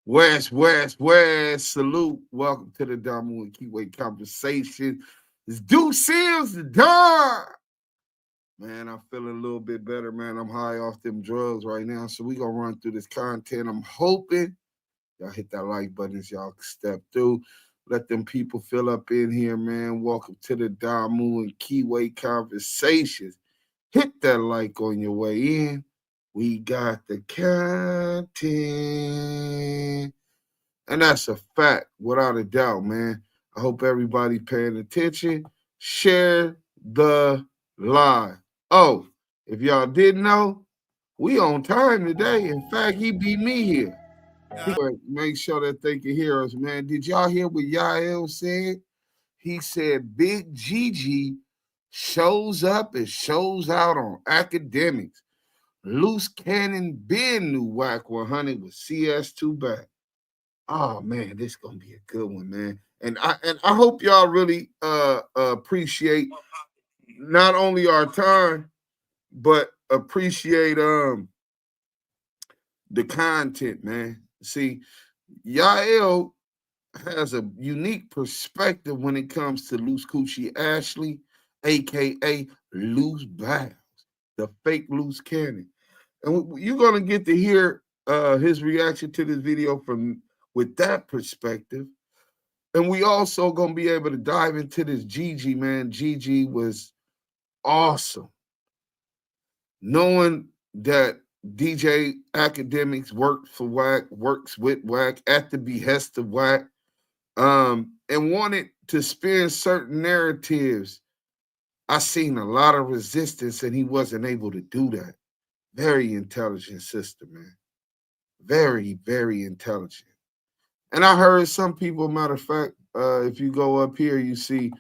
West. Salute. Welcome to the Damu Kiwe Conversations. It's Duce Sims, the Don. Man, I'm feeling a little bit better, man. I'm high off them drugs right now. So we going to run through this content. I'm hoping y'all hit that like button as y'all step through. Let them people fill up in here, man. Welcome to the Damu and Kiwe Conversations. Hit that like on your way in. We got the content. And that's a fact, without a doubt, man. I hope everybody paying attention. Share the live. Oh, if y'all didn't know, we on time today. In fact, he beat me here. Make sure that they can hear us, man. Did y'all hear what Yael said? He said Big Gigi shows up and shows out on Akademiks. Luce Cannon been knew WACK100 with CS2 back. Oh man, this gonna be a good one, man. And I hope y'all really appreciate not only our time, but appreciate the content, man. See, Yael has a unique perspective when it comes to Luce Ashley, aka Luce Biles, the fake Luce Cannon. And you're gonna get to hear his reaction to this video from with that perspective. And we also gonna be able to dive into this Gigi, man. Gigi was awesome. Knowing that DJ Akademiks works for WACK, works with WACK at the behest of WACK, and wanted to spin certain narratives. I seen a lot of resistance, and he wasn't able to do that. Very intelligent sister, man. Very, very intelligent. And I heard some people, matter of fact, if you go up here, you see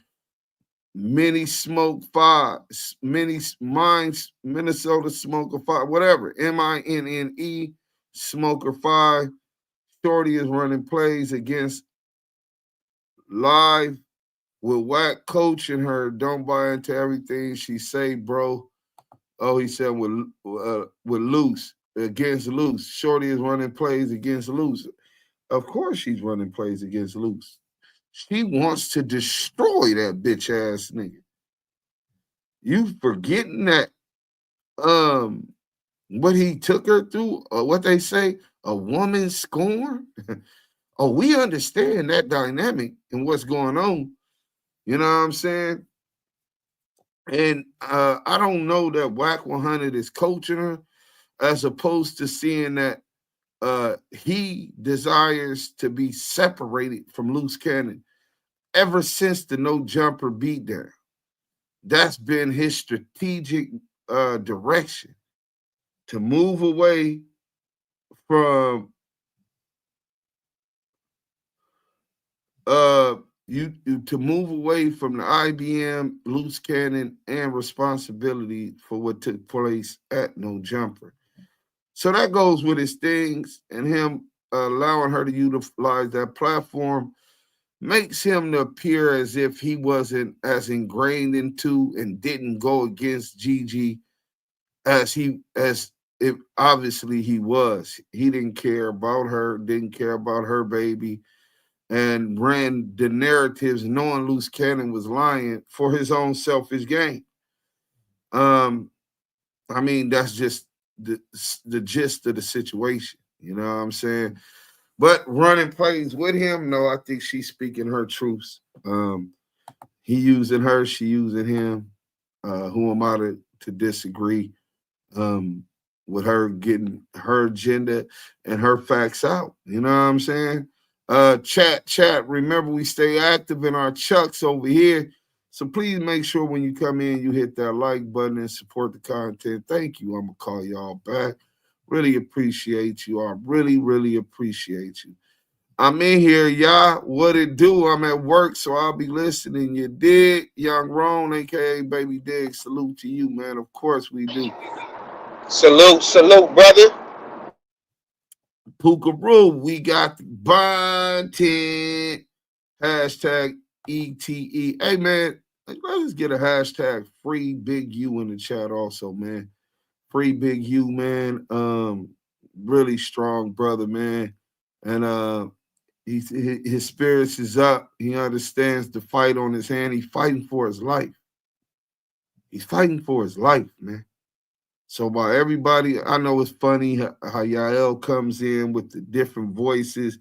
Mini Smoke 5, Mini Minds, Minnesota Smoker 5, whatever, MINNE Smoker 5. Shorty is running plays against live with WACK coaching her. Don't buy into everything she say, bro. Oh, he said with Luce, against Luce. Shorty is running plays against Luce. Of course she's running plays against Luce. She wants to destroy that bitch ass nigga. You forgetting that what he took her through, or what they say, a woman scorn? Oh, we understand that dynamic and what's going on. You know what I'm saying? And I don't know that WACK100 is coaching her, as opposed to seeing that he desires to be separated from Luce Cannon ever since the no jumper beatdown. That's been his strategic direction, to move away from to move away from the IBM, Luce Cannon, and responsibility for what took place at No Jumper. So that goes with his things, and him allowing her to utilize that platform makes him to appear as if he wasn't as ingrained into and didn't go against Gigi as if obviously he was. He didn't care about her, didn't care about her baby, and ran the narratives knowing Luce Cannon was lying for his own selfish gain. I mean, that's just the gist of the situation. You know what I'm saying? But running plays with him, no, I think she's speaking her truths. He using her, she using him. Who am I to disagree with her getting her agenda and her facts out? You know what I'm saying? Chat. Remember, we stay active in our chucks over here. So please make sure when you come in, you hit that like button and support the content. Thank you. I'm going to call y'all back. Really appreciate you. I really, really appreciate you. I'm in here, y'all. What it do? I'm at work, so I'll be listening. You dig? Young Ron, a.k.a. Baby Dig. Salute to you, man. Of course we do. Salute, brother. Pookaroo, we got the content. Hashtag ETE. Hey, man, let's get a hashtag free Big U in the chat also, man. Free Big U, man. Really strong brother, man. and his spirits is up. He understands the fight on his hand. He's fighting for his life. He's fighting for his life, man. So by everybody, I know it's funny how Yael comes in with the different voices,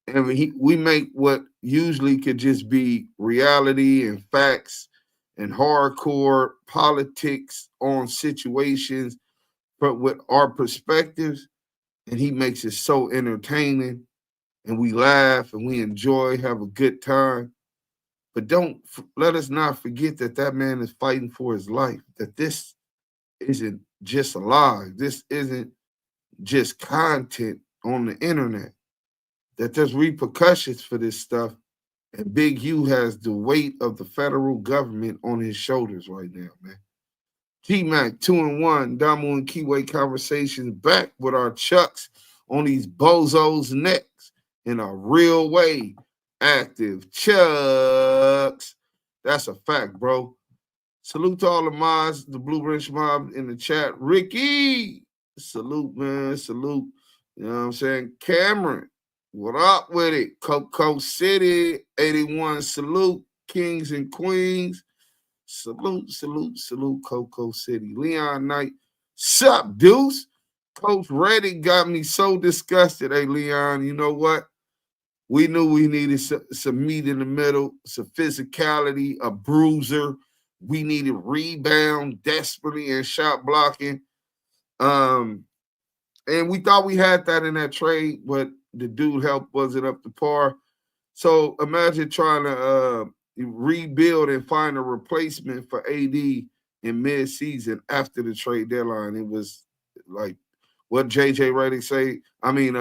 and we make what usually could just be reality and facts and hardcore politics on situations, but with our perspectives, and he makes it so entertaining, and we laugh and we enjoy, have a good time. But don't let us not forget that that man is fighting for his life, that this isn't just a lie. This isn't just content on the internet, that there's repercussions for this stuff. And Big U has the weight of the federal government on his shoulders right now, man. G-Mac 2-1, Damu Kiwe Conversations back with our chucks on these bozos' necks in a real way. Active chucks. That's a fact, bro. Salute to all the mods, the Blue Ridge mob in the chat. Ricky, salute, man, salute. You know what I'm saying? Cameron, what up with it? Coco City, 81, salute. Kings and Queens, salute, salute, salute, Coco City. Leon Knight, sup, deuce? Coach Reddy got me so disgusted. Hey, Leon, you know what? We knew we needed some meat in the middle, some physicality, a bruiser. We needed rebound desperately and shot blocking. And we thought we had that in that trade, but the dude help wasn't up to par. So imagine trying to rebuild and find a replacement for AD in mid-season after the trade deadline. It was like what JJ Redick say. I mean,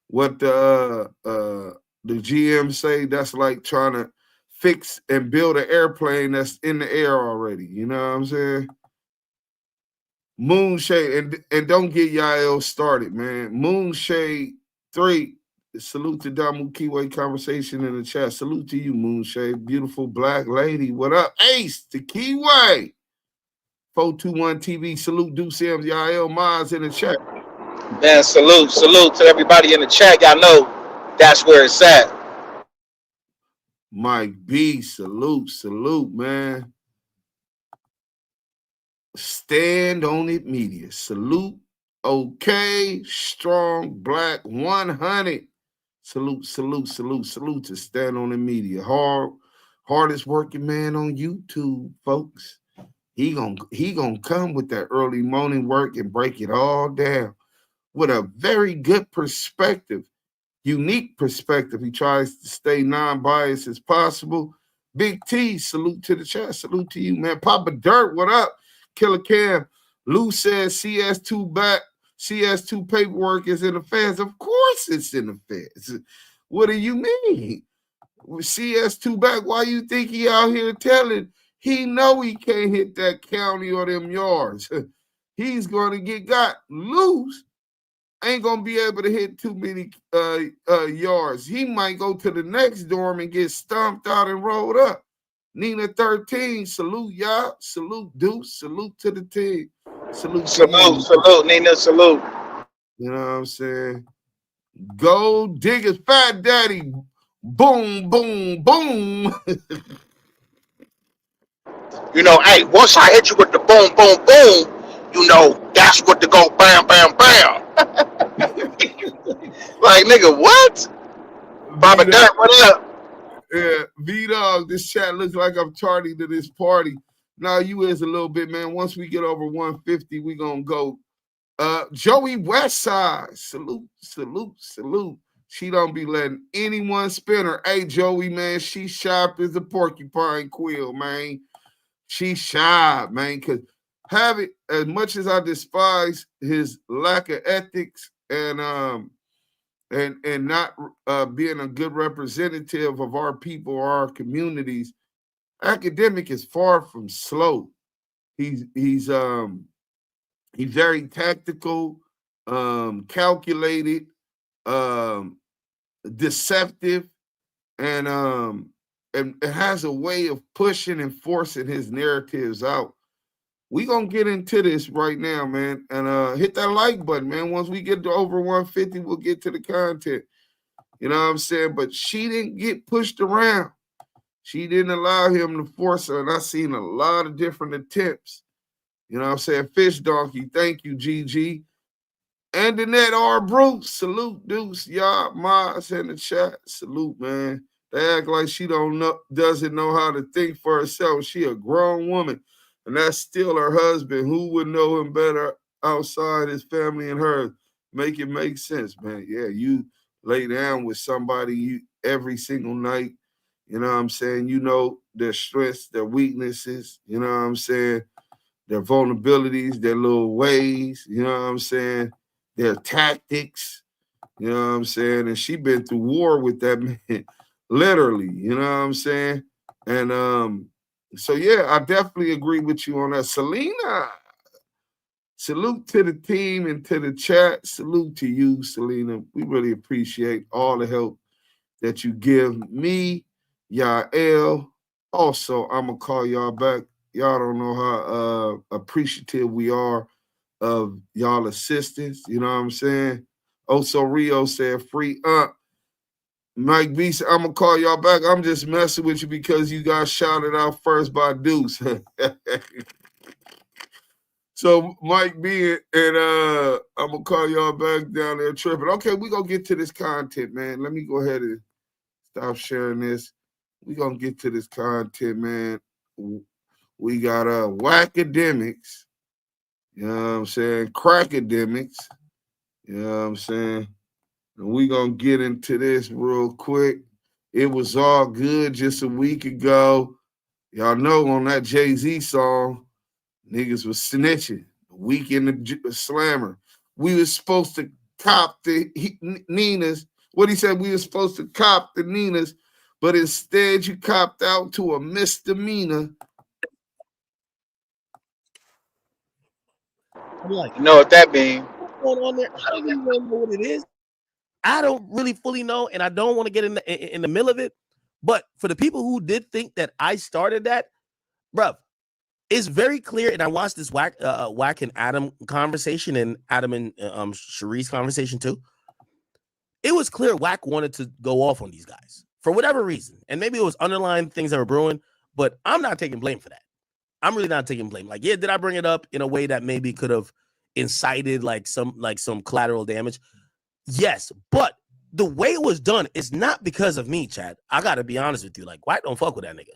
what the GM say, that's like trying to fix and build an airplane that's in the air already. You know what I'm saying? Moonshade, and don't get Yael started, man. Moonshade 3, salute to Damu Kiwe Conversation in the chat. Salute to you, Moonshade. Beautiful black lady. What up? Ace, the Kiwe. 421 TV, salute Deuce Sims, Yael Maz in the chat. Man, salute to everybody in the chat. Y'all know that's where it's at. Mike B, salute, man. Stand on it media. Salute. Okay. Strong Black 100. Salute to Stand on it media. Hardest working man on YouTube, folks. He gonna come with that early morning work and break it all down with a very good perspective, unique perspective. He tries to stay non-biased as possible. Big T, salute to the chat. Salute to you, man. Papa Dirt, what up? Killer Cam. Lou says CS2 back. CS2 paperwork is in the feds. Of course it's in the feds. What do you mean? With CS2 back, why you think he out here telling? He know he can't hit that county or them yards. He's going to get got loose. Ain't going to be able to hit too many yards. He might go to the next dorm and get stomped out and rolled up. Nina 13, salute y'all. Salute Deuce. Salute to the team. Salute, Nina, salute. You know what I'm saying? Gold Diggers, Fat Daddy. Boom, boom, boom. You know, hey, once I hit you with the boom, boom, boom, you know, that's what to go bam, bam, bam. Like, nigga, what? Baba Dirt, what up? Yeah, V-Dog, this chat looks like I'm tardy to this party. Now you is a little bit, man. Once we get over 150, we gonna go. Joey Westside, salute. She don't be letting anyone spin her. Hey, Joey, man, she sharp as a porcupine quill, man. She shy, man, because have it, as much as I despise his lack of ethics and not being a good representative of our people or our communities, Akademiks is far from slow. He's very tactical, calculated, deceptive, and it has a way of pushing and forcing his narratives out. we gonna get into this right now, man. And hit that like button, man. Once we get to over 150, we'll get to the content. You know what I'm saying? But she didn't get pushed around. She didn't allow him to force her. And I seen a lot of different attempts. You know what I'm saying? Fish Donkey, thank you, Gigi. And Annette R. Bruce, salute, Deuce, y'all, Mars in the chat, salute, man. They act like she doesn't know how to think for herself. She a grown woman, and that's still her husband. Who would know him better outside his family and her? Make it make sense, man. Yeah, you lay down with somebody every single night. You know what I'm saying? You know their strengths, their weaknesses. You know what I'm saying? Their vulnerabilities, their little ways. You know what I'm saying? Their tactics, you know what I'm saying? And she been through war with that man, literally, you know what I'm saying? And so yeah, I definitely agree with you on that. Selena, salute to the team and to the chat. Salute to you, Selena. We really appreciate all the help that you give me, Yael. Also, I'm gonna call y'all back. Y'all don't know how appreciative we are of y'all assistance. You know what I'm saying? Also, Rio said free Mike B said, I'm gonna call y'all back. I'm just messing with you because you got shouted out first by Deuce. So Mike B and I'm gonna call y'all back down there tripping. Okay, we gonna get to this content, man. Let me go ahead and stop sharing this. We gonna get to this content, man. We got Academics. You know what I'm saying? Crackademics. You know what I'm saying? And we gonna get into this real quick. It was all good just a week ago. Y'all know on that Jay-Z song, niggas was snitching. A week in the slammer. We was supposed to cop the Ninas. What he said, we were supposed to cop the Ninas, but instead you copped out to a misdemeanor. I'm like, You know what that means? what's going on there? I don't even know what it is. I don't really fully know, and I don't want to get in the middle of it. But for the people who did think that I started that, bruv, it's very clear. And I watched this Wack and Adam conversation and Adam and Charisse conversation too. It was clear Wack wanted to go off on these guys for whatever reason, and maybe it was underlying things that were brewing. But I'm not taking blame for that. I'm really not taking blame. Like, yeah, did I bring it up in a way that maybe could have incited like some collateral damage? Yes, but the way it was done is not because of me, Chad. I gotta be honest with you. Like, why don't fuck with that nigga?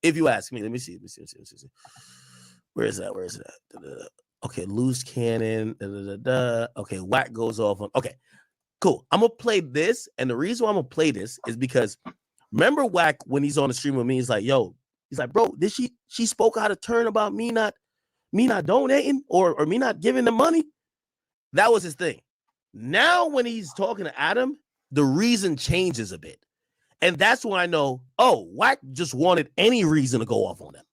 If you ask me, let me see. Where is that? Okay, Luce Cannon. Okay, Wack goes off on. Okay, cool. I'm gonna play this, and the reason why I'm gonna play this is because remember Wack when he's on the stream with me, he's like, "Yo," he's like, "Bro, did she spoke out of turn about me not donating or me not giving them money?" That was his thing. Now, when he's talking to Adam, the reason changes a bit. And that's when I know, oh, Wack just wanted any reason to go off on them.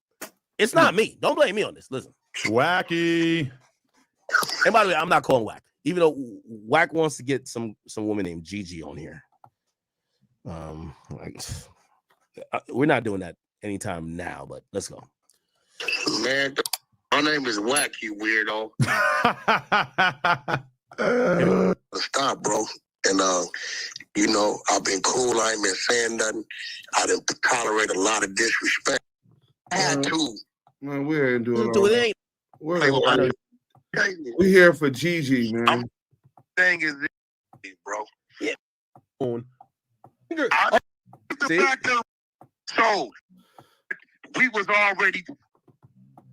It's not me. Don't blame me on this. Listen. Wacky. And by the way, I'm not calling Wack. Even though Wack wants to get some woman named Gigi on here. We're not doing that anytime now, but let's go. Man, my name is Wack, you weirdo. Stop, bro. And you know, I've been cool. I ain't been saying nothing. I didn't tolerate a lot of disrespect. I had to. Man, we ain't doing all that. We here for Gigi, man. Thing is this, bro. Yeah. See? So we was already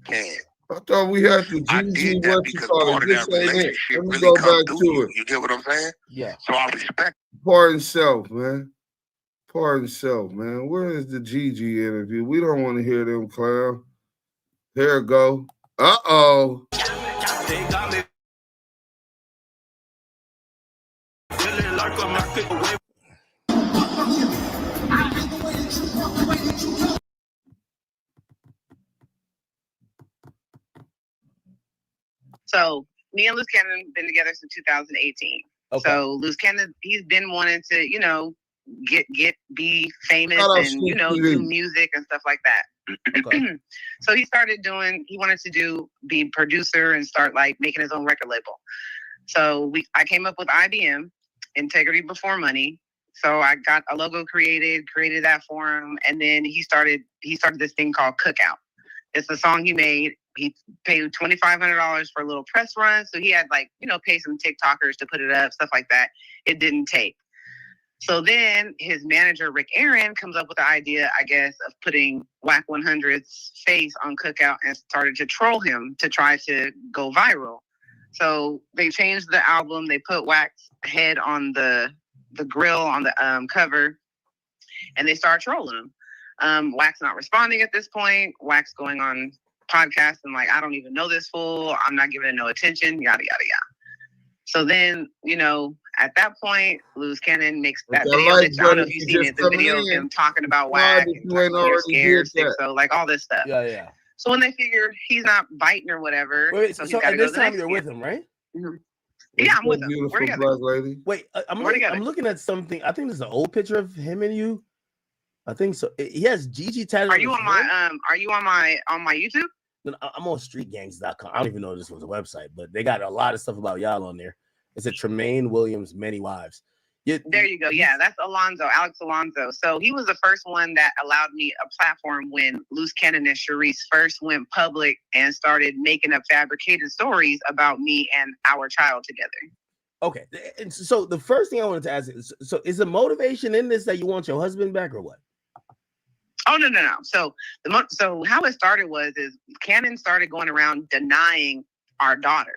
can. I thought we had to Gigi what you call it. This ain't it. Let me go back to it. You get what I'm saying? Yeah. So I respect. Pardon self, man. Pardon self, man. Where is the Gigi interview? We don't want to hear them clown. Here it go. Uh-oh. So me and Luce Cannon been together since 2018. Okay. So Luce Cannon, he's been wanting to, you know, be famous Shout out and Snoop do TV. music and stuff like that. Okay. So he wanted to be producer and start like making his own record label. So I came up with IBM, Integrity Before Money. So I got a logo created that for him, and then he started this thing called Cookout. It's a song he made. He paid $2,500 for a little press run. So he had pay some TikTokers to put it up, stuff like that. It didn't take. So then his manager, Rick Aaron, comes up with the idea, I guess, of putting WACK100's face on Cookout and started to troll him to try to go viral. So they changed the album. They put WAC's head on the grill on the cover, and they start trolling him. WAC's not responding at this point. WAC's going on podcasts and I don't even know this fool. I'm not giving it no attention, yada, yada, yada. So then, at that point, Luce Cannon makes that video. I don't know if you've seen it, the video of him talking about WAC and talking scared, sick, so all this stuff. Yeah. So when they figure he's not biting or whatever, Wait, so so at this time you're with him, right? Mm-hmm. Yeah, I'm with him. Beautiful We're together. black lady. Wait, I'm looking at something. I think there's an old picture of him and you. I think so. He has Gigi tatted. Are you on my YouTube? I'm on streetgangs.com. I don't even know if this was a website, but they got a lot of stuff about y'all on there. It's a Tremaine Williams, Many Wives. There you go. Yeah, that's Alex Alonso. So he was the first one that allowed me a platform when Luce Cannon and Charisse first went public and started making up fabricated stories about me and our child together. Okay. And so the first thing I wanted to ask is the motivation in this that you want your husband back or what? Oh, no. So how it started is Cannon started going around denying our daughter.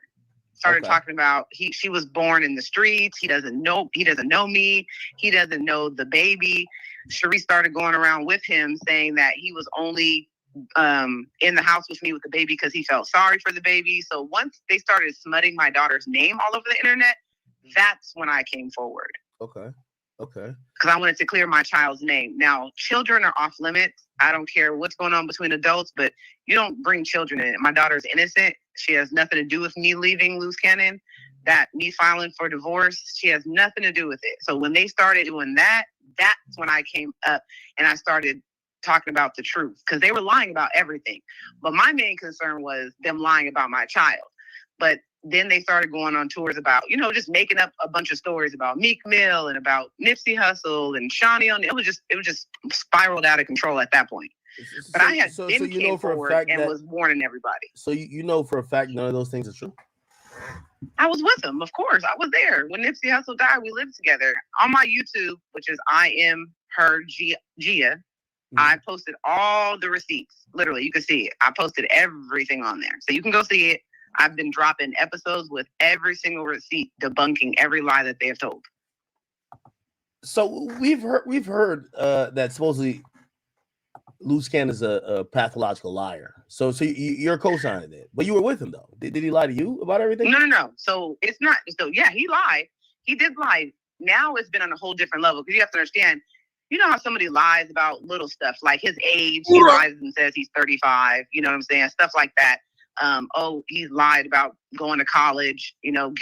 Started talking about she was born in the streets. He doesn't know me. He doesn't know the baby. Charisse started going around with him saying that he was only in the house with me with the baby because he felt sorry for the baby. So once they started smutting my daughter's name all over the internet, that's when I came forward. Okay. Because I wanted to clear my child's name. Now, children are off limits. I don't care what's going on between adults, but you don't bring children in. My daughter's innocent. She has nothing to do with me leaving Luce Cannon. That me filing for divorce, she has nothing to do with it. So when they started doing that, that's when I came up and I started talking about the truth because they were lying about everything. But my main concern was them lying about my child. But then they started going on tours about, just making up a bunch of stories about Meek Mill and about Nipsey Hussle and Shawnee O'Neal. It was just spiraled out of control at that point. But I had came forward and was warning everybody. So you know for a fact none of those things are true? I was with him, of course. I was there. When Nipsey Hussle died, we lived together. On my YouTube, which is I Am Her Gia, I posted all the receipts. Literally, you can see it. I posted everything on there. So you can go see it. I've been dropping episodes with every single receipt debunking every lie that they have told. So we've heard that supposedly Luce Cannon is a pathological liar. So you're co-signing it, but you were with him though. Did he lie to you about everything? No. So it's not. So yeah, he lied. He did lie. Now it's been on a whole different level because you have to understand. You know how somebody lies about little stuff like his age. He lies and says he's 35. You know what I'm saying? Stuff like that. He lied about going to college,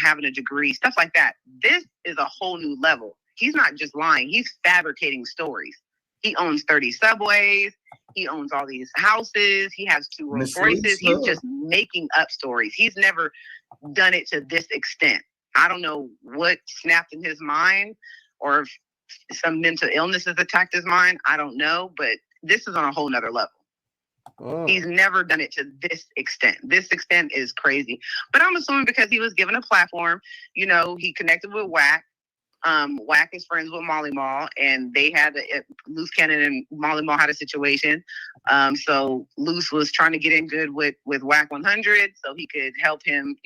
having a degree, stuff like that. This is a whole new level. He's not just lying. He's fabricating stories. He owns 30 subways. He owns all these houses. He has 2 Rolls Royces. He's just making up stories. He's never done it to this extent. I don't know what snapped in his mind or if some mental illness has attacked his mind. I don't know, but this is on a whole nother level. Oh. He's never done it to this extent. This extent is crazy. But I'm assuming because he was given a platform, he connected with WAC. WAC is friends with Molly Mall, and they had Luce Cannon and Molly Mall had a situation. So Luce was trying to get in good with WACK100 so he could help him,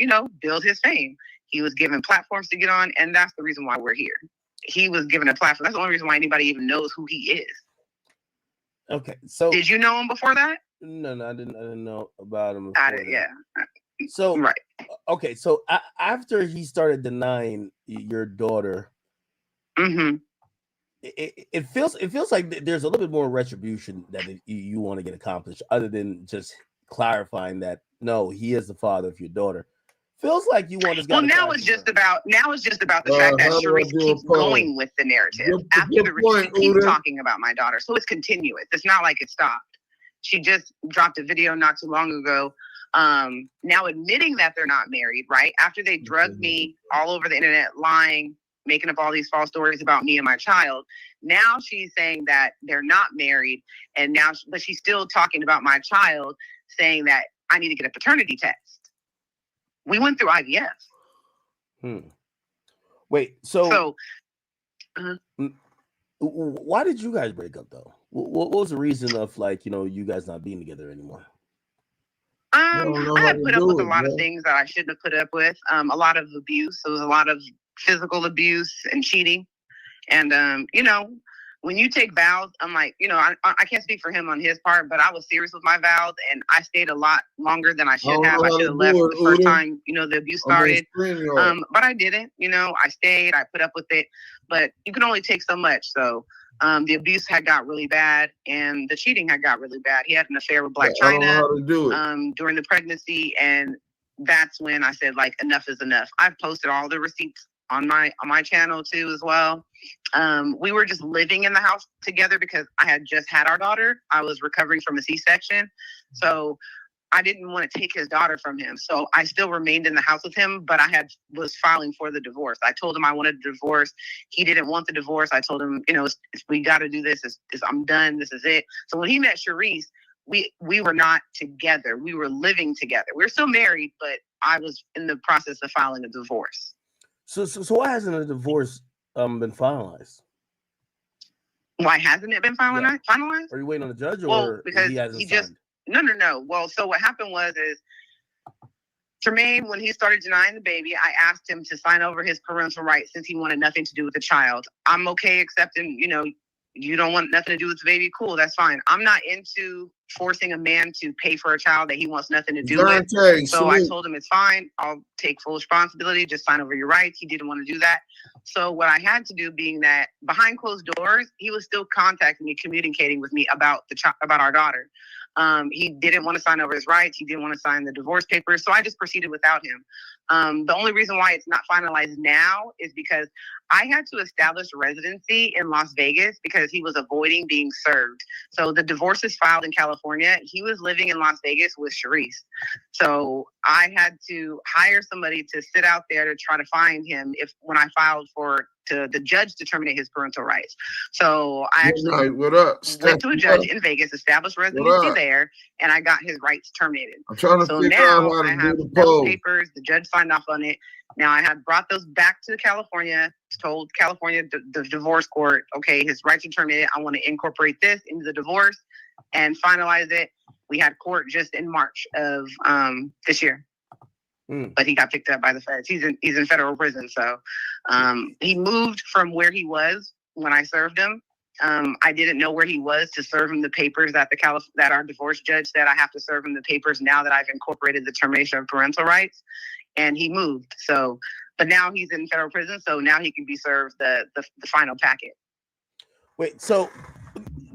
build his fame. He was given platforms to get on, and that's the reason why we're here. He was given a platform. That's the only reason why anybody even knows who he is. Okay, so did you know him before that? No, I didn't know about him. Yeah. So right. Okay, so after he started denying your daughter, it feels like there's a little bit more retribution that you want to get accomplished, other than just clarifying that no, he is the father of your daughter. Feels like you want this guy. Well, now it's just about the fact that Charisse keeps going with the narrative after the receipt keeps talking about my daughter. So it's continuous. It's not like it stopped. She just dropped a video not too long ago, now admitting that they're not married, right? After they drugged me all over the internet, lying, making up all these false stories about me and my child. Now she's saying that they're not married, but she's still talking about my child, saying that I need to get a paternity test. We went through IVF. Wait, so why did you guys break up though? What was the reason of you guys not being together anymore? I had put up with a lot of things that I shouldn't have put up with. A lot of abuse. There was a lot of physical abuse and cheating. And when you take vows, I'm like, I can't speak for him on his part, but I was serious with my vows, and I stayed a lot longer than I should have. I should have left the first time, the abuse started. But I didn't. I stayed. I put up with it. But you can only take so much. So the abuse had got really bad, and the cheating had got really bad. He had an affair with Black China during the pregnancy, and that's when I said, enough is enough. I've posted all the receipts on my channel too as well. We were just living in the house together because I had just had our daughter. I was recovering from a C-section. So I didn't want to take his daughter from him. So I still remained in the house with him, but I was filing for the divorce. I told him I wanted a divorce. He didn't want the divorce. I told him, we got to do this. I'm done. This is it. So when he met Charisse, we were not together. We were living together. We were still married, but I was in the process of filing a divorce. So why hasn't a divorce been finalized? Why hasn't it been finalized? Are you waiting on the judge, because he hasn't signed? No. Well, so what happened was Tremaine, when he started denying the baby, I asked him to sign over his parental rights since he wanted nothing to do with the child. I'm okay accepting, you don't want nothing to do with the baby. Cool, that's fine. I'm not into forcing a man to pay for a child that he wants nothing to do with. So I told him it's fine. I'll take full responsibility. Just sign over your rights. He didn't want to do that. So what I had to do, being that behind closed doors, he was still contacting me, communicating with me about about our daughter. He didn't want to sign over his rights. He didn't want to sign the divorce papers. So I just proceeded without him. The only reason why it's not finalized now is because I had to establish residency in Las Vegas because he was avoiding being served. So the divorce is filed in California. He was living in Las Vegas with Charisse. So I had to hire somebody to sit out there to try to find him when I filed to the judge to terminate his parental rights. So I actually went to a judge in Vegas, established residency there, and I got his rights terminated. I'm trying to figure out how to do the those papers. The judge signed off on it. Now I have brought those back to California, told California, the divorce court, okay, his rights are terminated. I want to incorporate this into the divorce and finalize it. We had court just in March of this year. But he got picked up by the feds. He's in federal prison. So he moved from where he was when I served him. I didn't know where he was to serve him the papers that that our divorce judge said I have to serve him the papers now that I've incorporated the termination of parental rights. And he moved. So, but now he's in federal prison. So now he can be served the final packet. Wait, so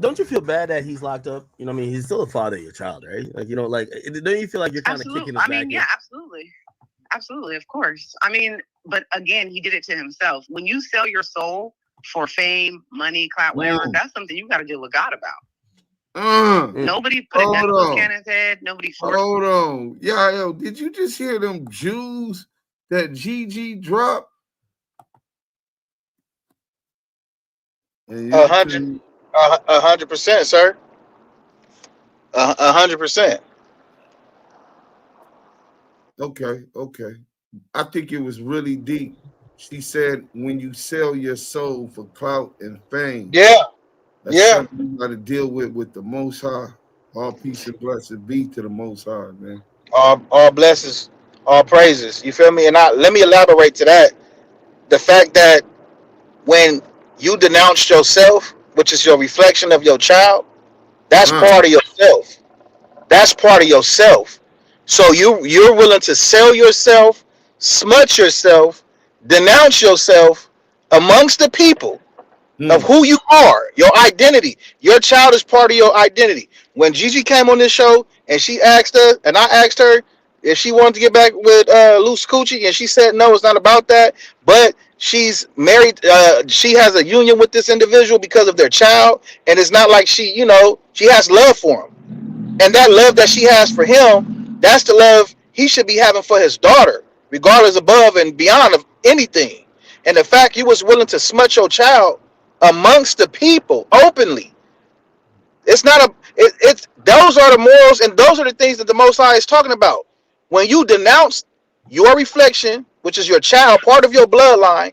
don't you feel bad that he's locked up? You know what I mean? He's still a father of your child, right? Don't you feel like you're kind of kicking his back in? Yeah, absolutely. Absolutely, of course. But again, he did it to himself. When you sell your soul for fame, money, clout, whatever, that's something you got to deal with God about. Nobody put a gun in Luce Cannon's head. Nobody forced. Hold on. Yo, did you just hear them Jews that Gigi dropped? 100%, sir. 100%. Okay. I think it was really deep. She said, when you sell your soul for clout and fame. That's something you got to deal with the Most High. All peace and blessings be to the Most High, man. All blessings, all praises. You feel me? And let me elaborate to that. The fact that when you denounce yourself, which is your reflection of your child, that's part of yourself. That's part of yourself. So you're willing to sell yourself, smut yourself, denounce yourself amongst the people of who you are, your identity. Your child is part of your identity. When Gigi came on this show and she asked us, and I asked her, If she wanted to get back with Luce Coochie, and she said no, it's not about that. But she's married. She has a union with this individual because of their child, and it's not like she, she has love for him, and that love that she has for him, that's the love he should be having for his daughter, regardless above and beyond of anything. And the fact you was willing to smut your child amongst the people openly, it's not a. It's those are the morals, and those are the things that the Most High is talking about. When you denounce your reflection, which is your child, part of your bloodline,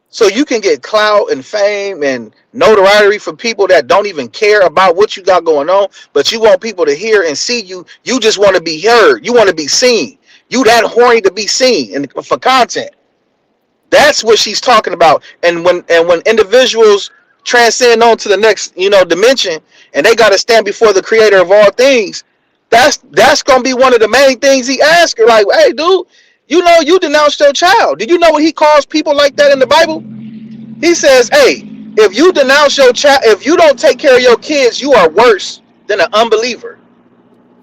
so you can get clout and fame and notoriety from people that don't even care about what you got going on, but you want people to hear and see you. You just want to be heard. You want to be seen. You that horny to be seen and for content. That's what she's talking about. And when individuals transcend on to the next, dimension, and they got to stand before the creator of all things, that's gonna be one of the main things he asks her. Like, hey, dude, you denounced your child. Did you know what he calls people like that in the Bible? He says, hey, if you denounce your child, if you don't take care of your kids, you are worse than an unbeliever.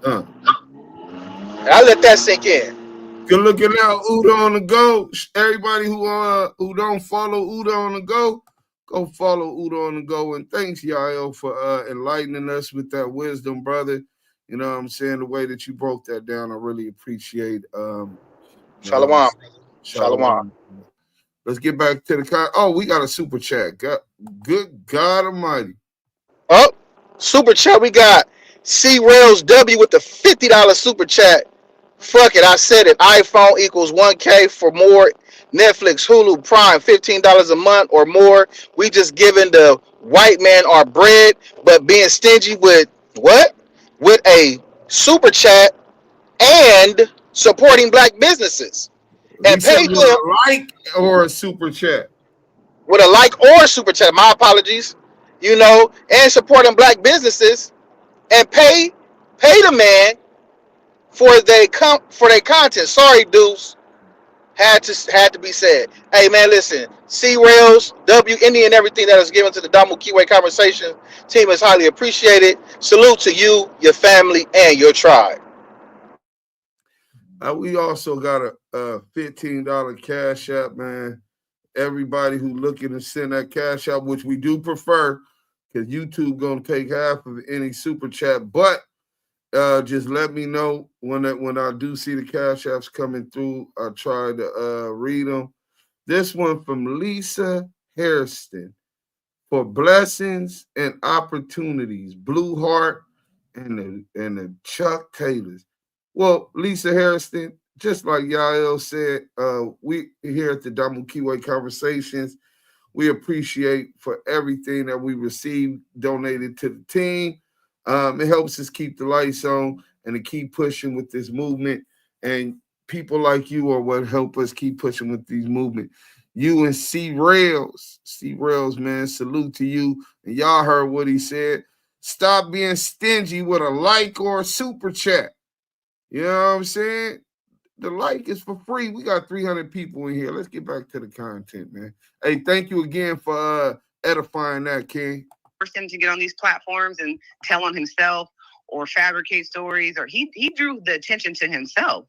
I let that sink in. Good looking out, Uda on the go. Everybody who don't follow Uda on the go follow Uda on the go. And thanks, Yael, for enlightening us with that wisdom, brother. You know what I'm saying? The way that you broke that down, I really appreciate. Shalom. Shalom. Let's get back to the we got a super chat. Good God Almighty. Oh, super chat. We got C Rails W with the $50 super chat. Fuck it, I said it. iPhone equals 1K for more. Netflix, Hulu, Prime, $15 a month or more. We just giving the white man our bread, but being stingy with what? With a super chat and supporting black businesses. And pay them a like or a super chat. With a like or a super chat. My apologies. And supporting black businesses and pay the man for their content. Sorry, Deuce. Had to be said. Hey man, listen. C Rails, W, any and everything that is given to the Damu Kiwe Conversations team is highly appreciated. Salute to you, your family, and your tribe. We also got a $15 cash app, man. Everybody who looking to send that cash out, which we do prefer, because YouTube gonna take half of any super chat, but just let me know when I do see the cash apps coming through. I try to read them. This one from Lisa Hairston for blessings and opportunities. Blue Heart and the Chuck Taylors. Well, Lisa Hairston, just like Yael said, we here at the Damu Kiwe Conversations, we appreciate for everything that we receive donated to the team. It helps us keep the lights on and to keep pushing with this movement. And people like you are what help us keep pushing with these movements. You and C Rails, man, salute to you. And y'all heard what he said. Stop being stingy with a like or a super chat. You know what I'm saying? The like is for free. We got 300 people in here. Let's get back to the content, man. Hey, thank you again for edifying that, King. Forced him to get on these platforms and tell on himself or fabricate stories, or he drew the attention to himself.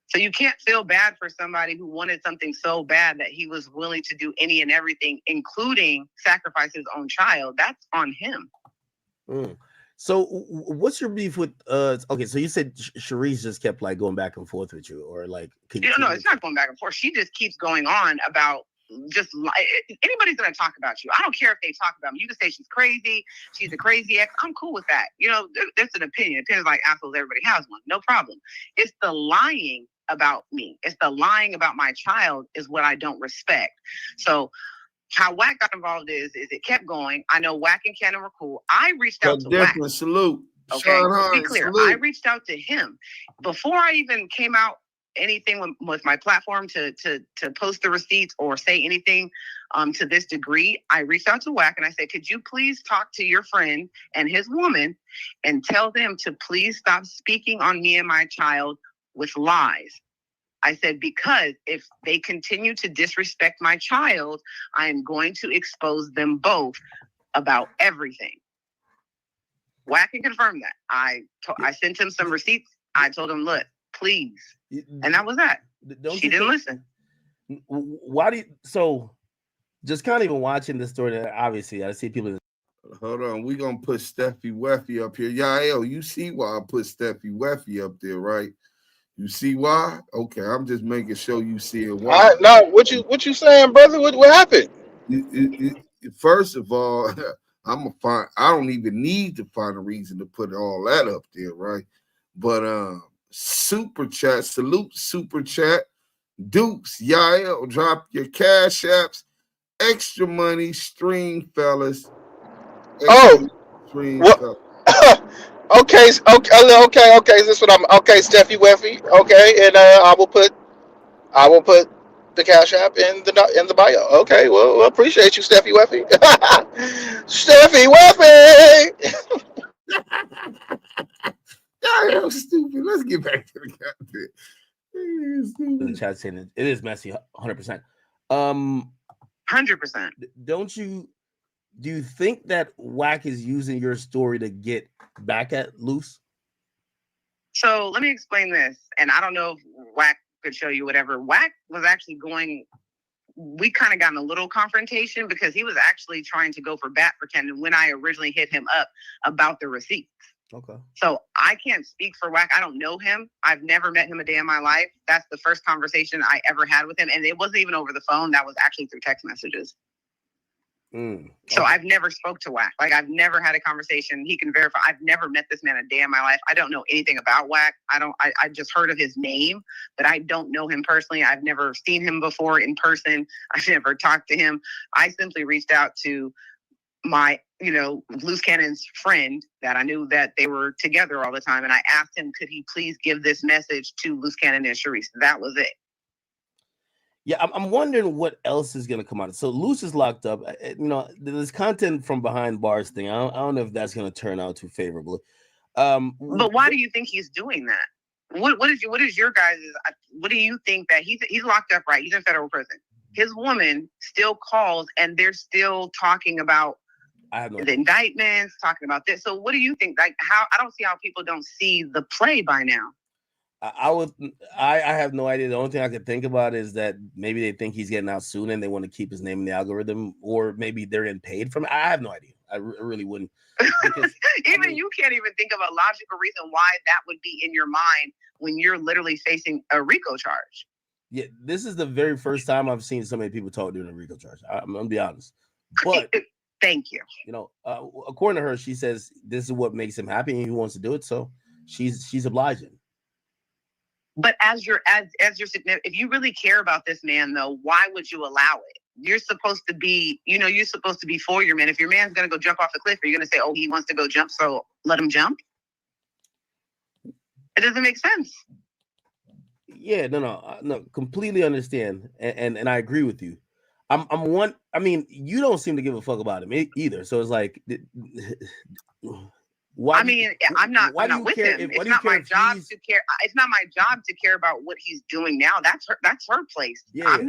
So you can't feel bad for somebody who wanted something so bad that he was willing to do any and everything, including sacrifice his own child. That's on him. So what's your beef with okay, so you said Charisse just kept like going back and forth with you, or like no, it's not going back and forth. She just keeps going on about just anybody's gonna talk about you. I don't care if they talk about me. You can say she's crazy, she's a crazy ex. I'm cool with that. There's an opinion. Opinions like assholes, everybody has one. No problem. It's the lying about me. It's the lying about my child is what I don't respect. So how WACK got involved is it kept going. I know WACK and Cannon were cool. I reached out to WACK. Salute. Okay, to be clear, salute. I reached out to him before I even came out anything with my platform to post the receipts or say anything to this degree. I reached out to WACK and I said, could you please talk to your friend and his woman and tell them to please stop speaking on me and my child with lies. I said, because if they continue to disrespect my child, I am going to expose them both about everything. WACK can confirm that. I sent him some receipts. I told him, look, please. And that was that. She didn't listen. Why do you, so just kind of even watching the story, obviously I see people. Hold on, we're gonna put Steffi Weffy up here. Yael, you see why I put Steffi Weffy up there, right? You see why? Okay, I'm just making sure you see it. Why? No, what you saying, brother? What happened? First of all, I don't even need to find a reason to put all that up there, right? But super chat, salute super chat. Dukes, Yael, drop your cash apps. Extra money, stream fellas. Stream What? fellas. Okay. This is what I'm. Okay, Steffi Weffy. Okay, and I will put the cash app in the bio. Okay, well, appreciate you, Steffi Weffy. Steffi Weffy. Yael, stupid. Let's get back to the content. The chat saying it is messy, 100%. 100%. Do you think that WACK is using your story to get back at Luce? So let me explain this. And I don't know if WACK could show you whatever. WACK was actually we kind of got in a little confrontation because he was actually trying to go for bat for Cannon when I originally hit him up about the receipts. Okay. So I can't speak for WACK. I don't know him. I've never met him a day in my life. That's the first conversation I ever had with him. And it wasn't even over the phone. That was actually through text messages. Okay. So I've never spoke to WACK. Like, I've never had a conversation. He can verify. I've never met this man a day in my life. I don't know anything about WACK. I just heard of his name, but I don't know him personally. I've never seen him before in person. I've never talked to him. I simply reached out to my, Luce Cannon's friend that I knew that they were together all the time. And I asked him, could he please give this message to Luce Cannon and Charisse? That was it. Yeah, I'm wondering what else is going to come out. So Luce is locked up. There's content from behind bars thing. I don't know if that's going to turn out too favorably. But why do you think he's doing that? What is your guys'? What do you think that he's locked up, right? He's in federal prison. His woman still calls, and they're still talking about the indictments, talking about this. So what do you think? Like, I don't see how people don't see the play by now. I have no idea. The only thing I could think about is that maybe they think he's getting out soon and they want to keep his name in the algorithm, or maybe they're getting paid from it. I have no idea. I really wouldn't. Because, you can't even think of a logical reason why that would be in your mind when you're literally facing a RICO charge. Yeah, this is the very first time I've seen so many people talk during a RICO charge. I'm gonna be honest. But thank you. According to her, she says this is what makes him happy and he wants to do it. So she's obliging. But as your significant, if you really care about this man, though, why would you allow it? You're supposed to be, you're supposed to be for your man. If your man's gonna go jump off the cliff, are you gonna say, "Oh, he wants to go jump, so let him jump"? It doesn't make sense. Yeah, no, completely understand, and I agree with you. You don't seem to give a fuck about him either. So it's like, why? I'm not with him. It's not my job to care. It's not my job to care about what he's doing now. That's her place. Yeah. I'm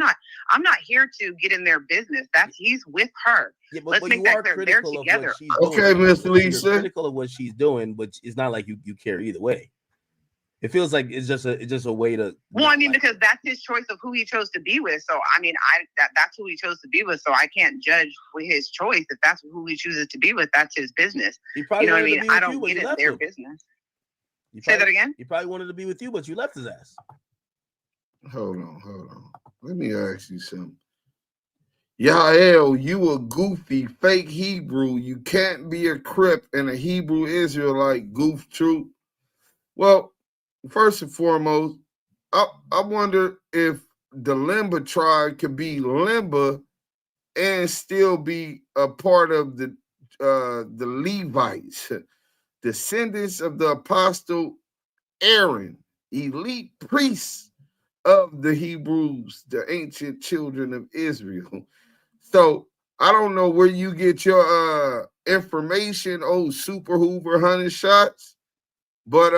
not here to get in their business. He's with her. Yeah, let's make that clear. They're together. Okay, Miss Lisa. You're critical of what she's doing, but it's not like you care either way. It feels like it's just a way to. Well, because that's his choice of who he chose to be with. So that's who he chose to be with. So I can't judge with his choice. If that's who he chooses to be with, that's his business. You know what I mean? I don't get it. Their business. Say that again. He probably wanted to be with you, but you left his ass. Hold on. Let me ask you something. Yael, you a goofy fake Hebrew. You can't be a Crip and a Hebrew Israelite goof troop. Well, first and foremost, I wonder if the Limba tribe could be Limba and still be a part of the Levites, descendants of the apostle Aaron, elite priests of the Hebrews, the ancient children of Israel. So I don't know where you get your information, Super Hoover 100 shots, but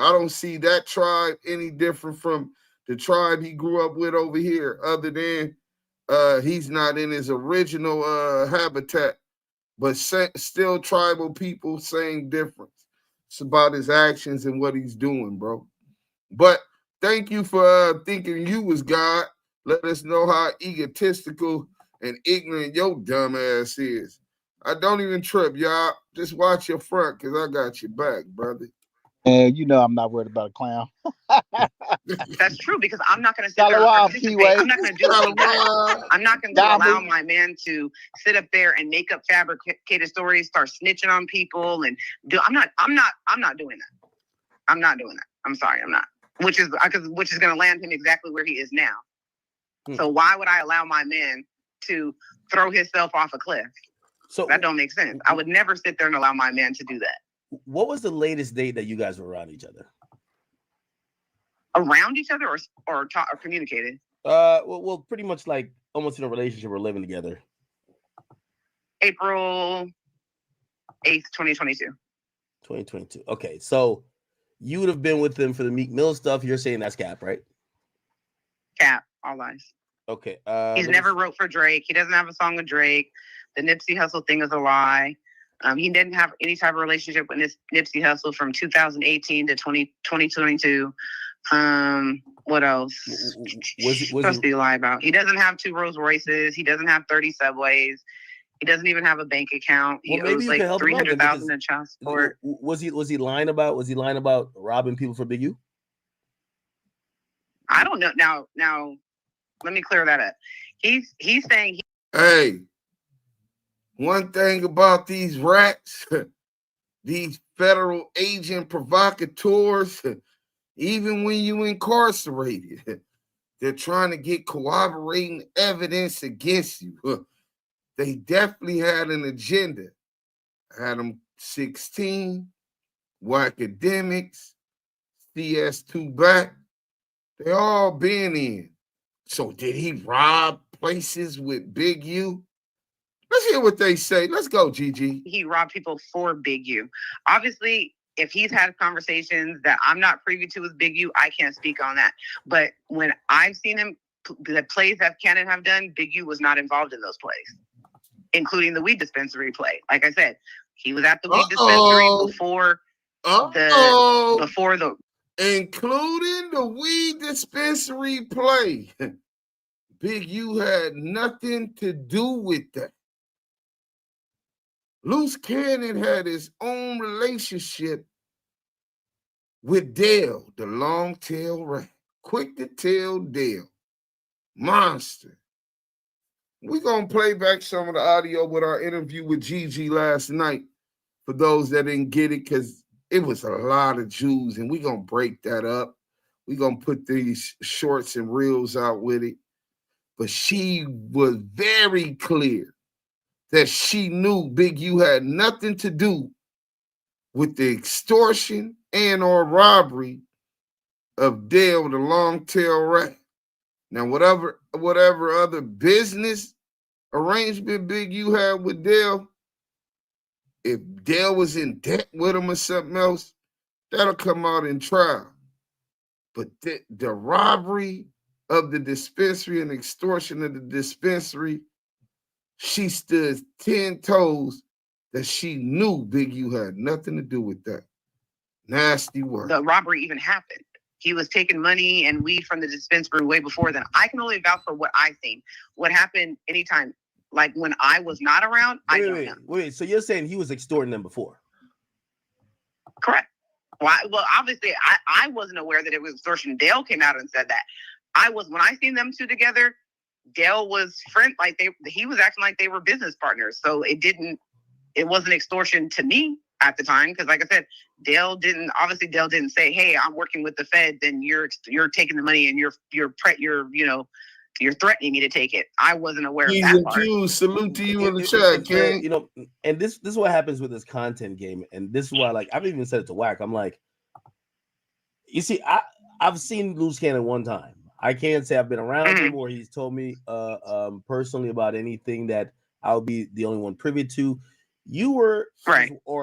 I don't see that tribe any different from the tribe he grew up with over here, other than he's not in his original habitat, but still tribal people, same difference. It's about his actions and what he's doing, bro. But thank you for thinking you was God. Let us know how egotistical and ignorant your dumb ass is. I don't even trip, y'all. Just watch your front, because I got your back, brother. And you know I'm not worried about a clown. That's true, because I'm not going to sit there and participate. I'm not going to do it like that. I'm not going to allow my man to sit up there and make up fabricated stories, start snitching on people, and do. I'm not doing that. I'm not doing that. I'm sorry, I'm not. Which is going to land him exactly where he is now. So why would I allow my man to throw himself off a cliff? So that don't make sense. I would never sit there and allow my man to do that. What was the latest date that you guys were around each other? Around each other, or communicated? Well, pretty much like almost in a relationship or living together. April 8th, 2022. 2022. Okay, so you would have been with him for the Meek Mill stuff. You're saying that's cap, right? Cap, all lies. Okay. He's never wrote for Drake. He doesn't have a song with Drake. The Nipsey Hussle thing is a lie. He didn't have any type of relationship with Nipsey Hussle from 2018 to 2022. What else? What's he lie about? He doesn't have 2 Rolls Royces. He doesn't have 30 Subways. He doesn't even have a bank account. He owes like $300,000 in child support. Was he lying about? Was he lying about robbing people for Big U? I don't know. Now, let me clear that up. He's saying. Hey, one thing about these rats, these federal agent provocateurs, even when you incarcerated, they're trying to get corroborating evidence against you. They definitely had an agenda. Adam 16, WACK Academics, CS2 Black, they all been in. So did he rob places with Big U? Let's hear what they say. Let's go, Gigi. He robbed people for Big U. Obviously, if he's had conversations that I'm not privy to with Big U, I can't speak on that. But when I've seen him, the plays that Cannon have done, Big U was not involved in those plays, including the weed dispensary play. Like I said, he was at the weed dispensary before the including the weed dispensary play. Big U had nothing to do with that. Luce Cannon had his own relationship with Dale, the long-tail rat. Quick to tell Dale. Monster. We're going to play back some of the audio with our interview with Gigi last night for those that didn't get it, because it was a lot of Jews, and we're going to break that up. We're going to put these shorts and reels out with it. But she was very clear that she knew Big U had nothing to do with the extortion and or robbery of Dale, the long-tail rat. Now, whatever other business arrangement Big U had with Dale, if Dale was in debt with him or something else, that'll come out in trial. But the robbery of the dispensary and extortion of the dispensary, she stood 10 toes that she knew Big U had nothing to do with that. Nasty work. The robbery even happened. He was taking money and weed from the dispensary way before then. I can only vouch for what I've seen. What happened anytime, like when I was not around, I don't know. Wait, so you're saying he was extorting them before? Correct. Well, obviously, I wasn't aware that it was extortion. Dale came out and said that. When I seen them two together, Dale was he was acting like they were business partners. So it wasn't extortion to me at the time, because like I said, Dale didn't say, "Hey, I'm working with the Fed," then you're taking the money and you're threatening me to take it. I wasn't aware of that part. Salute to you in the chat, King. And this is what happens with this content game, and this is why, like, I've even said it to WACK. I'm like, you see, I've seen Luce Cannon one time. I can't say I've been around him or he's told me personally about anything that I'll be the only one privy to. You were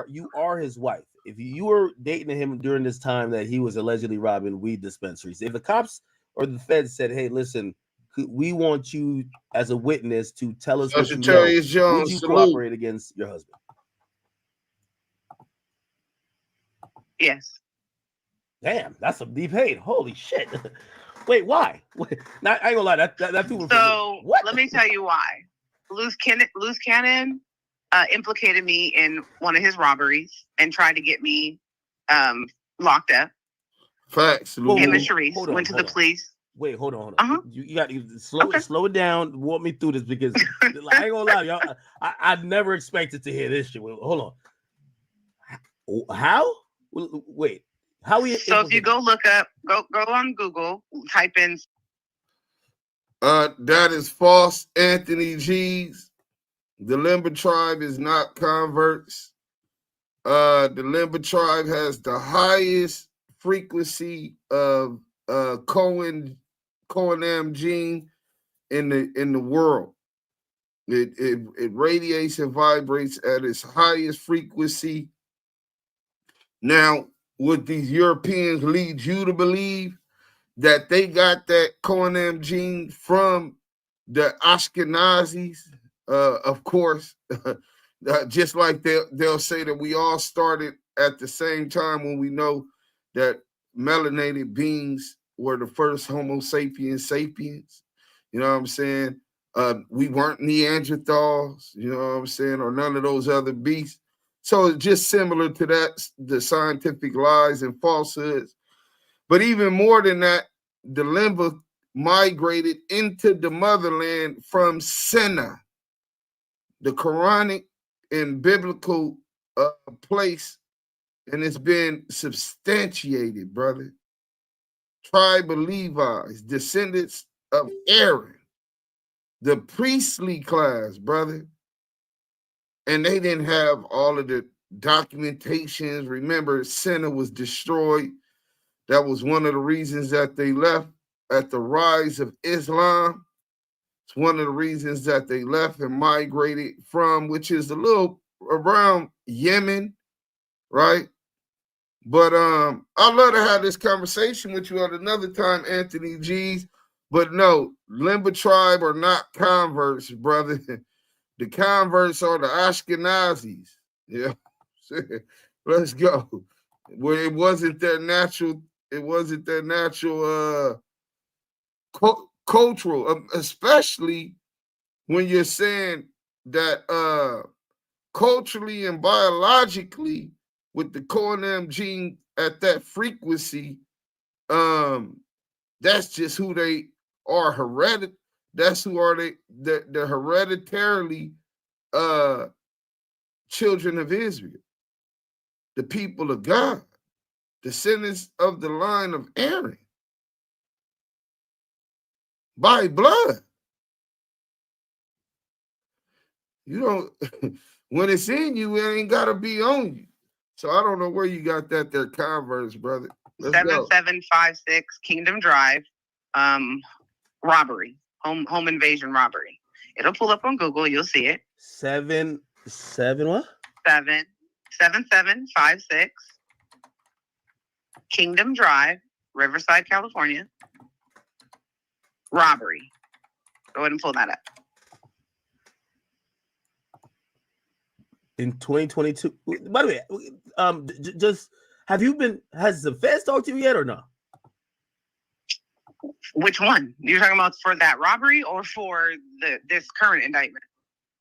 you are his wife. If you were dating him during this time that he was allegedly robbing weed dispensaries, if the cops or the feds said, "Hey, listen, we want you as a witness to tell us what you know," would you cooperate against your husband? Yes. Damn, that's a deep hate. Holy shit. Wait, why? Wait, I ain't gonna lie. That people. So what? Let me tell you why. Luce Cannon implicated me in one of his robberies and tried to get me locked up. Facts. Him and Charisse went to the police. Wait, hold on. You got to slow it down. Walk me through this because I ain't gonna lie, y'all. I never expected to hear this shit. Hold on. How? Wait. How we? So if you go look up, go on Google, type in. That is false, Anthony G's. The Limber Tribe is not converts. The Limber Tribe has the highest frequency of coenzyme gene in the world. It radiates and vibrates at its highest frequency. Now, would these Europeans lead you to believe that they got that coenzyme gene from the Ashkenazis? Of course, just like they'll say that we all started at the same time when we know that melanated beings were the first Homo sapiens. You know what I'm saying? We weren't Neanderthals, you know what I'm saying, or none of those other beasts. So it's just similar to that, the scientific lies and falsehoods. But even more than that, the Limber migrated into the motherland from Senna, the Quranic and biblical place, and it's been substantiated, brother. Tribe of Levi's, descendants of Aaron, the priestly class, brother. And they didn't have all of the documentations. Remember, Senna was destroyed. That was one of the reasons that they left at the rise of Islam. It's one of the reasons that they left and migrated from, which is a little around Yemen, right? But I'd love to have this conversation with you at another time, Anthony G's. But no, Limber Tribe are not converts, brother. The converts are the Ashkenazis. Yeah. Let's go. Where it wasn't their natural, cultural, especially when you're saying that culturally and biologically with the coenzyme gene at that frequency, that's just who they are. That's who are the hereditarily children of Israel, the people of God, descendants of the line of Aaron by blood. You don't, when it's in you, it ain't gotta be on you. So I don't know where you got that there converse, brother. 7756 Kingdom Drive, robbery, home invasion robbery. It'll pull up on Google. You'll see it. 7 what? 7756 Kingdom Drive, Riverside, California. Robbery. Go ahead and pull that up. In 2022. By the way, just has the feds talked to you yet or not? Which one? You're talking about for that robbery or for this current indictment?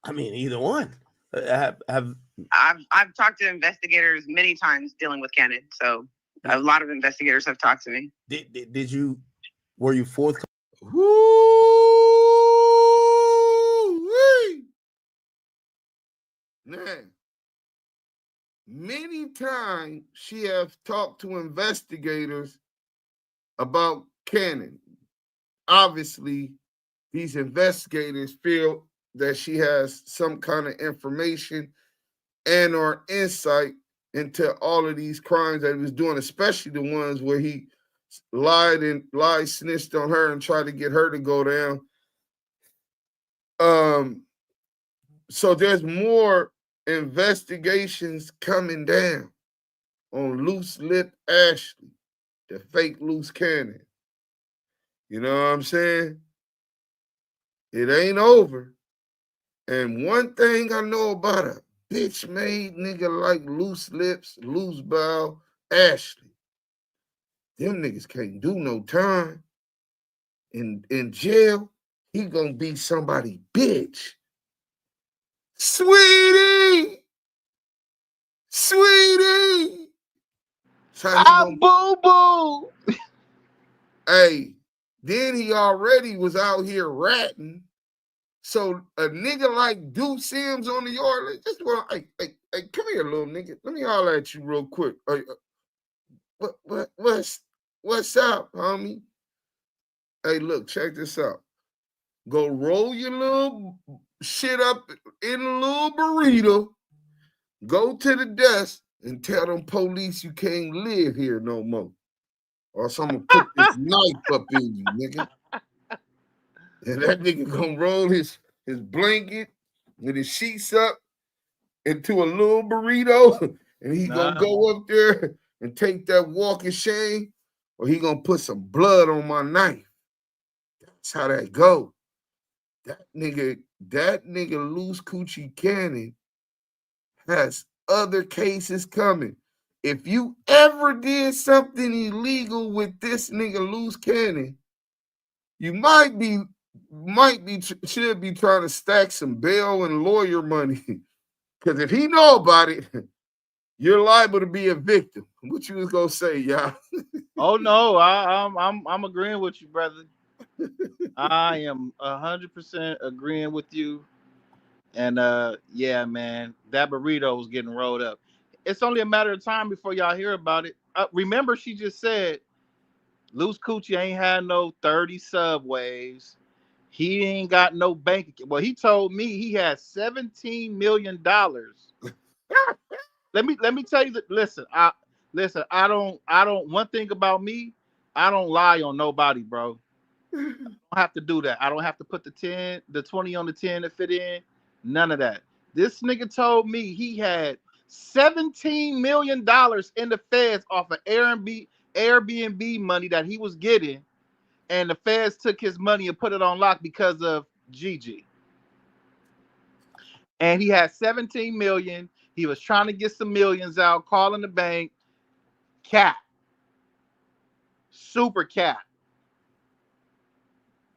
I mean, either one. I've talked to investigators many times dealing with Cannon, so a lot of investigators have talked to me. Were you forthcoming? Man, many times she have talked to investigators about Cannon. Obviously, these investigators feel that she has some kind of information and or insight into all of these crimes that he was doing, especially the ones where he lied, snitched on her and tried to get her to go down. So there's more investigations coming down on Loose Lip Ashley, the fake Luce Cannon. You know what I'm saying? It ain't over. And one thing I know about a bitch-made nigga like Loose Lips, Loose Bow, Ashley, them niggas can't do no time. In jail, he gonna be somebody bitch. Sweetie! Sweetie! So he gonna, boo-boo. hey, then he already was out here ratting. So a nigga like Duke Sims on the yard, just want, hey, come here, little nigga. Let me holler at you real quick. What's up, homie? Hey, look, check this out. Go roll your little shit up in a little burrito. Go to the desk and tell them police you can't live here no more. Or someone put this knife up in you, nigga. And that nigga gonna roll his blanket with his sheets up into a little burrito, and he gonna go up there and take that walk of shame, or he gonna put some blood on my knife. That's how that go. That nigga Luce Cannon has other cases coming. If you ever did something illegal with this nigga Luce Cannon, you should be trying to stack some bail and lawyer money. Because if he know about it, you're liable to be a victim. What you was gonna say, y'all? Oh no, I'm agreeing with you, brother. I am 100% agreeing with you. And yeah, man, that burrito was getting rolled up. It's only a matter of time before y'all hear about it. Remember, she just said Luce Coochie ain't had no 30 subways. He ain't got no bank account. Well, he told me he had $17 million. Let me tell you that. Listen, I don't. One thing about me, I don't lie on nobody, bro. I don't have to do that. I don't have to put the 20 on the 10 to fit in. None of that. This nigga told me he had $17 million in the feds off of Airbnb money that he was getting, and the feds took his money and put it on lock because of Gigi. And he had 17 million. He was trying to get some millions out, calling the bank. Cap. Super cap.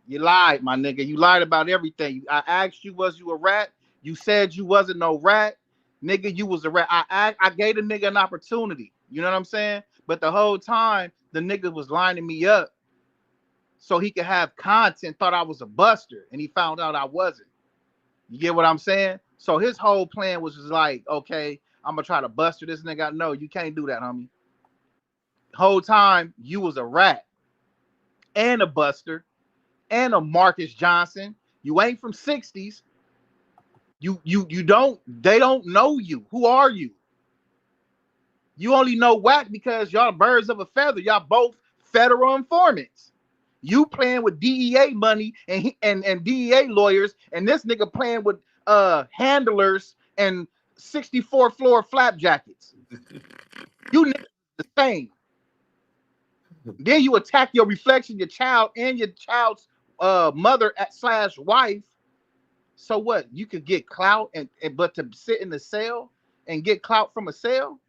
You lied, my nigga. You lied about everything. I asked you, was you a rat? You said you wasn't no rat. Nigga, you was a rat. I gave the nigga an opportunity. You know what I'm saying? But the whole time, the nigga was lining me up so he could have content, thought I was a buster, and he found out I wasn't. You get what I'm saying? So his whole plan was just like, okay, I'm going to try to buster this nigga. No, you can't do that, homie. Whole time, you was a rat and a buster and a Marcus Johnson. You ain't from 60s. They don't know you. Who are you? You only know WACK because y'all birds of a feather. Y'all both federal informants. You playing with DEA money and DEA lawyers, and this nigga playing with handlers and 64th floor flapjackets. You niggas the same. Then you attack your reflection, your child, and your child's mother / wife. So what? You could get clout, but to sit in the cell and get clout from a cell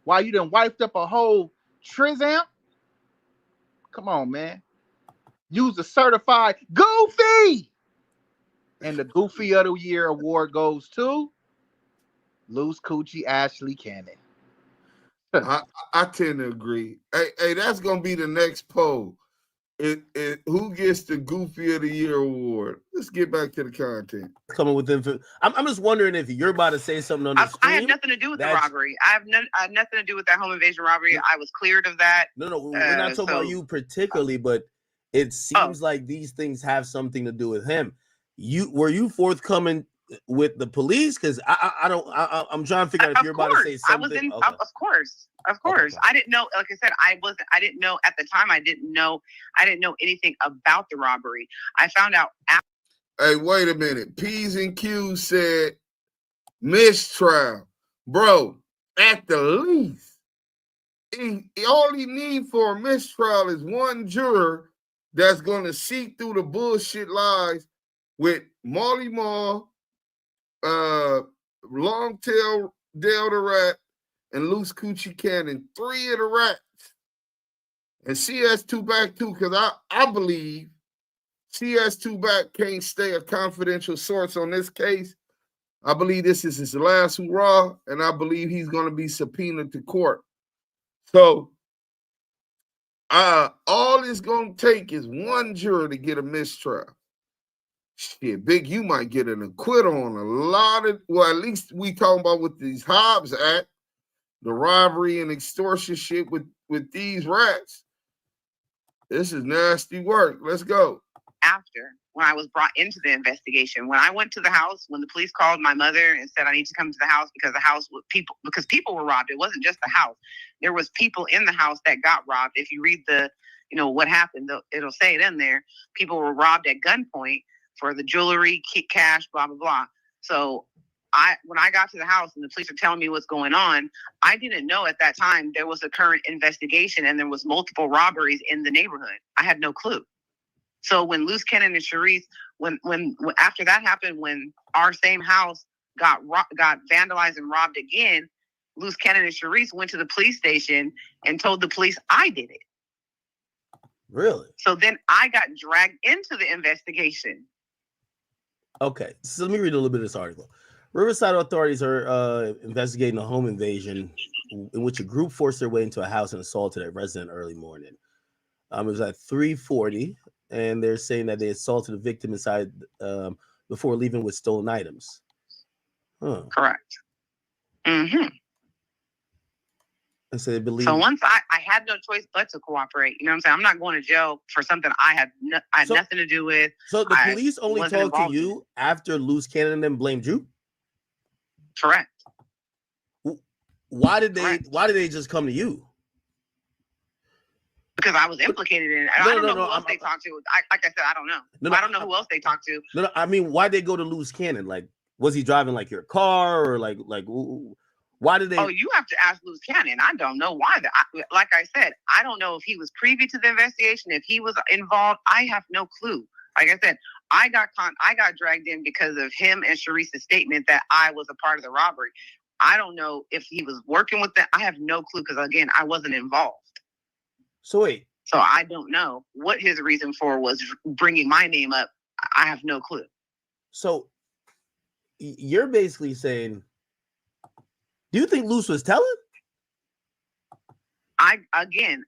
while you done wiped up a whole Trizamp? Come on, man. Use a certified Goofy. And the Goofy of the Year award goes to Luce Ashley Cannon. I tend to agree. Hey, that's gonna be the next poll. Who gets the Goofy of the Year award? Let's get back to the content. Coming with them. I'm just wondering if you're about to say something on the stream. I had nothing to do with the robbery. I have nothing to do with that home invasion robbery. I was cleared of that. No, we're not talking about you particularly, but it seems like these things have something to do with him. Were you forthcoming with the police? Because I'm trying to figure out if you're about to say something. Of course. Okay. I didn't know. Like I said, I didn't know at the time. I didn't know anything about the robbery. I found out after. Hey, wait a minute. P's and Q's said mistrial, bro. At the least, all he need for a mistrial is one juror that's going to see through the bullshit lies with Marley Marl, Longtail Dale the Rat, and Luce Cannon. 3 of the rats And CS2 back too, because I believe CS2 back can't stay a confidential source on this case. I believe this is his last hurrah, and I believe he's going to be subpoenaed to court. So all it's going to take is one juror to get a mistrial. Shit, Big U might get an acquittal on a lot of, well, at least we talking about with these Hobbs Act, the robbery and extortion shit with these rats. This is nasty work. Let's go. After, when I was brought into the investigation, when I went to the house, when the police called my mother and said I need to come to the house because the house with people, because people were robbed. It wasn't just the house. There was people in the house that got robbed. If you read the, what happened, it'll say it in there. People were robbed at gunpoint for the jewelry, cash, blah, blah, blah. So when I got to the house and the police were telling me what's going on, I didn't know at that time there was a current investigation and there was multiple robberies in the neighborhood. I had no clue. So when Luce Cannon and Charisse, when after that happened, when our same house got vandalized and robbed again, Luce Cannon and Charisse went to the police station and told the police I did it. Really? So then I got dragged into the investigation. Okay, so let me read a little bit of this article. Riverside authorities are investigating a home invasion in which a group forced their way into a house and assaulted a resident early morning. It was at 3:40, and they're saying that they assaulted the victim inside before leaving with stolen items. Huh. Correct. Mm-hmm. And so they believe. So once I had no choice but to cooperate. You know what I'm saying? I'm not going to jail for something I had nothing to do with. So the police only talked to you after Luce Cannon and them blamed you? Correct. Why did they just come to you? Because I was implicated in it. I don't know who else they talked to. Like I said, I don't know. I don't know who else they talked to. No, I mean, why they go to Luce Cannon? Like, was he driving like your car or like why did they? Oh, you have to ask Luce Cannon. I don't know why. Like I said, I don't know if he was privy to the investigation, if he was involved. I have no clue. Like I said, I got dragged in because of him and Charisse's statement that I was a part of the robbery. I don't know if he was working with them. I have no clue because, again, I wasn't involved. So wait. So I don't know what his reason for was bringing my name up. I have no clue. So you're basically saying, do you think Luce was telling? Again,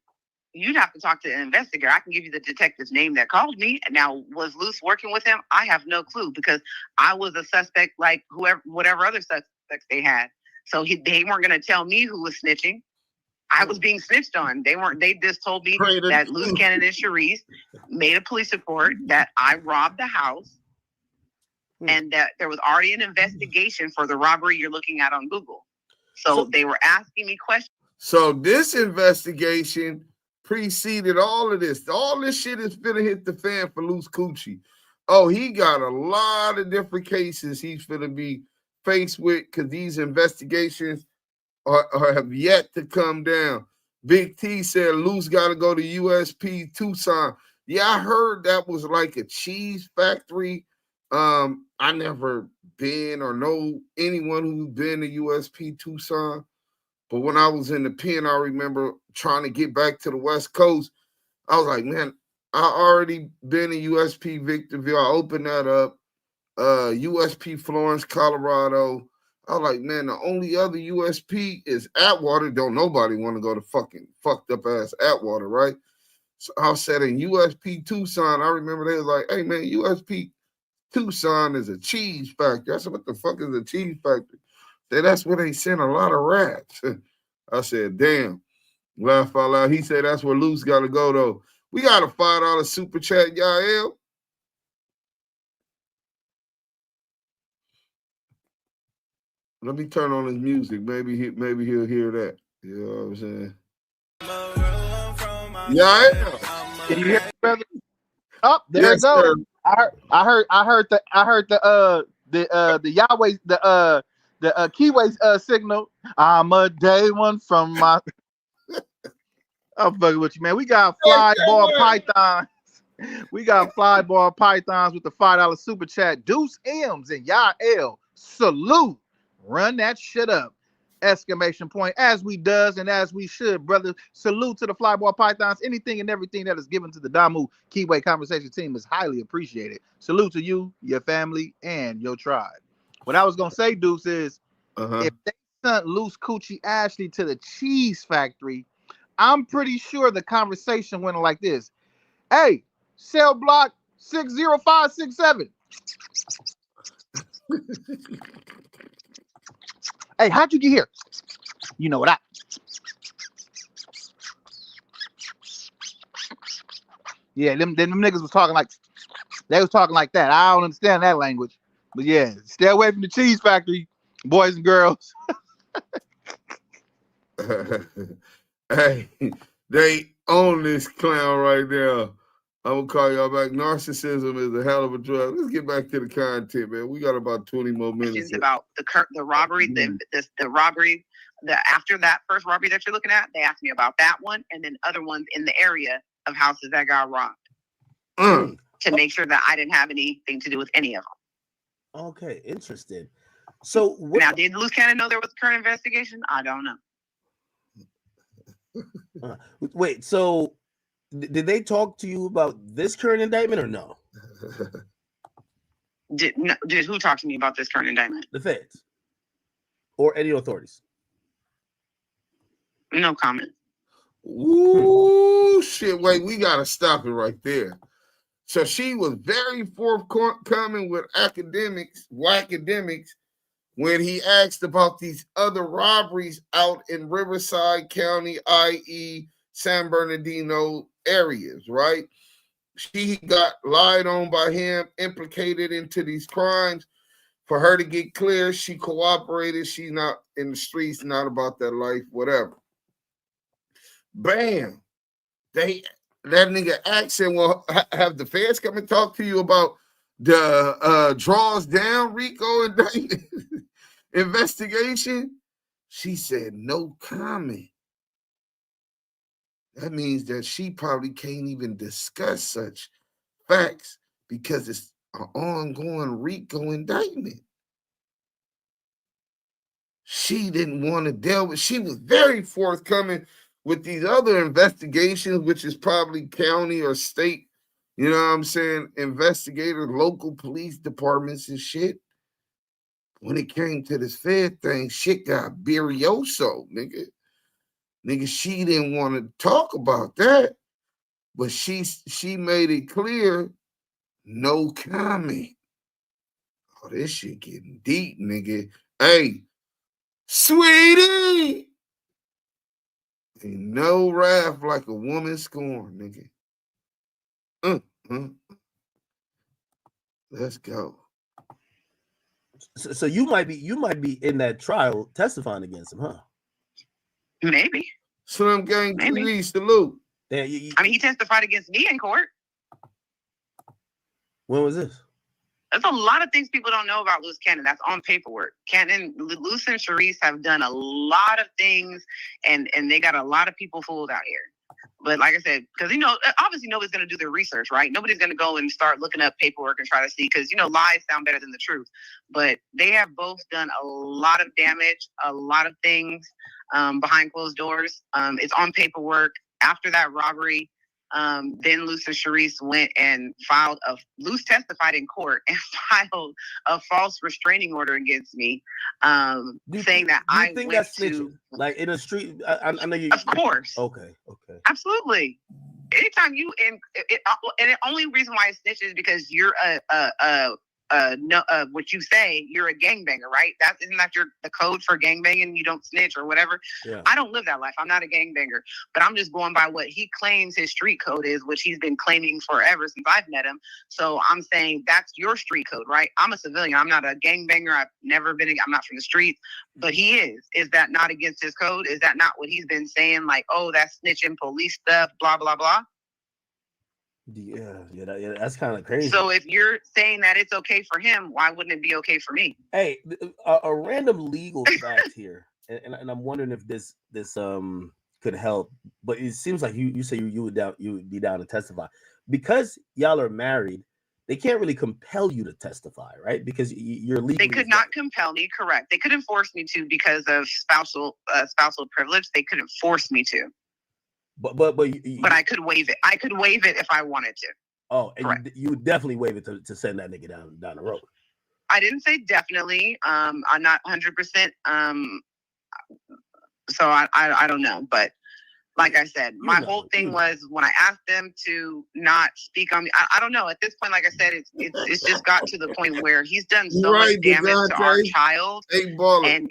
you'd have to talk to an investigator. I can give you the detective's name that called me. Now, was Luce working with him? I have no clue because I was a suspect like whatever other suspects they had. So they weren't going to tell me who was snitching. I was being snitched on. They just told me that Luce Cannon and Charisse made a police report that I robbed the house and that there was already an investigation for the robbery you're looking at on Google. So they were asking me questions. So this investigation preceded all of this. All this shit is finna hit the fan for Luce Coochie. Oh, he got a lot of different cases he's finna be faced with because these investigations have yet to come down. Big T said Luce got to go to USP Tucson. Yeah, I heard that was like a cheese factory. I never been or know anyone who's been to USP Tucson. But when I was in the pen, I remember trying to get back to the West Coast. I was like, man, I already been in USP Victorville. I opened that up. USP Florence, Colorado. I was like, man, the only other USP is Atwater. Don't nobody want to go to fucking fucked up ass Atwater, right? So I said in USP Tucson, I remember they was like, hey man, USP Tucson is a cheese factory. I said, what the fuck is a cheese factory? That's where they send a lot of rats. I said, damn. Laugh out loud. He said that's where Luce got to go, though. We got a $5 super chat, Yael. Let me turn on his music. Maybe he'll hear that. You know what I'm saying? Yael. Can you hear me, brother? Oh, there it goes. Sir. I heard the Yahweh the Kiwe signal. I'm a day one from my. I'm fucking with you, man. We got fly ball pythons. We got fly ball pythons with the $5 super chat. Deuce M's and Yael. Salute. Run that shit up. Exclamation point, as we does and as we should, brother. Salute to the Flyboy Pythons. Anything and everything that is given to the Damu Kiwe Conversation team is highly appreciated. Salute to you, your family, and your tribe. What I was gonna say, Deuce, is if they sent Luce Ashley to the cheese factory, I'm pretty sure the conversation went like this. Hey, cell block 60567. Hey, how'd you get here? You know what Yeah, them niggas was talking like they was talking like that. I don't understand that language. But yeah, stay away from the cheese factory, boys and girls. Hey, they own this clown right now. I'm gonna call y'all back. Narcissism is a hell of a drug. Let's get back to the content, man. We got about 20 more minutes. About the robbery, the robbery, after that first robbery that you're looking at, they asked me about that one, and then other ones in the area of houses that got robbed to make sure that I didn't have anything to do with any of them. Okay, interesting. So now, did Luce Cannon know there was a current investigation? I don't know. Wait, so did they talk to you about this current indictment or no? Did who talk to me about this current indictment? The feds or any authorities? No comment. Ooh, shit. Wait, we got to stop it right there. So she was very forthcoming with Akademiks, WACK100, when he asked about these other robberies out in Riverside County, i.e. San Bernardino areas, right? She got lied on by him, implicated into these crimes. For her to get clear, she cooperated. She's not in the streets, not about that life, whatever. Bam. That nigga asking, well, have the feds come and talk to you about the draws down RICO indictment investigation? She said no comment. That means that she probably can't even discuss such facts because it's an ongoing RICO indictment. She didn't want to deal with. She was very forthcoming with these other investigations, which is probably county or state, you know what I'm saying, investigators, local police departments and shit. When it came to this Fed thing, shit got berioso, nigga. Nigga, she didn't want to talk about that, but she made it clear, no comment. Oh, this shit getting deep, nigga. Hey, sweetie! Ain't no wrath like a woman scorned, nigga. Let's go. So you might be in that trial testifying against him, huh? Maybe. Slim Gang TV, salute. Yeah, I mean, he testified against me in court. When was this? There's a lot of things people don't know about Luce Cannon. That's on paperwork. Luce and Charisse have done a lot of things, and they got a lot of people fooled out here. But like I said, because, you know, obviously nobody's going to do their research, right? Nobody's going to go and start looking up paperwork and try to see, because, you know, lies sound better than the truth. But they have both done a lot of damage, a lot of things behind closed doors. It's on paperwork. After that robbery, then Luce and Charisse went and Luce testified in court and filed a false restraining order against me, saying that I think went that's to, like in a street. I know you. Of course. Okay. Absolutely. Anytime you and the only reason why it's snitch is because you're what you say, you're a gangbanger, right? Isn't that the code for gangbanging? You don't snitch or whatever. Yeah. I don't live that life. I'm not a gangbanger, but I'm just going by what he claims his street code is, which he's been claiming forever since I've met him. So I'm saying that's your street code, right? I'm a civilian. I'm not a gangbanger. I'm not from the streets, but he is. Is that not against his code? Is that not what he's been saying? Like, oh, that's snitching police stuff, blah, blah, blah. Yeah, that's kind of crazy. So if you're saying that it's okay for him, why wouldn't it be okay for me? Hey, a random legal fact here, and I'm wondering if this could help. But it seems like you say you would be down to testify because y'all are married. they can't really compel you to testify, right? Because you're legally. They could not compel me, correct. They couldn't force me to because of spousal privilege. They couldn't force me to. But I could waive it. I could waive it if I wanted to. Oh, and you would definitely waive it to send that nigga down the road. I didn't say definitely. I'm not 100%. So I don't know, but like I said, my whole thing was when I asked them to not speak on me. I don't know. At this point, like I said, it's just got to the point where he's done so much damage to our child, and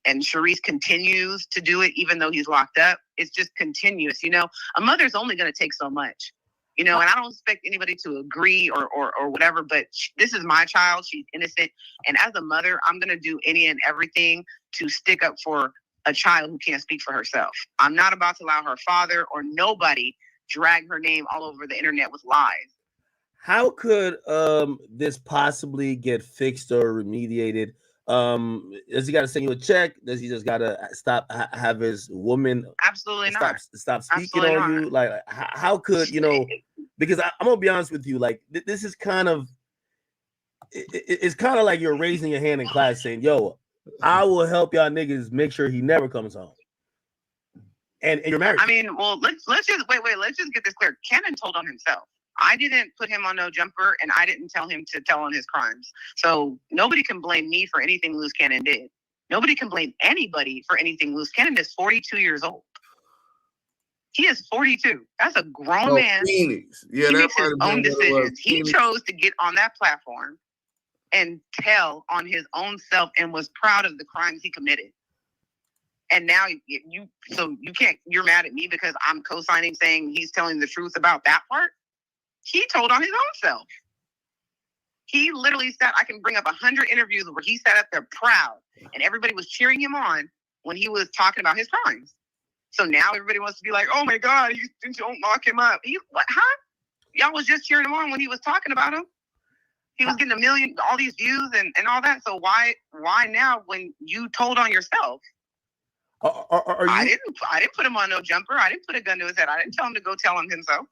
Charisse continues to do it even though he's locked up. It's just continuous. You know, a mother's only going to take so much. You know, and I don't expect anybody to agree or whatever, but this is my child. She's innocent, and as a mother, I'm going to do any and everything to stick up for a child who can't speak for herself. I'm not about to allow her father or nobody drag her name all over the internet with lies. How could this possibly get fixed or remediated? Does he got to send you a check? Does he just got to have his woman absolutely not stop speaking absolutely on not. You? Like, how could, you know, because I'm gonna be honest with you, like this is kind of it's kind of like you're raising your hand in class saying, yo, I will help y'all niggas make sure he never comes home. And you're married. I mean, well, let's just wait. Let's just get this clear. Cannon told on himself. I didn't put him on no jumper, and I didn't tell him to tell on his crimes. So nobody can blame me for anything Luce Cannon did. Nobody can blame anybody for anything. Luce Cannon is 42 years old. He is 42. That's a grown man. Phoenix. Yeah, he makes his own decisions. He chose to get on that platform and tell on his own self and was proud of the crimes he committed. And now you're mad at me because I'm co-signing saying he's telling the truth about that part. He told on his own self. He literally sat, I can bring up 100 interviews where he sat up there proud and everybody was cheering him on when he was talking about his crimes. So now everybody wants to be like, oh my God, you don't lock him up. What, huh? Y'all was just cheering him on when he was talking about him. He was getting 1 million, all these views and all that. So why now when you told on yourself? I didn't put him on no jumper. I didn't put a gun to his head. I didn't tell him to go tell on himself.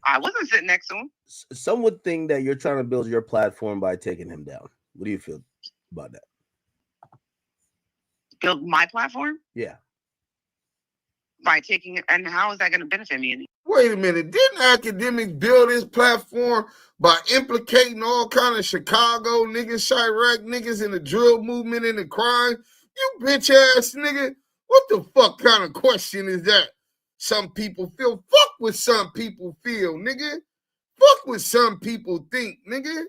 I wasn't sitting next to him. Some would think that you're trying to build your platform by taking him down. What do you feel about that? Build my platform? Yeah. By taking it, and how is that going to benefit me? Wait a minute. Didn't Akademiks build his platform by implicating all kind of Chicago niggas, Chirac niggas in the drill movement and the crime? You bitch ass nigga. What the fuck kind of question is that? Some people feel. Fuck what some people feel, nigga. Fuck what some people think, nigga.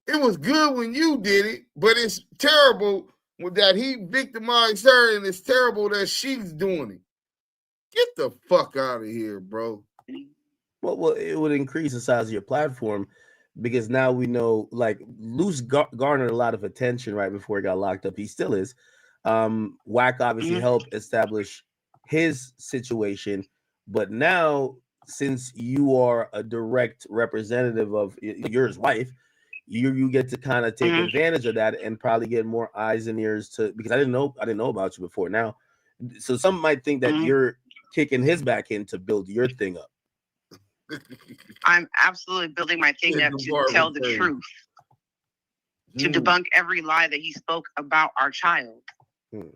It was good when you did it, but it's terrible that he victimized her, and it's terrible that she's doing it. Get the fuck out of here, bro. Well, it would increase the size of your platform because now we know, like, Luce garnered a lot of attention right before he got locked up. He still is. WACK obviously helped establish his situation, but now since you are a direct representative of your wife, you get to kind of take advantage of that and probably get more eyes and ears to, because I didn't know about you before now. So some might think that you're kicking his back in to build your thing up. I'm absolutely building my thing up to tell the truth, to debunk every lie that he spoke about our child.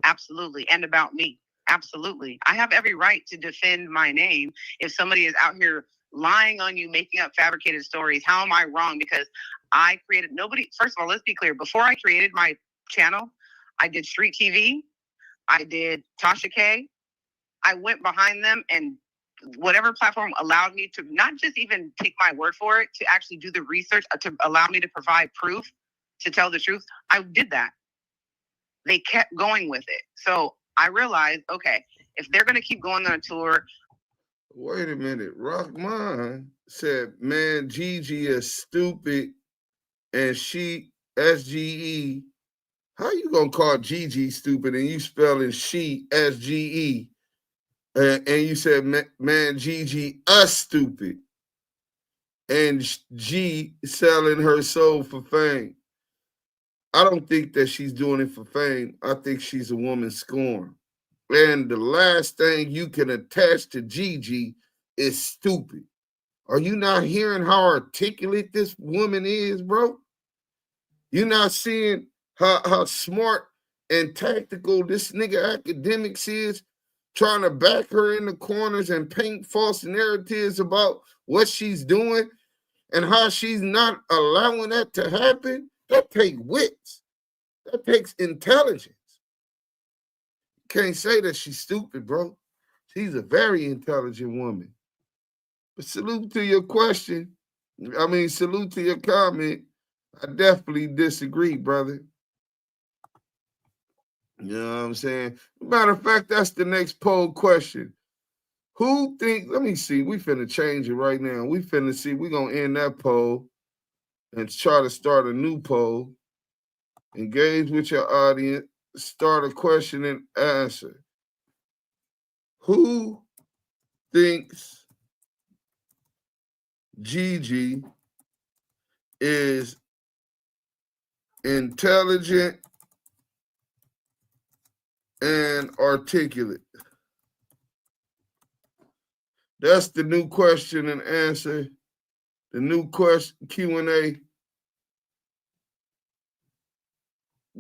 Absolutely. And about me. Absolutely. I have every right to defend my name. If somebody is out here lying on you, making up fabricated stories, how am I wrong? Because I created first of all, let's be clear. Before I created my channel, I did Street TV. I did Tasha K. I went behind them, and whatever platform allowed me to not just even take my word for it, to actually do the research, to allow me to provide proof, to tell the truth, I did that. They kept going with it. So I realized, okay, if they're going to keep going on a tour. Wait a minute. Rockman said, man, Gigi is stupid, and she, SGE. How you going to call Gigi stupid and you spelling she, SGE? And you said, man, Gigi, us stupid. And G selling her soul for fame. I don't think that she's doing it for fame. I think she's a woman scorned. And the last thing you can attach to Gigi is stupid. Are you not hearing how articulate this woman is, bro? You're not seeing how smart and tactical this nigga Akademiks is, trying to back her in the corners and paint false narratives about what she's doing and how she's not allowing that to happen. That takes wits. That takes intelligence. You can't say that she's stupid, bro. She's a very intelligent woman. But salute to your question. Salute to your comment. I definitely disagree, brother. You know what I'm saying? Matter of fact, that's the next poll question. Who think, let me see, we finna change it right now. We finna see, we gonna end that poll and try to start a new poll. Engage with your audience, start a question and answer. Who thinks Gigi is intelligent and articulate? That's the new question and answer. The new question Q&A.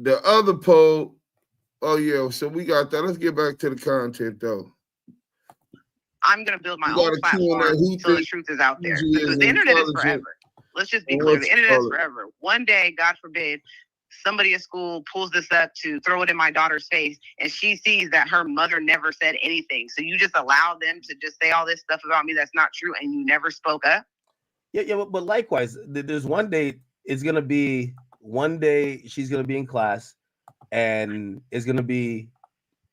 The other poll, oh yeah, so we got that. Let's get back to the content though. I'm going to build my own platform so the truth is out there. The internet is forever. Let's just be clear. The internet is forever. One day, God forbid, somebody at school pulls this up to throw it in my daughter's face, and she sees that her mother never said anything. So you just allow them to just say all this stuff about me that's not true, and you never spoke up? Yeah, but likewise, there's one day, it's going to be, one day she's going to be in class, and it's going to be,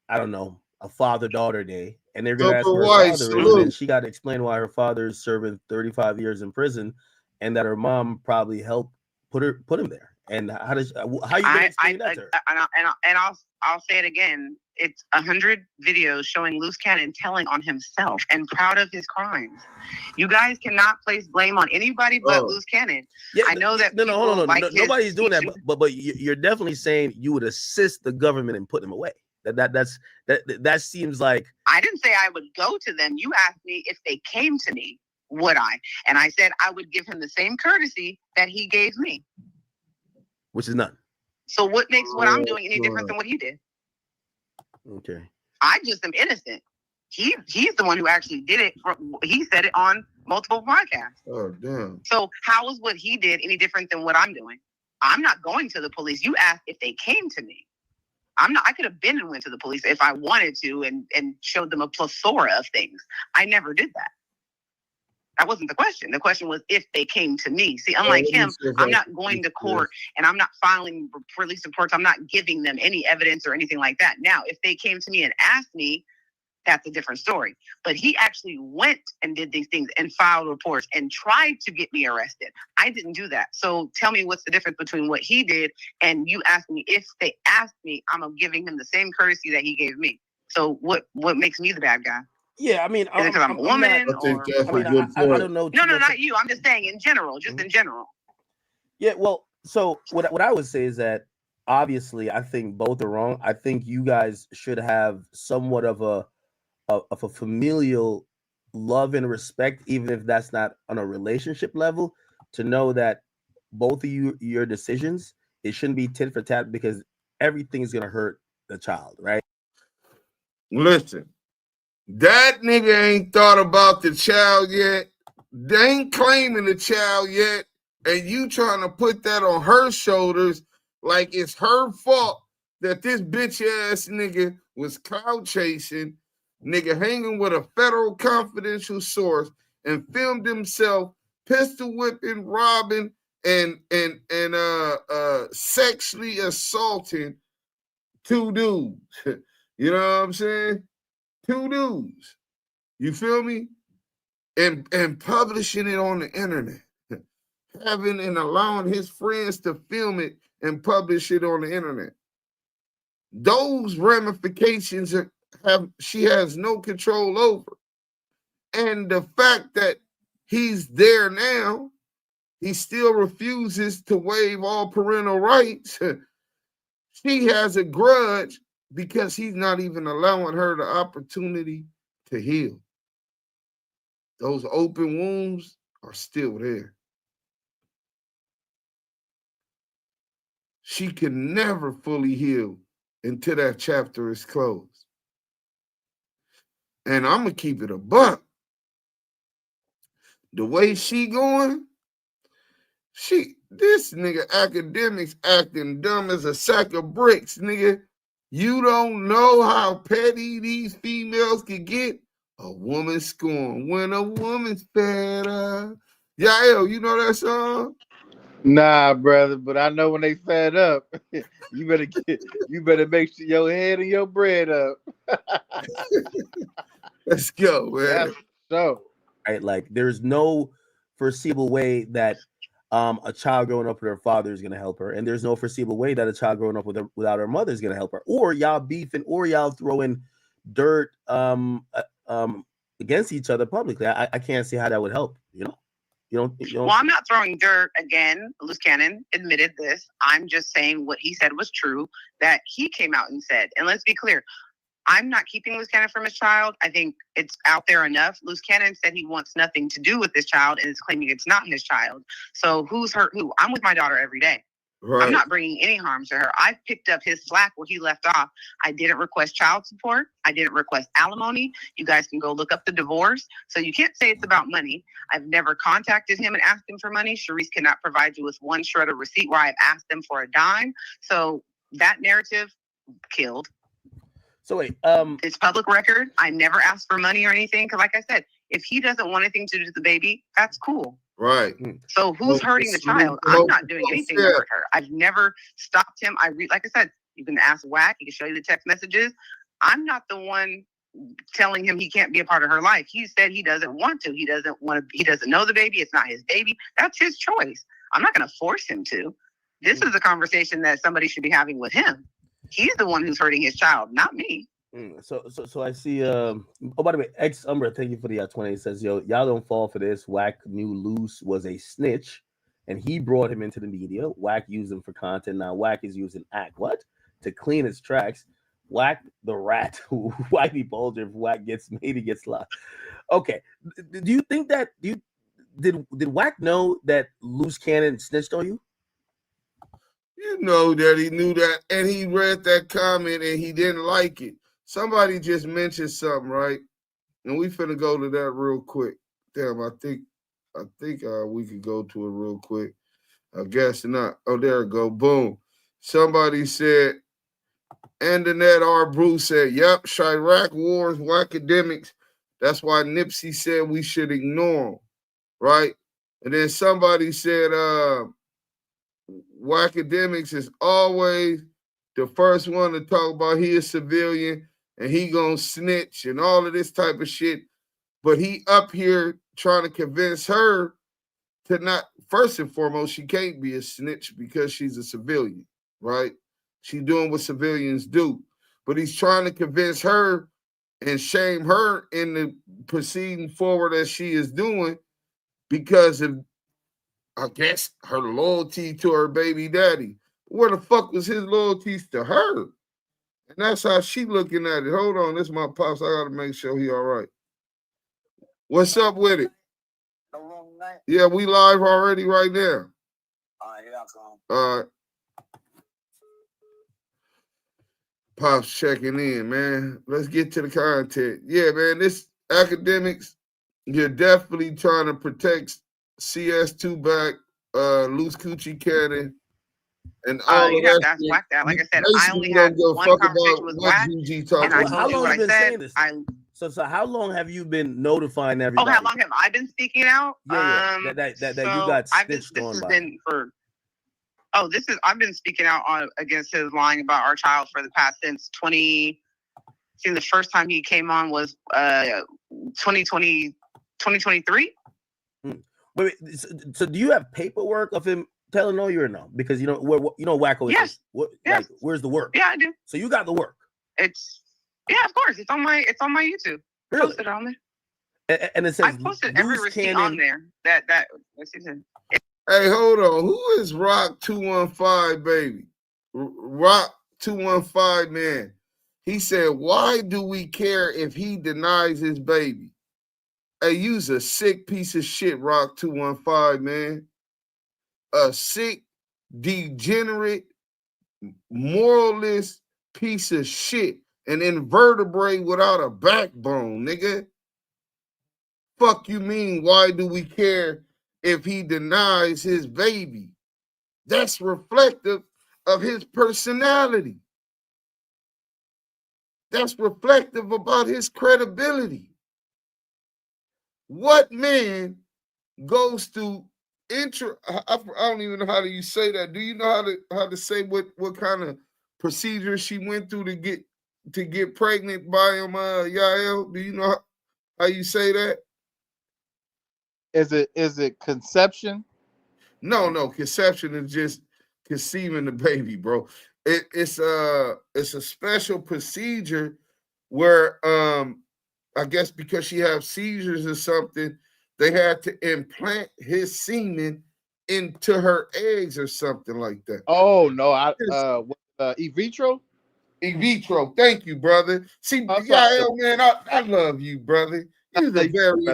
I don't know, a father-daughter day. And they're going to ask her father, and she got to explain why her father is serving 35 years in prison, and that her mom probably helped put him there. And how you going to explain that to her? And I'll say it again. It's 100 videos showing Luce Cannon telling on himself and proud of his crimes. You guys cannot place blame on anybody but Luce Cannon. Yeah, I know that. No, hold on. Nobody's doing that. But you're definitely saying you would assist the government in putting him away. That seems like. I didn't say I would go to them. You asked me if they came to me, would I? And I said I would give him the same courtesy that he gave me. Which is none. So what makes what I'm doing any different than what he did? Okay. I just am innocent. He's the one who actually did it. He said it on multiple podcasts. Oh, damn. So how is what he did any different than what I'm doing? I'm not going to the police. You asked if they came to me. I could have been and went to the police if I wanted to and showed them a plethora of things. I never did that. That wasn't the question. The question was if they came to me. See, unlike him, I'm not going to court and I'm not filing police reports. I'm not giving them any evidence or anything like that. Now, if they came to me and asked me, that's a different story. But he actually went and did these things and filed reports and tried to get me arrested. I didn't do that. So tell me what's the difference between what he did and you asked me. If they asked me, I'm giving him the same courtesy that he gave me. So what makes me the bad guy? Yeah, I mean, because I'm a woman. I don't know. No, not you. I'm just saying in general, in general. Yeah, well, so what I would say is that obviously I think both are wrong. I think you guys should have somewhat of a familial love and respect, even if that's not on a relationship level, to know that both of your decisions, it shouldn't be tit for tat because everything is gonna hurt the child, right? Listen, that nigga ain't thought about the child yet. They ain't claiming the child yet, and you trying to put that on her shoulders like it's her fault that this bitch ass nigga was clout chasing, nigga hanging with a federal confidential source and filmed himself pistol whipping, robbing, and sexually assaulting two dudes. You know what I'm saying? Two dudes. You feel me? And publishing it on the internet. Having and allowing his friends to film it and publish it on the internet. Those ramifications she has no control over. And the fact that he's there now, he still refuses to waive all parental rights. She has a grudge because he's not even allowing her the opportunity to heal. Those open wounds are still there. She can never fully heal until that chapter is closed. And I'm going to keep it a buck. The way she going, this nigga Akademiks acting dumb as a sack of bricks, nigga. You don't know how petty these females can get. A woman scorned when a woman's better. Yael, you know that song? Nah, brother, but I know when they fed up, you better make sure your head and your bread up. Let's go, man. That's so. Right, like there's no foreseeable way that a child growing up with her father is gonna help her, and there's no foreseeable way that a child growing up without her mother is gonna help her, or y'all beefing, or y'all throwing dirt against each other publicly. I can't see how that would help. You don't. Well, I'm not throwing dirt again. Luce Cannon admitted this. I'm just saying what he said was true, that he came out and said. And let's be clear, I'm not keeping Luce Cannon from his child. I think it's out there enough. Luce Cannon said he wants nothing to do with this child and is claiming it's not his child. So who's hurt who? I'm with my daughter every day. Right. I'm not bringing any harm to her. I picked up his slack where he left off. I didn't request child support. I didn't request alimony. You guys can go look up the divorce. So you can't say it's about money. I've never contacted him and asked him for money. Charisse cannot provide you with one shred of receipt where I've asked them for a dime. So that narrative killed. So wait, it's public record. I never asked for money or anything. Because like I said, if he doesn't want anything to do with the baby, that's cool. Right. So who's hurting the child? I'm not doing anything to hurt her. I've never stopped him. Like I said, you can ask WACK. He can show you the text messages. I'm not the one telling him he can't be a part of her life. He said he doesn't want to. He doesn't want to. He doesn't know the baby. It's not his baby. That's his choice. I'm not going to force him to. This is a conversation that somebody should be having with him. He's the one who's hurting his child, not me. So I see. Oh, by the way, X Umbra, thank you for the 20. It says, "Yo, y'all don't fall for this. WACK knew Luce was a snitch, and he brought him into the media. WACK used him for content. Now WACK is using to clean his tracks. WACK the rat. Whitey Bulger. If WACK gets made, he gets locked. Okay. Do you think that did WACK know that Luce Cannon snitched on you? You know that he knew that, and he read that comment and he didn't like it. Somebody just mentioned something, right? And we finna go to that real quick. Damn, I think we could go to it real quick. I guess not. Oh, there it go. Boom. Somebody said, and the net R. Bruce said, yep, Chirac wars, Academics. That's why Nipsey said we should ignore them, right? And then somebody said, Academics is always the first one to talk about he is civilian and he gonna snitch and all of this type of shit. But he up here trying to convince her to not, first and foremost, she can't be a snitch because she's a civilian, right? She doing what civilians do. But he's trying to convince her and shame her in the proceeding forward as she is doing because of, I guess, her loyalty to her baby daddy. Where the fuck was his loyalties to her? And that's how she looking at it. Hold on, this is my pops. I gotta make sure he all right. What's up with it? Yeah, we live already right now. All right. Pops checking in, man. Let's get to the content. Yeah, man, this Akademiks, you're definitely trying to protect CS2 back, Luce Cannon, and all you have to ask WACK that. Like I said, I only had one conversation with WACK, and I told you what I said. So how long have you been notifying everybody? Oh, how long have I been speaking out? Yeah, that you got snitched on by. I've been speaking out against his lying about our child for the past since 20. I think the first time he came on was 2023. Wait, so do you have paperwork of him telling no, you're no? Because WACK100. Yes. Like, where's the work? Yeah, I do. So you got the work. Yeah, of course. It's on my YouTube. Really? I posted it on there. And it says I posted every receipt on there. That Hey, hold on. Who is Rock 215, baby? Rock 215, man. He said, why do we care if he denies his baby? Hey, you's a sick piece of shit, Rock 215, man. A sick, degenerate, moralist piece of shit. An invertebrate without a backbone, nigga. Fuck you mean, why do we care if he denies his baby? That's reflective of his personality. That's reflective about his credibility. What man goes to I don't even know how do you say that. Do you know how to say what kind of procedure she went through to get pregnant by him, Yael? Do you know how you say that? Is it conception? No. Conception is just conceiving the baby, bro. It's a special procedure where I guess because she has seizures or something, they had to implant his semen into her eggs or something like that. Oh no, in vitro. In vitro. Thank you, brother. See, Yael, man, I love you, brother. You're the very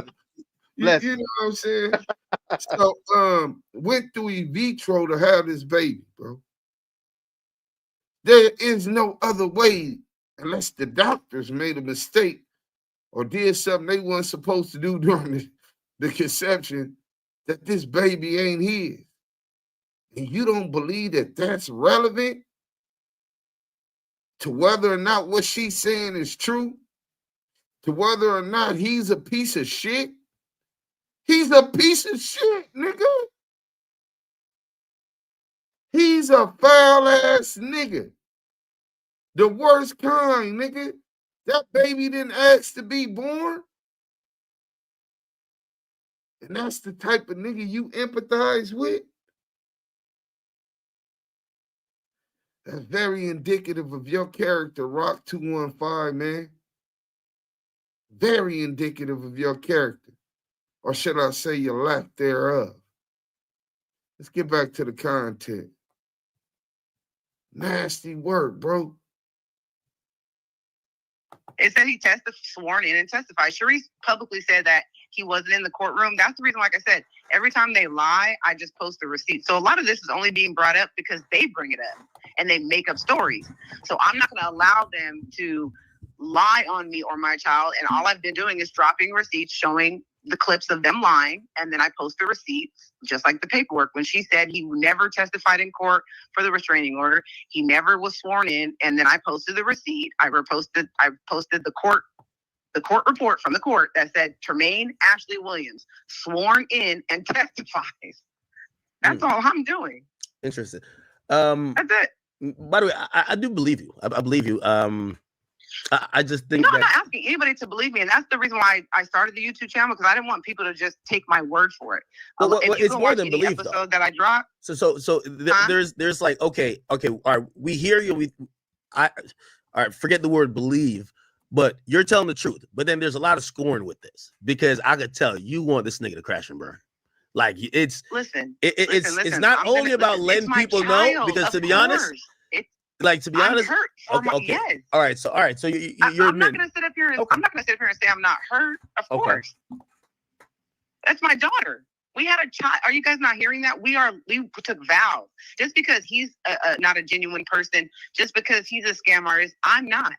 you know what I'm saying? So went through in vitro to have this baby, bro. There is no other way unless the doctors made a mistake or did something they weren't supposed to do during the conception, that this baby ain't his. And you don't believe that that's relevant to whether or not what she's saying is true, to whether or not he's a piece of shit? He's a piece of shit, nigga. He's a foul-ass nigga. The worst kind, nigga. That baby didn't ask to be born. And that's the type of nigga you empathize with. That's very indicative of your character, Rock 215, man. Very indicative of your character. Or should I say your lack thereof. Let's get back to the content. Nasty work, bro. It said he sworn in and testified. Charisse publicly said that he wasn't in the courtroom. That's the reason, like I said, every time they lie, I just post the receipt. So a lot of this is only being brought up because they bring it up and they make up stories. So I'm not going to allow them to lie on me or my child. And all I've been doing is dropping receipts showing the clips of them lying. And then I post the receipts, just like the paperwork. When she said he never testified in court for the restraining order, he never was sworn in. And then I posted the receipt. I posted the court report from the court that said Tremaine Ashley Williams sworn in and testifies. That's all I'm doing. Interesting. That's it. By the way, I do believe you. I believe you. I just think I'm not asking anybody to believe me, and that's the reason why I started the YouTube channel, because I didn't want people to just take my word for it. Well, if you it's more than belief, though. That I dropped. There's like okay, all right, we hear you. All right, forget the word believe, but you're telling the truth. But then there's a lot of scorn with this because I could tell you want this nigga to crash and burn. Like it's it's not only about letting people know, because to be honest. I'm hurt. Okay. Yes. All right. So you're. I'm not gonna sit up here and I'm not gonna sit up here and say I'm not hurt. Of course. That's my daughter. We had a child. Are you guys not hearing that? We took vows. Just because he's not a genuine person, just because he's a scam artist, I'm not.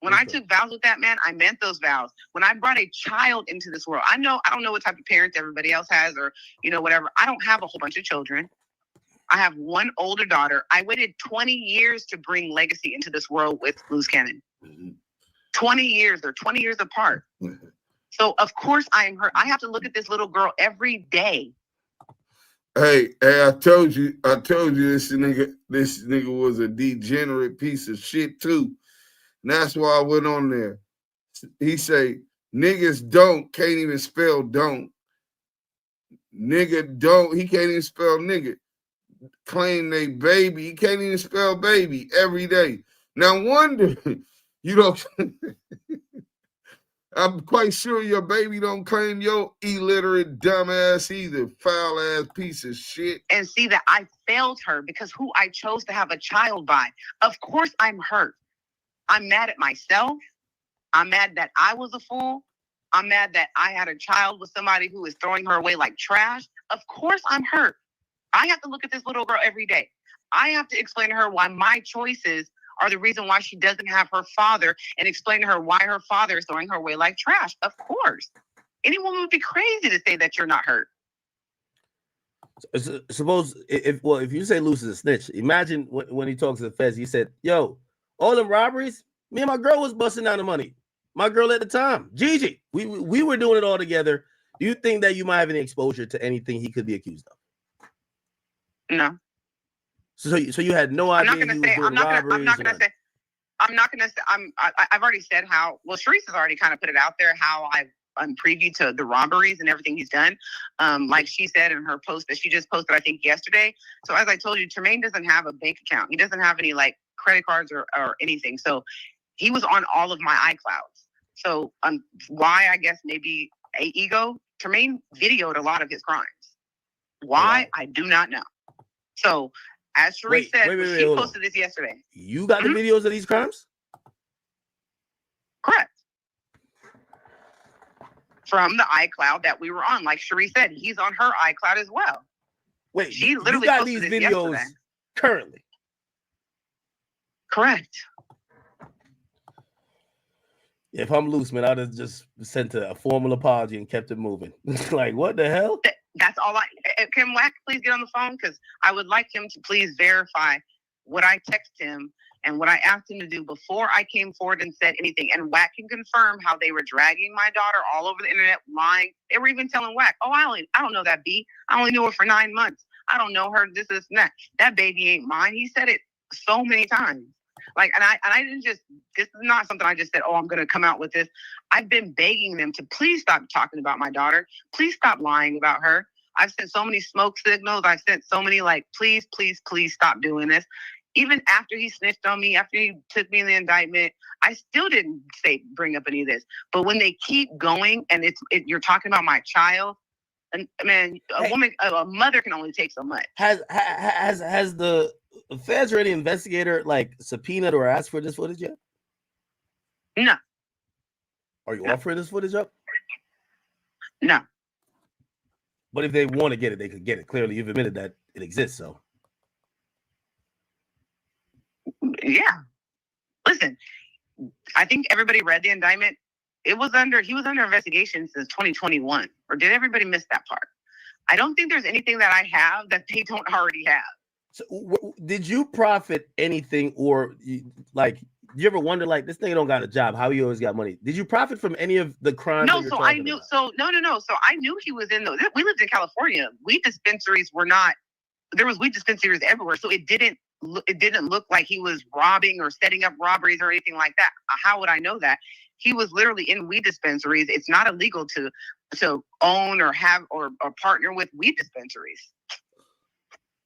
When I took vows with that man, I meant those vows. When I brought a child into this world, I don't know what type of parents everybody else has, or whatever. I don't have a whole bunch of children. I have one older daughter. I waited 20 years to bring legacy into this world with Luce Cannon. 20 years. They're 20 years apart. So, of course, I am hurt. I have to look at this little girl every day. Hey, I told you this nigga was a degenerate piece of shit, too. And that's why I went on there. He say, niggas can't even spell don't. Nigga don't. He can't even spell nigga. Claim they baby. He can't even spell baby every day. Now wonder, I'm quite sure your baby don't claim your illiterate dumbass either, foul ass piece of shit. And see that I failed her because who I chose to have a child by. Of course I'm hurt. I'm mad at myself. I'm mad that I was a fool. I'm mad that I had a child with somebody who is throwing her away like trash. Of course I'm hurt. I have to look at this little girl every day. I have to explain to her why my choices are the reason why she doesn't have her father, and explain to her why her father is throwing her away like trash. Of course. Anyone would be crazy to say that you're not hurt. Suppose if you say Luce is a snitch, imagine when he talks to the feds, he said, yo, all them robberies, me and my girl was busting down the money. My girl at the time, Gigi, we were doing it all together. Do you think that you might have any exposure to anything he could be accused of? No. So you had no idea he was doing robberies? I've already said how, well, Charisse has already kind of put it out there, how I've preview to the robberies and everything he's done. Like she said in her post that she just posted, I think yesterday. So as I told you, Tremaine doesn't have a bank account. He doesn't have any like credit cards or anything. So he was on all of my iClouds. So why, I guess maybe a ego, Tremaine videoed a lot of his crimes. Why? I do not know. So as Charisse said, she posted this yesterday. You got the videos of these crimes? Correct. From the iCloud that we were on. Like Charisse said, he's on her iCloud as well. Wait, she literally you got these videos yesterday. Currently? Correct. If I'm Luce, man, I'd have just sent a formal apology and kept it moving. Like, what the hell? That's all can WACK please get on the phone? Because I would like him to please verify what I text him and what I asked him to do before I came forward and said anything. And WACK can confirm how they were dragging my daughter all over the internet, lying. They were even telling WACK, oh, I don't know that B. I only knew her for 9 months. I don't know her, this and that. That baby ain't mine. He said it so many times. Like, and I didn't just, this is not something I just said, oh, I'm going to come out with this. I've been begging them to please stop talking about my daughter. Please stop lying about her. I've sent so many smoke signals. I've sent so many, like, please, please, please stop doing this. Even after he snitched on me, after he took me in the indictment, I still didn't bring up any of this. But when they keep going and you're talking about my child, and man, a mother can only take so much. Has the feds or any investigator like subpoenaed or asked for this footage yet? No. Are you offering this footage up? No. But if they want to get it, they could get it. Clearly, you've admitted that it exists, so. Yeah. Listen, I think everybody read the indictment. He was under investigation since 2021. Or did everybody miss that part? I don't think there's anything that I have that they don't already have. So, did you profit anything, or like, you ever wonder, like, this nigga don't got a job, how he always got money? Did you profit from any of the crimes? No, so I knew. So no. So I knew he was in those. We lived in California. Weed dispensaries were not. There was weed dispensaries everywhere, so it didn't look like he was robbing or setting up robberies or anything like that. How would I know that? He was literally in weed dispensaries. It's not illegal to own or have or partner with weed dispensaries.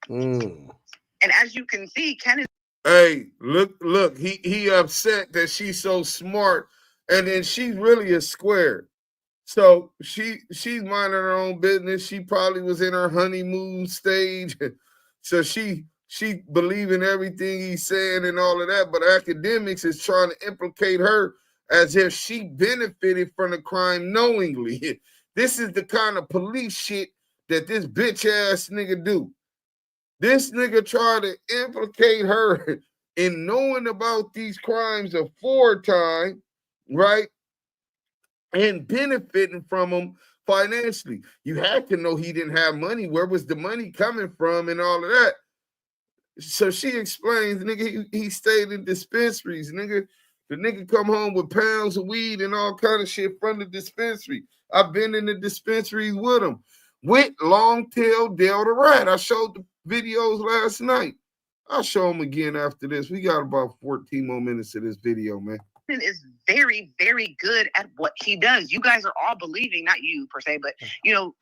And as you can see, Ken is. Hey, look, he upset that she's so smart, and then she's really a square. So she's minding her own business. She probably was in her honeymoon stage. So she believing everything he's saying and all of that, but Akademiks is trying to implicate her as if she benefited from the crime knowingly. This is the kind of police shit that this bitch ass nigga do. This nigga tried to implicate her in knowing about these crimes aforetime, right? And benefiting from them financially. You had to know he didn't have money. Where was the money coming from and all of that? So she explains, nigga, he stayed in dispensaries, nigga. The nigga come home with pounds of weed and all kind of shit from the dispensary. I've been in the dispensaries with him. With Longtail Dale the Rat. I showed the videos last night. I'll show them again after this. We got about 14 more minutes of this video, man. Is very, very good at what he does. You guys are all believing, not you per se, but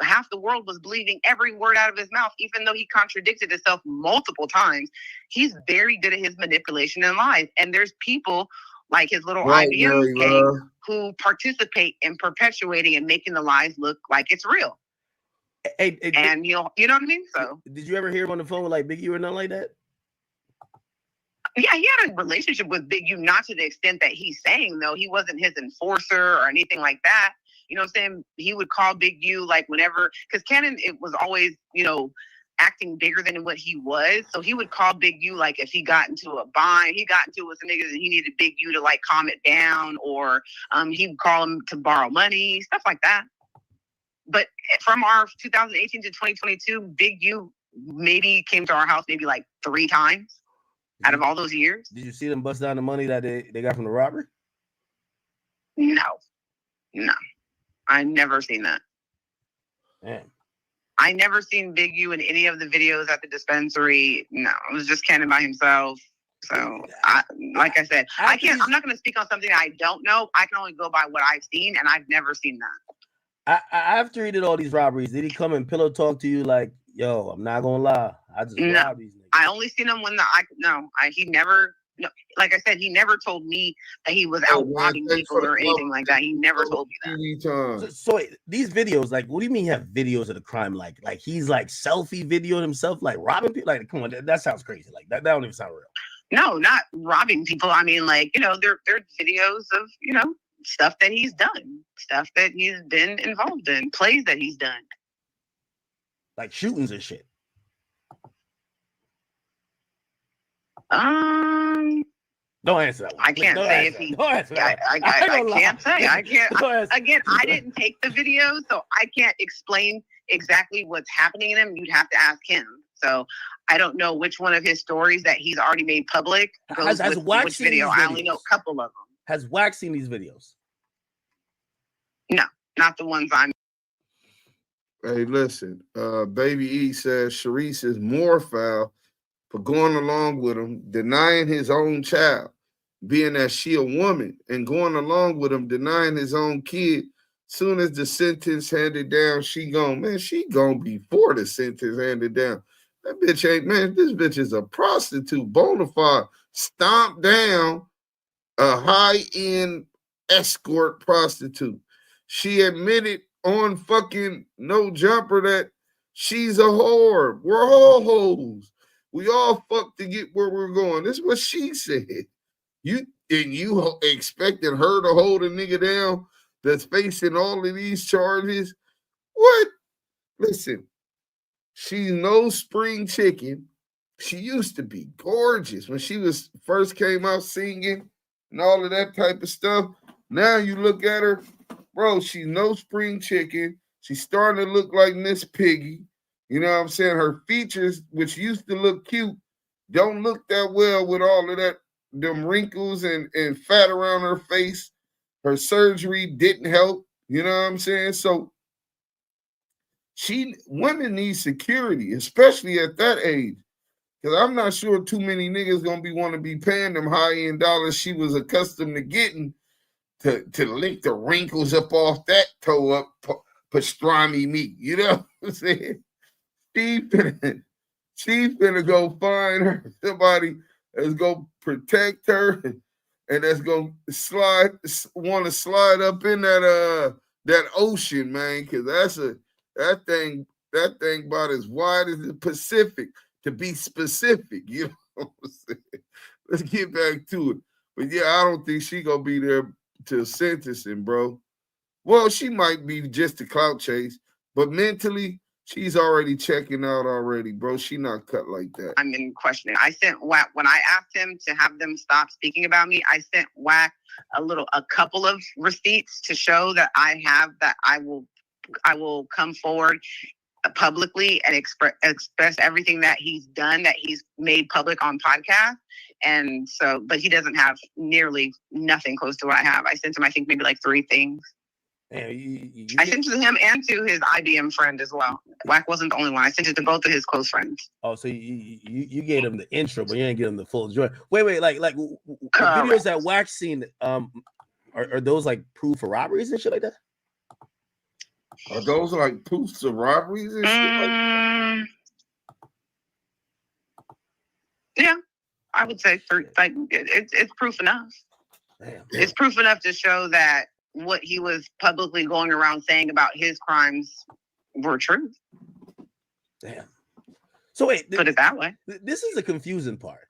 half the world was believing every word out of his mouth, even though he contradicted himself multiple times. He's very good at his manipulation and lies. And there's people like his little IBM gang who participate in perpetuating and making the lies look like it's real. And you know what I mean? So did you ever hear him on the phone with like Big U or nothing like that? Yeah, he had a relationship with Big U, not to the extent that he's saying, though. He wasn't his enforcer or anything like that. You know what I'm saying? He would call Big U like whenever, because Cannon, it was always, you know, acting bigger than what he was. So he would call Big U like if he got into a bind, he got into it with some niggas and he needed Big U to like calm it down, or he would call him to borrow money, stuff like that. But from our 2018 to 2022, Big U maybe came to our house maybe like 3 times out of all those years. Did you see them bust down the money that they got from the robbery? No. I never seen that. Damn. I never seen Big U in any of the videos at the dispensary. No, it was just Cannon by himself. So, like I said, I'm not going to speak on something I don't know. I can only go by what I've seen, and I've never seen that. After he did all these robberies, did he come and pillow talk to you like, yo, I'm not going to lie, I just robbed these niggas? I only seen him when he never, like I said, he never told me that he was out robbing people or anything like that. He never told me that. So these videos, like, what do you mean you have videos of the crime? Like he's like selfie videoing himself, like robbing people? Like, come on, that sounds crazy. Like that don't even sound real. No, not robbing people. I mean, like, you know, they're videos of, you know, stuff that he's done, stuff that he's been involved in, plays that he's done. Like shootings and shit. Don't answer that one. I can't say if he. I can't say. I can't. Again, I didn't take the video, so I can't explain exactly what's happening in him. You'd have to ask him. So I don't know which one of his stories that he's already made public goes has with WACK which video. I only know a couple of them. Has WACK seen these videos? No, not the ones I'm. Hey, listen. Baby E says Charisse is more foul for going along with him, denying his own child, being that she a woman, and going along with him, denying his own kid. Soon as the sentence handed down, she gonna be for the sentence handed down. That bitch ain't, man, this bitch is a prostitute, bona fide, stomped down, a high-end escort prostitute. She admitted on fucking No Jumper that she's a whore. We're all hoes. We all fuck to get where we're going. This is what she said. You expected her to hold a nigga down that's facing all of these charges? What? Listen, she's no spring chicken. She used to be gorgeous when she was first came out singing and all of that type of stuff. Now you look at her, bro, she's no spring chicken. She's starting to look like Miss Piggy. You know what I'm saying? Her features, which used to look cute, don't look that well with all of that, them wrinkles and fat around her face. Her surgery didn't help. You know what I'm saying? So women need security, especially at that age. Because I'm not sure too many niggas gonna want to be paying them high-end dollars she was accustomed to getting to lick the wrinkles up off that toe up pastrami meat. You know what I'm saying? She's finna go find her somebody that's gonna protect her and that's gonna want to slide up in that ocean, man, because that thing about as wide as the Pacific, to be specific. You know what I'm saying? Let's get back to it. But yeah, I don't think she gonna be there till sentencing, bro. Well, she might be just a clout chase, but mentally, she's already checking out already, bro. She not cut like that. I'm in questioning. I sent WACK, when I asked him to have them stop speaking about me, I sent WACK a couple of receipts to show that I will come forward publicly and express everything that he's done, that he's made public on podcast. And so, but he doesn't have nearly nothing close to what I have. I sent him, I think, maybe like 3 things. Yeah, I sent it to him and to his IBM friend as well. WACK wasn't the only one. I sent it to both of his close friends. Oh, so you gave him the intro, but you didn't give him the full joy. Wait, like the videos that WACK seen, are those like proof for robberies and shit like that? Are those like proofs of robberies and shit like that? Yeah, I would say it's proof enough. Damn. It's proof enough to show that what he was publicly going around saying about his crimes were true. Damn. So wait, put it that way. This is the confusing part.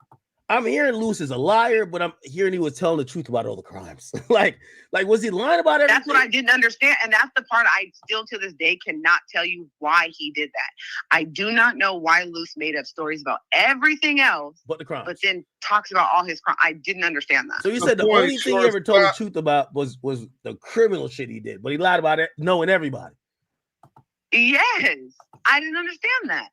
I'm hearing Luce is a liar, but I'm hearing he was telling the truth about all the crimes. like was he lying about everything? That's what I didn't understand. And that's the part I still to this day cannot tell you why he did that. I do not know why Luce made up stories about everything else, but the crimes. But then talks about all his crimes. I didn't understand that. So you said the only thing he ever told the truth about was the criminal shit he did, but he lied about it knowing everybody. Yes. I didn't understand that.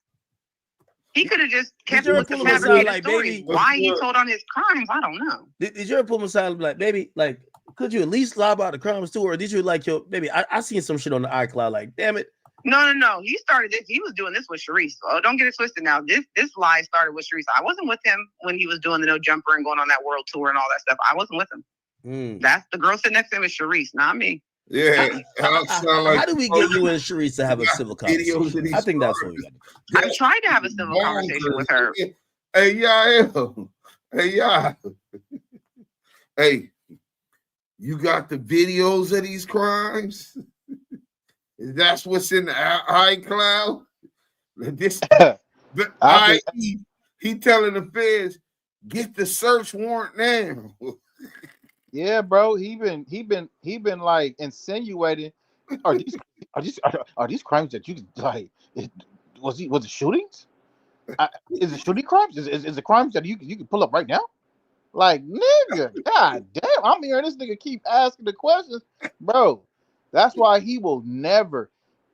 He could have just kept with the fabricated like, stories. Why he told on his crimes, I don't know. Did you ever pull him aside and be like, baby, like, could you at least lie about the crimes too? Or did you like, yo, baby, I seen some shit on the iCloud, like, damn it. No. He started this. He was doing this with Charisse. Oh, don't get it twisted now. This lie started with Charisse. I wasn't with him when he was doing the No Jumper and going on that world tour and all that stuff. I wasn't with him. That's the girl sitting next to him is Charisse, not me. Yeah. How do we get you and Charisse to have a civil conversation? I think that's what we got to do. I tried to have a civil conversation with her. Hey, y'all. Hey, y'all. Hey, you got the videos of these crimes? That's what's in the iCloud? This, he telling the feds, get the search warrant now. Yeah, bro. He been like insinuating. Are these crimes that you like? Was it shootings? Is it shooting crimes? Is it crimes that you can pull up right now? Like, nigga, god damn! I'm hearing this nigga keep asking the questions, bro. That's why he will never.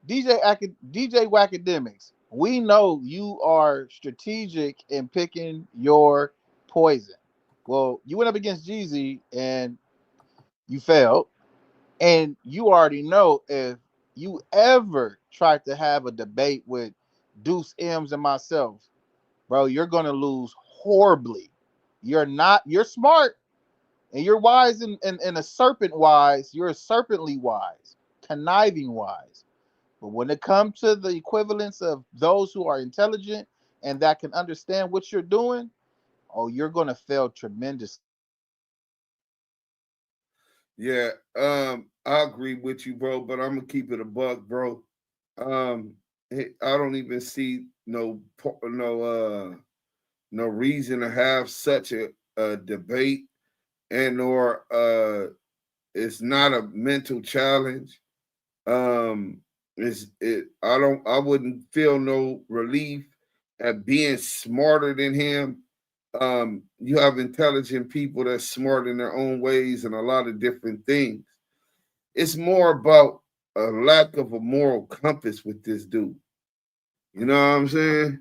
DJ Akademiks, we know you are strategic in picking your poison. Well, you went up against Jeezy and you failed. And you already know if you ever try to have a debate with Deuce M's and myself, bro, you're going to lose horribly. You're smart and you're wise in a serpent wise. You're serpently wise, conniving wise. But when it comes to the equivalence of those who are intelligent and that can understand what you're doing, oh, you're going to fail tremendously. Yeah, I agree with you, bro, but I'm going to keep it a buck, bro. I don't even see no reason to have such a debate, and or it's not a mental challenge. I wouldn't feel no relief at being smarter than him. You have intelligent people that's smart in their own ways and a lot of different things. It's more about a lack of a moral compass with this dude. You know what I'm saying?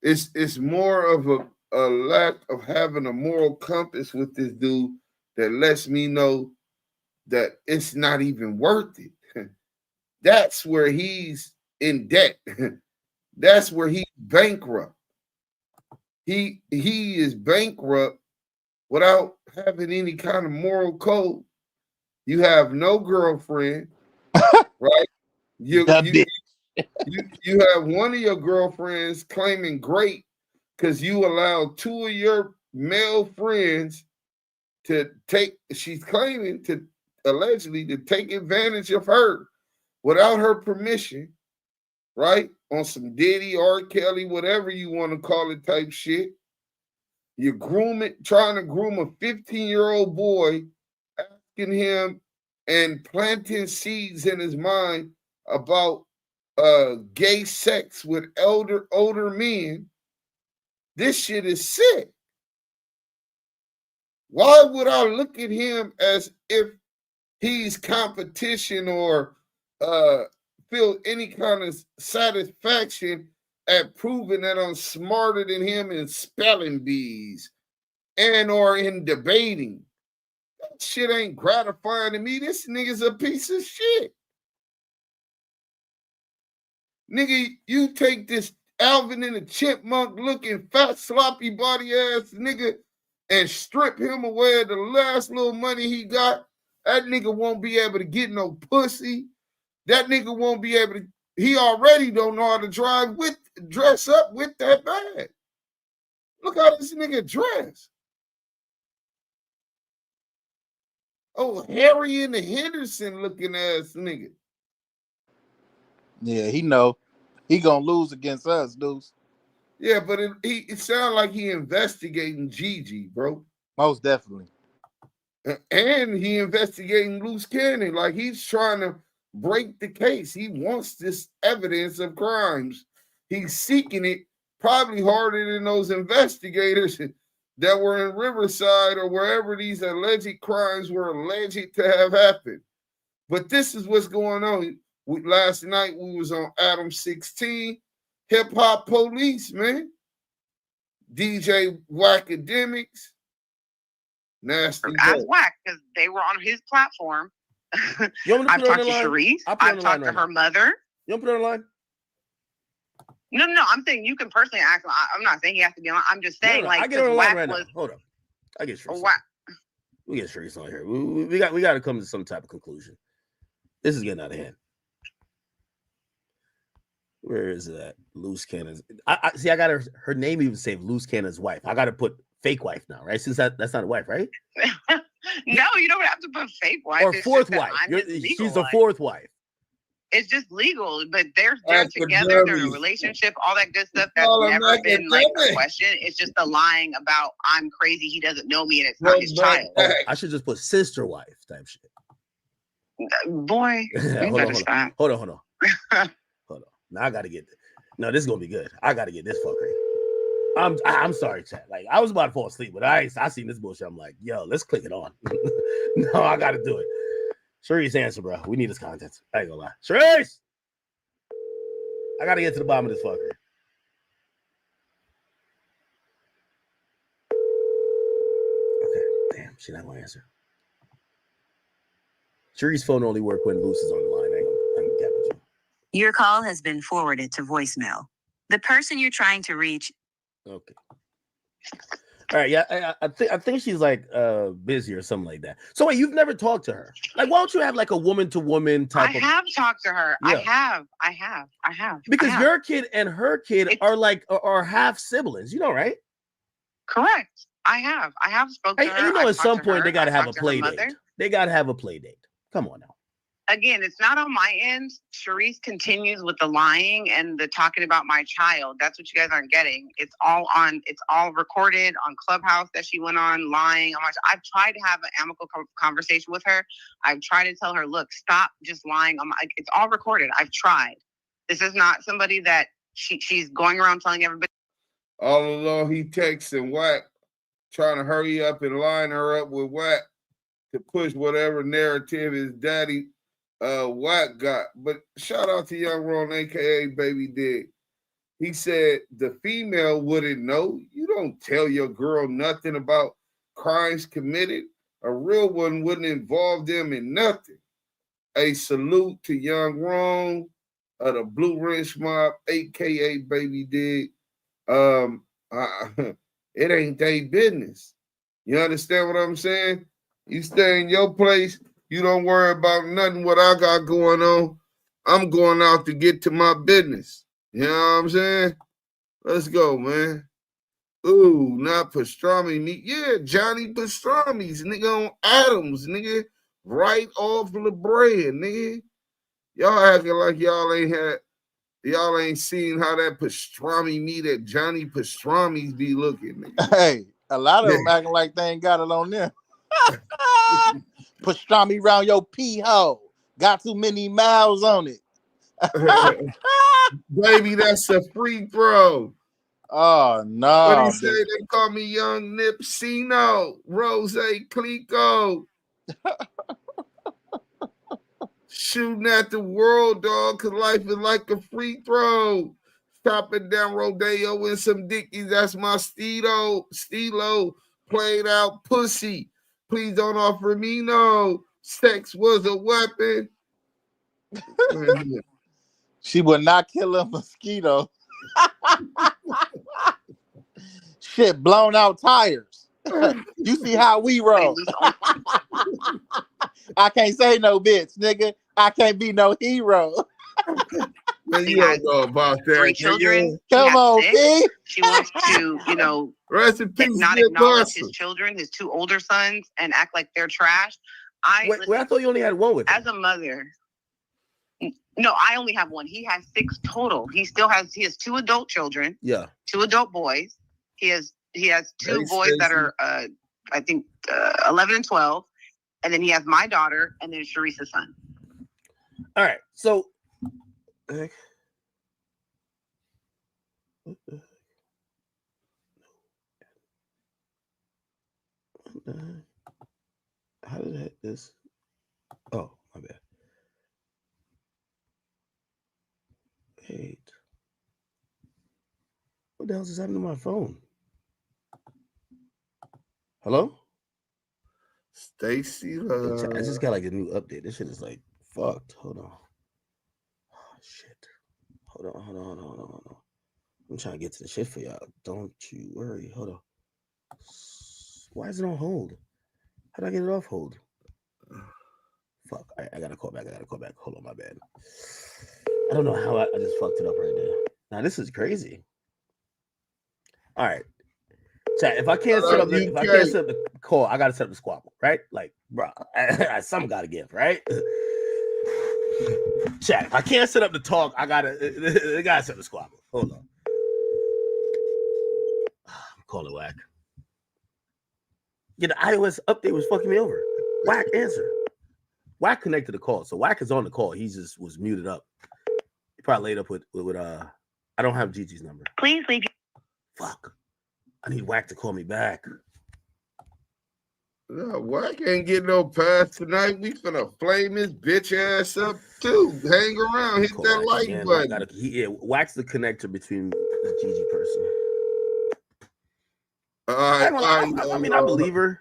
It's more of a lack of having a moral compass with this dude that lets me know that it's not even worth it. That's where he's in debt. That's where he's bankrupt. He is bankrupt without having any kind of moral code. You have no girlfriend, right? You have one of your girlfriends claiming great because you allowed two of your male friends to she's claiming to allegedly to take advantage of her without her permission, right? On some Diddy, R. Kelly, whatever you want to call it type shit. You're trying to groom a 15-year-old boy, asking him and planting seeds in his mind about gay sex with older men. This shit is sick. Why would I look at him as if he's competition or feel any kind of satisfaction at proving that I'm smarter than him in spelling bees and or in debating? That shit ain't gratifying to me. This nigga's a piece of shit. Nigga, you take this Alvin and the Chipmunk looking fat, sloppy body ass nigga and strip him away of the last little money he got. That nigga won't be able to get no pussy. That nigga won't be able to, he already don't know how to dress up with that bag. Look how this nigga dress. Oh, Harry and the Henderson looking ass nigga. Yeah, he know. He gonna lose against us, dudes. Yeah, but it sounds like he investigating Gigi, bro. Most definitely. And he investigating Luce Cannon. Like he's trying to break the case. He wants this evidence of crimes. He's seeking it probably harder than those investigators that were in Riverside or wherever these alleged crimes were alleged to have happened. But this is what's going on. Last night we was on Adam 16, Hip Hop Police, man. DJ Akademiks. Nasty. As WACK, because they were on his platform. You want me to I've put her talked on to the line? Charisse. I'll put her on I've the line talked to right her now. mother. You want to put her on the line? No, I'm saying you can personally ask him. I'm not saying he has to be on. I'm just saying, No, like, I get her on the line right was, now. Hold up. I get Charisse. WACK. We get Charisse on here. We got to come to some type of conclusion. This is getting out of hand. Where is it at? Luce Cannon's. I see. I got her name even saved. Luce Cannon's wife. I got to put fake wife now, right? Since that's not a wife, right? No, you don't have to put fake wife. Or It's fourth just that wife. I'm his legal She's the wife. fourth wife. It's just legal, but they're together. They're in a relationship. All that good stuff. That's never been like a question. It's just the lying about I'm crazy. He doesn't know me, and it's not his child. Oh, I should just put sister wife type shit. Boy, hold on. Hold on. Now I gotta get. No, this is gonna be good. I gotta get this fucker. I'm sorry, chat. Like I was about to fall asleep, but I seen this bullshit. I'm like, yo, let's click it on. No, I gotta do it. Charisse, answer, bro. We need this content. I ain't gonna lie. Charisse! I gotta get to the bottom of this fucker. Okay, damn, she not gonna answer. Charisse's phone only work when Luce is on the line. I'm gonna cap with you. Your call has been forwarded to voicemail. The person you're trying to reach. Okay. All right, yeah, I think she's like busy or something like that. So wait, you've never talked to her? Like, why don't you have like a woman to woman type? I have talked to her. Yeah. I have. Because your kid and her kid are half siblings, you know, right? Correct. I have spoken to her. You know, I've at some talked to point her. they gotta I've have a talked to her play mother. date. They gotta have a play date. Come on now. Again, it's not on my end. Charisse continues with the lying and the talking about my child. That's what you guys aren't getting. It's all recorded on Clubhouse that she went on lying. I've tried to have an amicable conversation with her. I've tried to tell her, look, stop just lying. It's all recorded. I've tried. This is not somebody that she's going around telling everybody. All along he texting WACK, trying to hurry up and line her up with WACK to push whatever narrative his daddy WACK got. But shout out to Young Ron, aka Baby Dig. He said the female wouldn't know. You don't tell your girl nothing about crimes committed. A real one wouldn't involve them in nothing. A salute to Young Ron of the Blue Wrench Mob, aka Baby Dig. It ain't their business. You understand what I'm saying? You stay in your place. You don't worry about nothing what I got going on. I'm going out to get to my business. You know what I'm saying? Let's go, man. Ooh, not pastrami. Yeah, Johnny Pastrami's, nigga, on Adams, nigga. Right off of the bread, nigga. Y'all acting like y'all ain't seen how that pastrami meat at Johnny Pastrami's be looking, nigga. Hey, a lot of them acting like they ain't got it on them. Pastrami round your pee hole. Got too many miles on it. Baby, that's a free throw. Oh, no. What he say? They call me Young Nipsino, Rose Clico. Shooting at the world, dog, because life is like a free throw. Chopping down Rodeo with some Dickies. That's my Stilo. Played out pussy. Please don't offer me no. Sex was a weapon. She would not kill a mosquito. Shit, blown out tires. You see how we roll. I can't say no bitch, nigga. I can't be no hero. Man, you don't know about that. 3 children. Come on, B. She wants to, rest in peace, not acknowledge his children, his 2 older sons, and act like they're trash. Wait, I thought you only had one with him. As a mother, No, I only have one. He has 6 total. He has 2 adult children. Yeah. 2 adult boys. He has 2 boys that are I think 11 and 12, and then he has my daughter and then Charisse's son. All right. So how did I hit this? Oh, my bad. Wait. What the hell is happening to my phone? Hello? Stacy, I just got like a new update. This shit is like fucked. Hold on. Oh, shit. Hold on. I'm trying to get to the shit for y'all. Don't you worry. Hold on. Why is it on hold? How do I get it off hold? Fuck. I gotta call back. Hold on, my bad. I don't know how I just fucked it up right there. Now this is crazy. All right. Chat, if I can't set up the call, I gotta set up the squabble, right? Like, bro, something gotta give, right? Chat, if I can't set up the talk, I gotta set up the squabble. Hold on. I'm calling WACK. Yeah, the iOS update was fucking me over. WACK answer. WACK connected the call, so WACK is on the call. He just was muted up. He probably laid up with I don't have Gigi's number. Please leave. Fuck. I need WACK to call me back. No, WACK ain't getting no pass tonight. We finna flame his bitch ass up too. Hang around, hit that like button. WACK's the connector between the Gigi person. I mean, I believe her.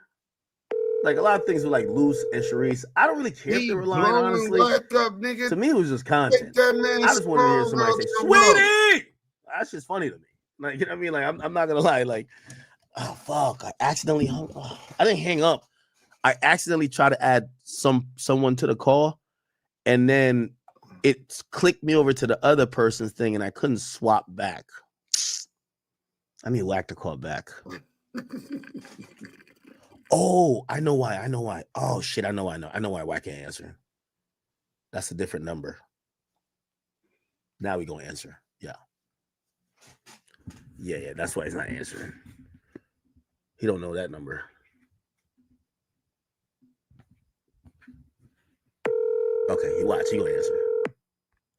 Like a lot of things with like Luce and Charisse, I don't really care if they're lying, honestly. Up, nigga. To me, it was just content. I just wanted to hear somebody say, "Sweetie!" That's just funny to me. Like, you know what I mean? Like, I'm not gonna lie. Like, oh fuck, I accidentally hung up. I didn't hang up. I accidentally tried to add someone to the call, and then it clicked me over to the other person's thing, and I couldn't swap back. I need WACK to call back. Oh, I know why. Oh shit, I know why WACK ain't answering. That's a different number. Now we gonna answer. Yeah, that's why he's not answering. He don't know that number. Okay, he gonna answer.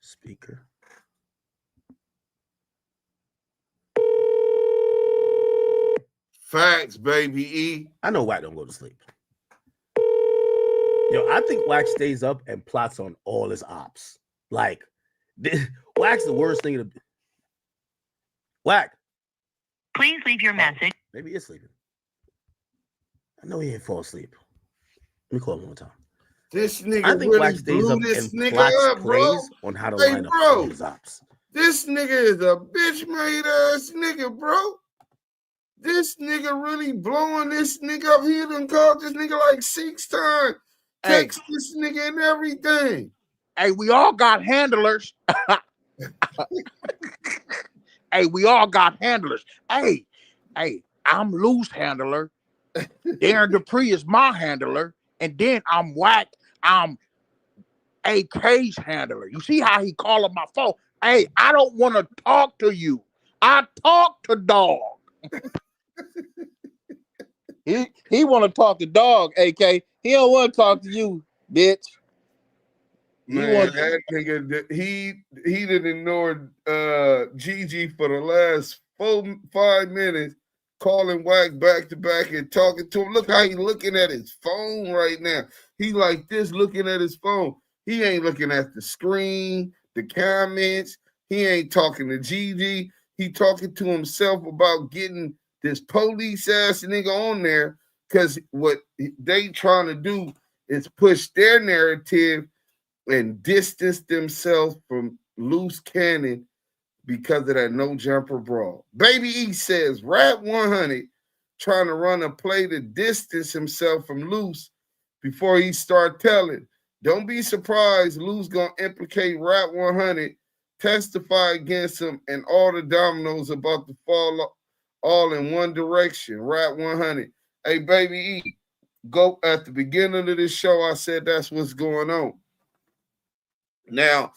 Speaker. Facts, baby E. I know WACK don't go to sleep. Yo, I think WACK stays up and plots on all his ops. Like, WACK's the worst thing to. WACK. Please leave your message. Maybe he's sleeping. I know he ain't fall asleep. Let me call him one more time. This nigga I think really WACK stays up this and nigga plots up, plays on how to line up all his ops. This nigga is a bitch made ass nigga, bro. This nigga really blowing this nigga up. He done called this nigga like 6 times. Text this nigga and everything. Hey, we all got handlers. Hey, we all got handlers. Hey, I'm Luce handler. Darren Dupree is my handler. And then I'm WACK. I'm AK's handler. You see how he calling my phone? Hey, I don't want to talk to you. I talk to dog. He want to talk to dog, AK. He don't want to talk to you, bitch. Man, that nigga, he done ignored Gigi for the last 5 minutes, calling WACK back to back and talking to him. Look how he looking at his phone right now. He like this looking at his phone. He ain't looking at the screen, the comments. He ain't talking to Gigi. He talking to himself about getting this police ass nigga on there, because what they trying to do is push their narrative and distance themselves from Luce Cannon because of that no jumper brawl. Baby E says WACK100 trying to run a play to distance himself from Luce before he start telling. Don't be surprised Luce gonna implicate WACK100, testify against him, and all the dominoes about to fall all in one direction. WACK100. Hey, Baby E, go at the beginning of this show, I said that's what's going on. Now,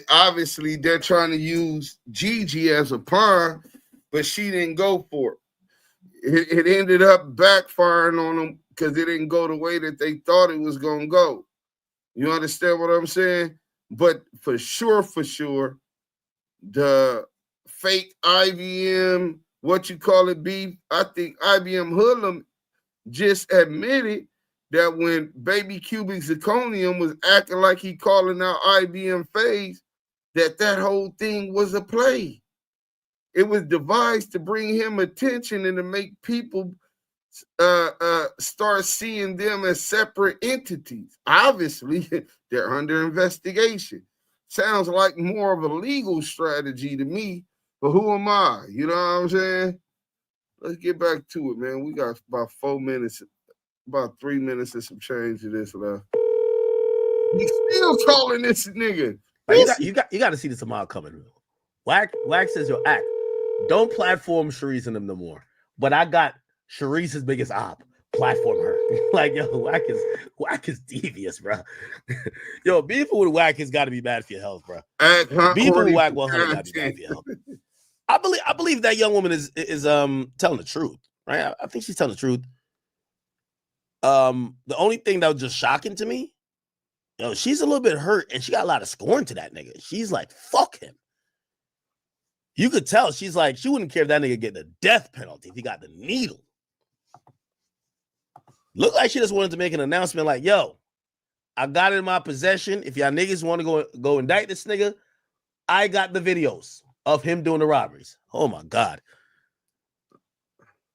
obviously they're trying to use Gigi as a pawn, but she didn't go for it. It ended up backfiring on them because it didn't go the way that they thought it was going to go. You understand what I'm saying? But for sure, the fake IBM, what you call it, beef, I think IBM Hoodlum just admitted that when Baby Cubic Zirconium was acting like he calling out IBM FaZe, that whole thing was a play. It was devised to bring him attention and to make people start seeing them as separate entities. Obviously, they're under investigation. Sounds like more of a legal strategy to me, but who am I? You know what I'm saying? Let's get back to it, man. We got about 4 minutes, about 3 minutes and some change of this left. He's still calling this nigga. You got to see the tomorrow coming. WACK says, yo, Act, don't platform Charisse and them no more. But I got Charisse's biggest op. Platform her. Like, yo, WACK is devious, bro. Yo, beefing with WACK has got to be bad for your health, bro. Beefing with WACK100 got to be bad for your health. I believe that young woman is telling the truth, right? I think she's telling the truth. The only thing that was just shocking to me, yo, she's a little bit hurt and she got a lot of scorn to that nigga. She's like, fuck him. You could tell she's like, she wouldn't care if that nigga get the death penalty if he got the needle. Looked like she just wanted to make an announcement like, yo, I got it in my possession. If y'all niggas want to go indict this nigga, I got the videos of him doing the robberies. Oh my God.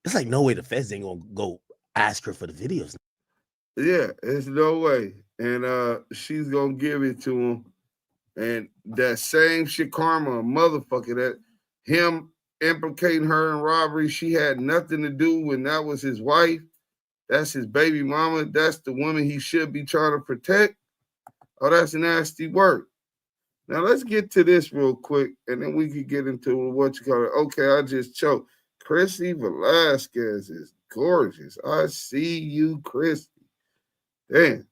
It's like no way the feds ain't gonna go ask her for the videos. Yeah, there's no way. And she's gonna give it to him. And that same shit karma, motherfucker, that him implicating her in robbery, she had nothing to do when that was his wife. That's his baby mama. That's the woman he should be trying to protect. Oh, that's nasty work. Now, let's get to this real quick, and then we could get into what you call it. Okay, I just choked. Chrissy Velasquez is gorgeous. I see you, Chrissy. Damn.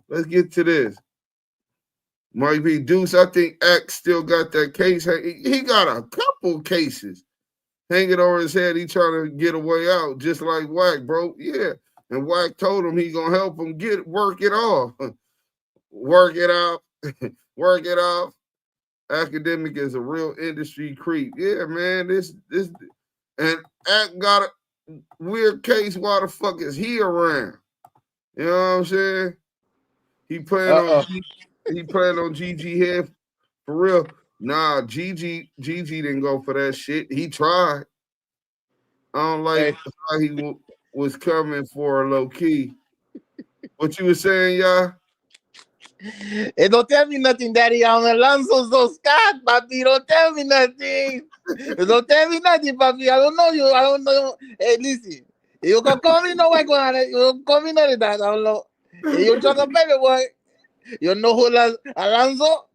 Let's get to this. Mike B. Deuce, I think X still got that case. He got a couple cases hanging over his head. He trying to get a way out, just like WACK, bro. Yeah. And WACK told him he gonna help him work it off. Work it out. Work it off. Akademiks is a real industry creep. Yeah, man. This and Act got a weird case. Why the fuck is he around? You know what I'm saying? He playing on Gigi head for real. Nah, Gigi didn't go for that shit. He tried. I don't like how he was coming for a low key. What you were saying, y'all? Hey, don't tell me nothing, Daddy. I'm Alonso Scott, papi. Don't tell me nothing. Don't tell me nothing, papi. I don't know you. I don't know. Hey, listen. You can call me no way, you call me no that. I don't know. You talk about baby boy. You know who Alonso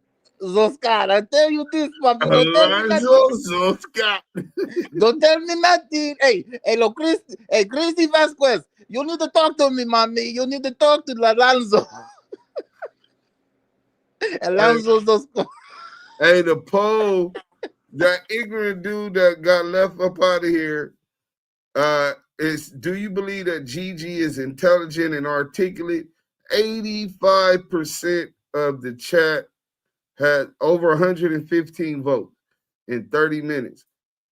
Scott. I tell you this, papi. Don't tell me nothing. Scott. Don't tell me nothing. Hey, look, Christy Vasquez. You need to talk to me, mommy. You need to talk to Alonso. Alonso Scott. Hey, the poll, that ignorant dude that got left up out of here, is, do you believe that Gigi is intelligent and articulate? 85% of the chat had over 115 votes in 30 minutes.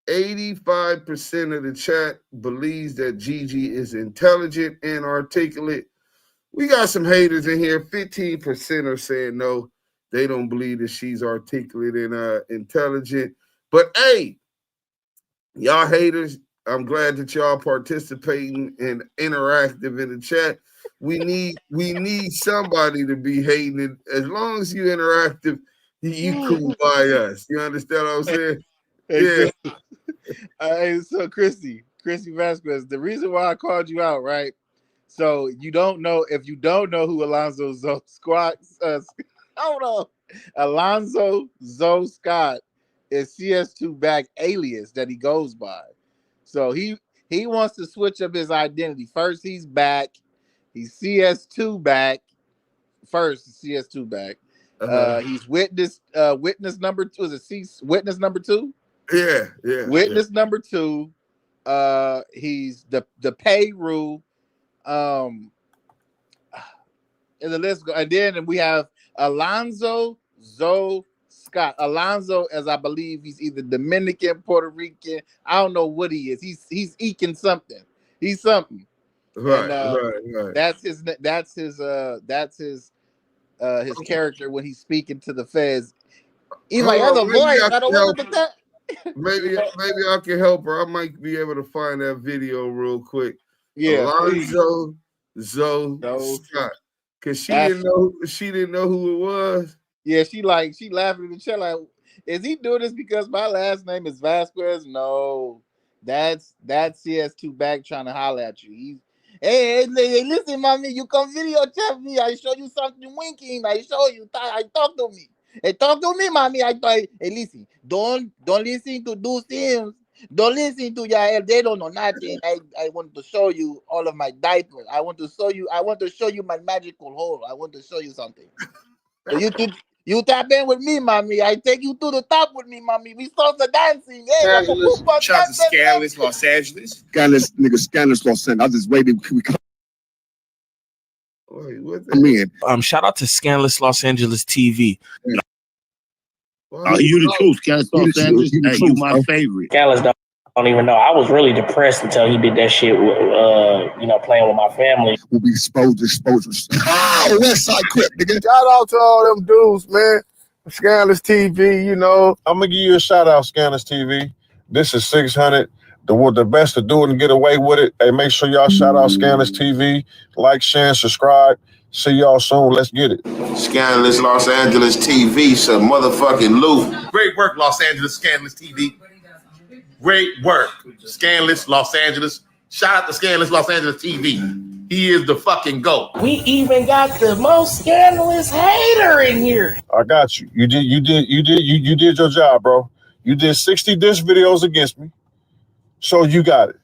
85% of the chat believes that Gigi is intelligent and articulate. We got some haters in here. 15% are saying no, they don't believe that she's articulate and intelligent. But hey, y'all haters, I'm glad that y'all participating and interactive in the chat. We need somebody to be hating it. As long as you interactive, you cool by us. You understand what I'm saying? Hey, yeah. So Christy Vasquez, the reason why I called you out, right? So you don't know, if you don't know who Alonzo Scott, hold on, Alonzo Scott is CS2 back alias that he goes by. So he wants to switch up his identity. First he's back, he's CS2 back. First CS2 back, He's witness number 2. Is it witness number 2? Yeah. Witness number 2. He's the Peru. And the list go, and then we have Alonzo Zoe Scott. Alonzo, as I believe he's either Dominican, Puerto Rican. I don't know what he is. He's eking something. He's something. Right, And, right. That's his character when he's speaking to the feds. He might have a voice. I don't want to put that. Maybe I can help her. I might be able to find that video real quick. Yeah, Alonzo Zoe Scott. Cause she didn't know who it was. Yeah, she laughing in the chair like, is he doing this because my last name is Vasquez? No, that's CS2 back trying to holler at you. Hey, listen, mommy, you come video chat me. I show you something winking. I show you. I talk to me. Hey, talk to me, mommy. Hey, listen. Don't listen to those things. Don't listen to your. They don't know nothing. I want to show you all of my diapers. I want to show you my magical hole. I want to show you something. So you tap in with me, mommy. I take you to the top with me, mommy. We start the dancing. Hey, shout out to Scandalous Los Angeles. Scandalous Los Angeles. I just waited. Shout out to Scandalous Los Angeles TV. You the truth, Scandalous Los Angeles. Hey, you my favorite. Scandalous don't even know. I was really depressed until he did that shit with, playing with my family. We'll be exposures. Oh, West Side Crip, nigga. Shout out to all them dudes, man. Scandalous TV, you know. I'm gonna give you a shout out, Scandalous TV. This is 600. The best to do it and get away with it. Hey, make sure y'all shout out Scandalous TV. Like, share, and subscribe. See y'all soon. Let's get it. Scandalous Los Angeles TV, some motherfucking loot. Great work, Los Angeles Scandalous TV. Great work, Scandalous Los Angeles. Shout out to Scandalous Los Angeles TV. He is the fucking GOAT. We even got the most scandalous hater in here. I got you. You did your job, bro. You did 60 diss videos against me. So you got it.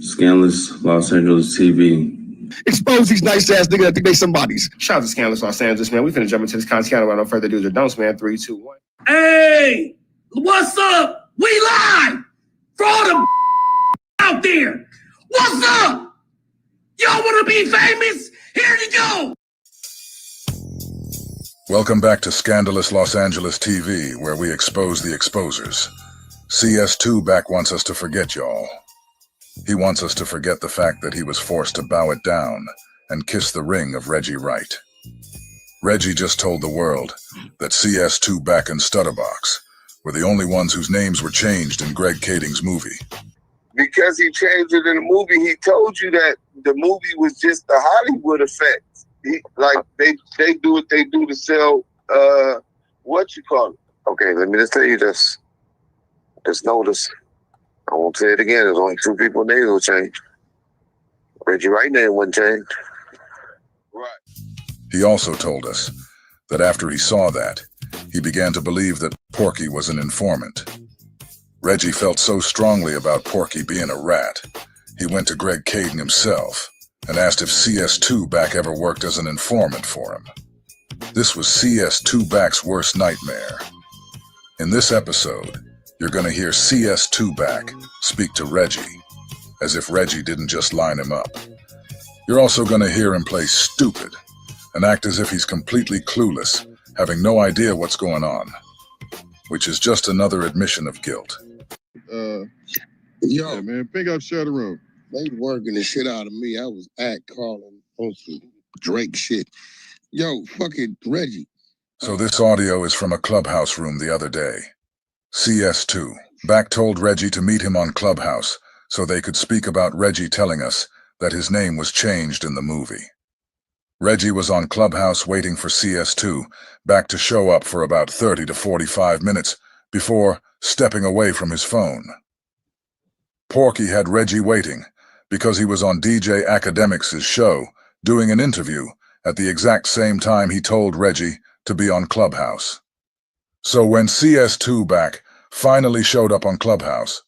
Scandalous Los Angeles TV. Expose these nice ass niggas that think they somebody's. Shout out to Scandalous Los Angeles, man. We finna jump into this content without no further ado or don'ts, man. 3, 2, 1. Hey, what's up? We live for all the out there. What's up? Y'all want to be famous? Here you go. Welcome back to Scandalous Los Angeles TV, where we expose the exposers. CS2 back wants us to forget y'all. He wants us to forget the fact that he was forced to bow it down and kiss the ring of Reggie Wright. Reggie just told the world that CS2 back and Stutterbox were the only ones whose names were changed in Greg Kading's movie. Because he changed it in the movie, he told you that the movie was just the Hollywood effect. They do what they do to sell, what you call it? Okay, let me just tell you this. Just notice. I won't say it again. There's only 2 people names will change. Reggie Wright name wouldn't change. Right. He also told us that after he saw that, he began to believe that Porky was an informant. Reggie felt so strongly about Porky being a rat, he went to Greg Kading himself and asked if CS2 back ever worked as an informant for him. This was CS2 back's worst nightmare. In this episode, you're going to hear CS2 back speak to Reggie, as if Reggie didn't just line him up. You're also going to hear him play stupid and act as if he's completely clueless, having no idea what's going on, which is just another admission of guilt. Yeah, man, pick up Shut the Room. They working the shit out of me. I was calling on some Drake shit. Yo, fucking Reggie. So this audio is from a Clubhouse room the other day. CS2 back told Reggie to meet him on Clubhouse so they could speak about Reggie telling us that his name was changed in the movie. Reggie was on Clubhouse waiting for CS2 back to show up for about 30 to 45 minutes before stepping away from his phone. Porky had Reggie waiting because he was on DJ Akademiks' show doing an interview at the exact same time he told Reggie to be on Clubhouse. So when CS2 back finally showed up on Clubhouse,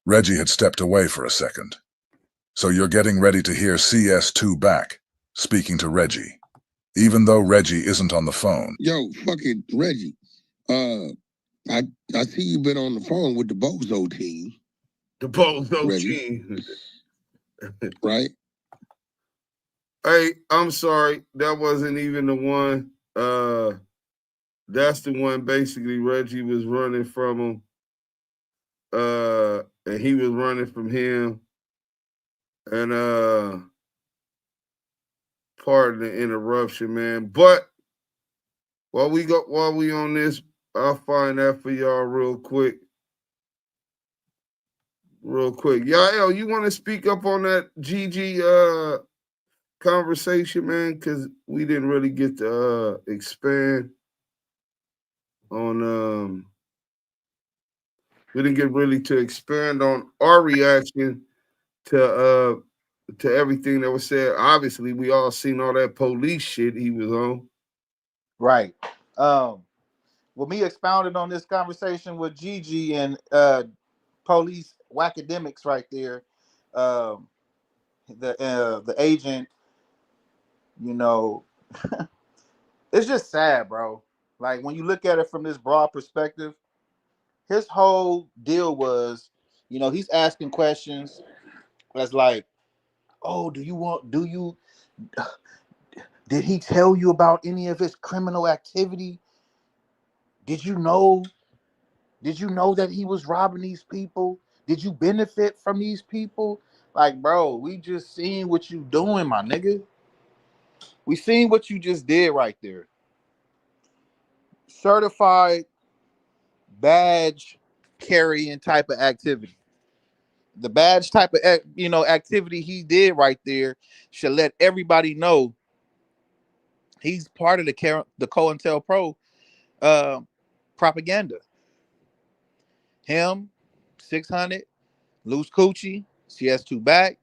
Reggie had stepped away for a second. So you're getting ready to hear CS2 back speaking to Reggie. even though Reggie isn't on the phone. Yo, fucking Reggie. I see you been on the phone with the Bozo team. The Bozo Reggie. team. Right? Hey, I'm sorry. That wasn't even the one. That's the one basically Reggie was running from him. And he was running from him. And pardon the interruption, man. But while we on this, I'll find that for y'all real quick. Yael, you want to speak up on that Gigi conversation, man? Because we didn't really get to expand on we didn't get really to expand on our reaction to everything that was said. Obviously, we all seen all that police shit he was on. Right. When me expounded on this conversation with Gigi and police WACKademiks right there, the agent, you know, it's just sad, bro. Like when you look at it from this broad perspective, his whole deal was, you know, he's asking questions that's like, oh, did he tell you about any of his criminal activity? Did you know that he was robbing these people? Did you benefit from these people? Like, bro, we just seen what you doing, my nigga. We seen what you just did right there. Certified badge carrying type of activity. The badge type of activity he did right there should let everybody know he's part of the COINTELPRO propaganda. Him, 600, Luce Coochie, CS2 back.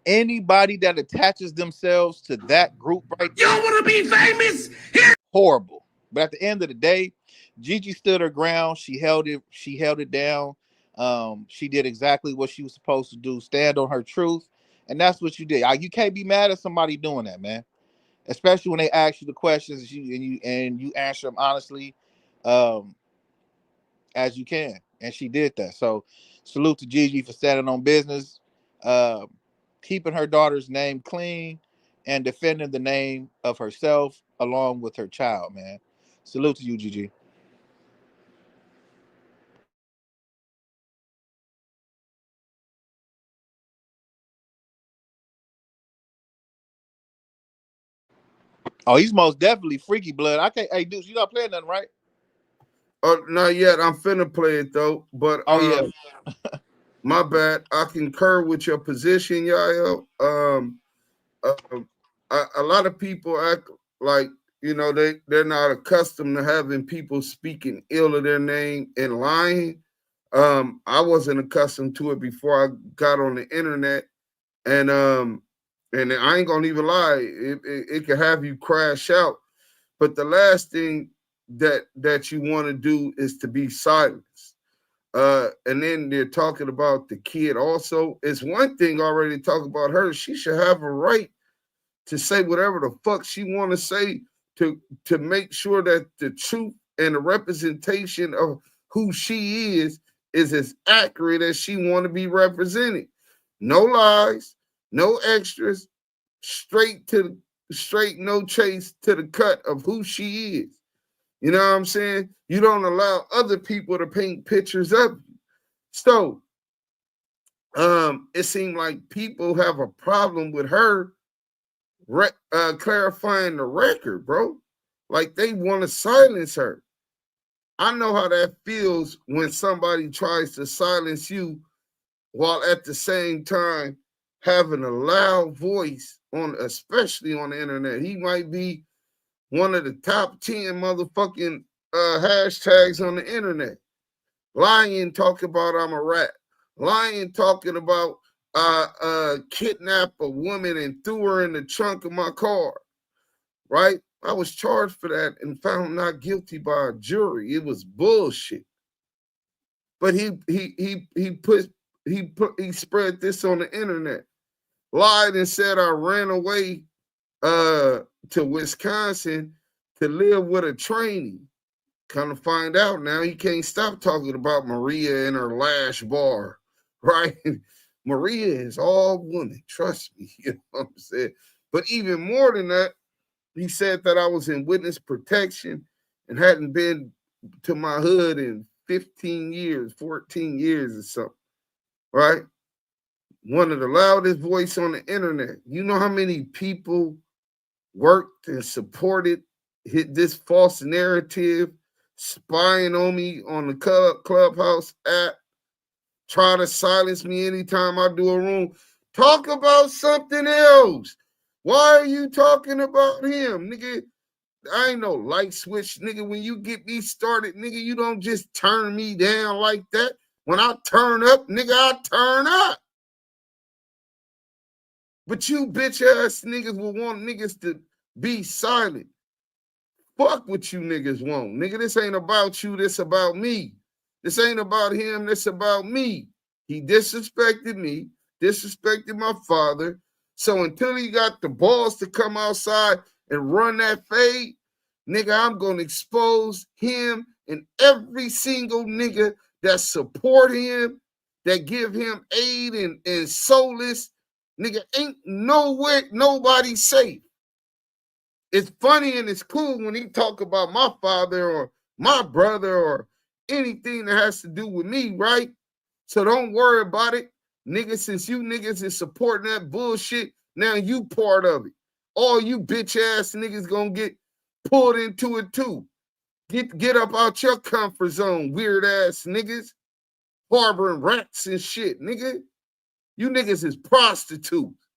Anybody that attaches themselves to that group right there. Y'all want to be famous? Horrible. But at the end of the day, Gigi stood her ground. She held it down. She did exactly what she was supposed to do, stand on her truth. And that's what you did. You can't be mad at somebody doing that, man. Especially when they ask you the questions and you answer them honestly as you can. And she did that. So salute to Gigi for standing on business, keeping her daughter's name clean, and defending the name of herself along with her child, man. Salute to you, Gigi. Oh, he's most definitely freaky blood. I can't. Hey, dude, you not playing nothing, right? Oh, not yet. I'm finna play it though. But yeah. My bad. I concur with your position, Yael. A lot of people act like, you know, they're not accustomed to having people speaking ill of their name and lying. I wasn't accustomed to it before I got on the internet, and I ain't gonna even lie, it can have you crash out. But the last thing that you want to do is to be silenced. And then they're talking about the kid also. It's one thing already to talk about her. She should have a right to say whatever the fuck she want to say to make sure that the truth and the representation of who she is as accurate as she want to be represented. No lies, no extras, straight, no chase to the cut of who she is. You know what I'm saying? You don't allow other people to paint pictures of you. So it seemed like people have a problem with her clarifying the record, bro. Like they want to silence her. I know how that feels when somebody tries to silence you while at the same time having a loud voice especially on the internet. He might be one of the top 10 motherfucking hashtags on the internet. Lying, talking about I'm a rat. Lying, talking about kidnap a woman and threw her in the trunk of my car. Right? I was charged for that and found not guilty by a jury. It was bullshit. But he spread this on the internet. Lied and said I ran away to Wisconsin to live with a trainee. Kind of find out now he can't stop talking about Maria and her lash bar, right? Maria is all woman, trust me. You know what I'm saying? But even more than that, he said that I was in witness protection and hadn't been to my hood in 15 years, 14 years or something, right? One of the loudest voice on the internet. You know how many people worked and supported this false narrative, spying on me on the Clubhouse app, try to silence me anytime I do a room. Talk about something else. Why are you talking about him, nigga? I ain't no light switch, nigga. When you get me started, nigga, you don't just turn me down like that. When I turn up, nigga, I turn up. But you bitch ass niggas will want niggas to be silent. Fuck what you niggas want. Nigga, this ain't about you, this about me. This ain't about him, this about me. He disrespected me, disrespected my father. So until he got the balls to come outside and run that fade, nigga, I'm going to expose him and every single nigga that support him, that give him aid and solace. Nigga, ain't nowhere, nobody safe. It's funny and it's cool when he talk about my father or my brother or anything that has to do with me, right? So don't worry about it. Nigga, since you niggas is supporting that bullshit, now you part of it. All you bitch ass niggas gonna get pulled into it too. Get up out your comfort zone, weird ass niggas. Harboring rats and shit, nigga. You niggas is prostitutes.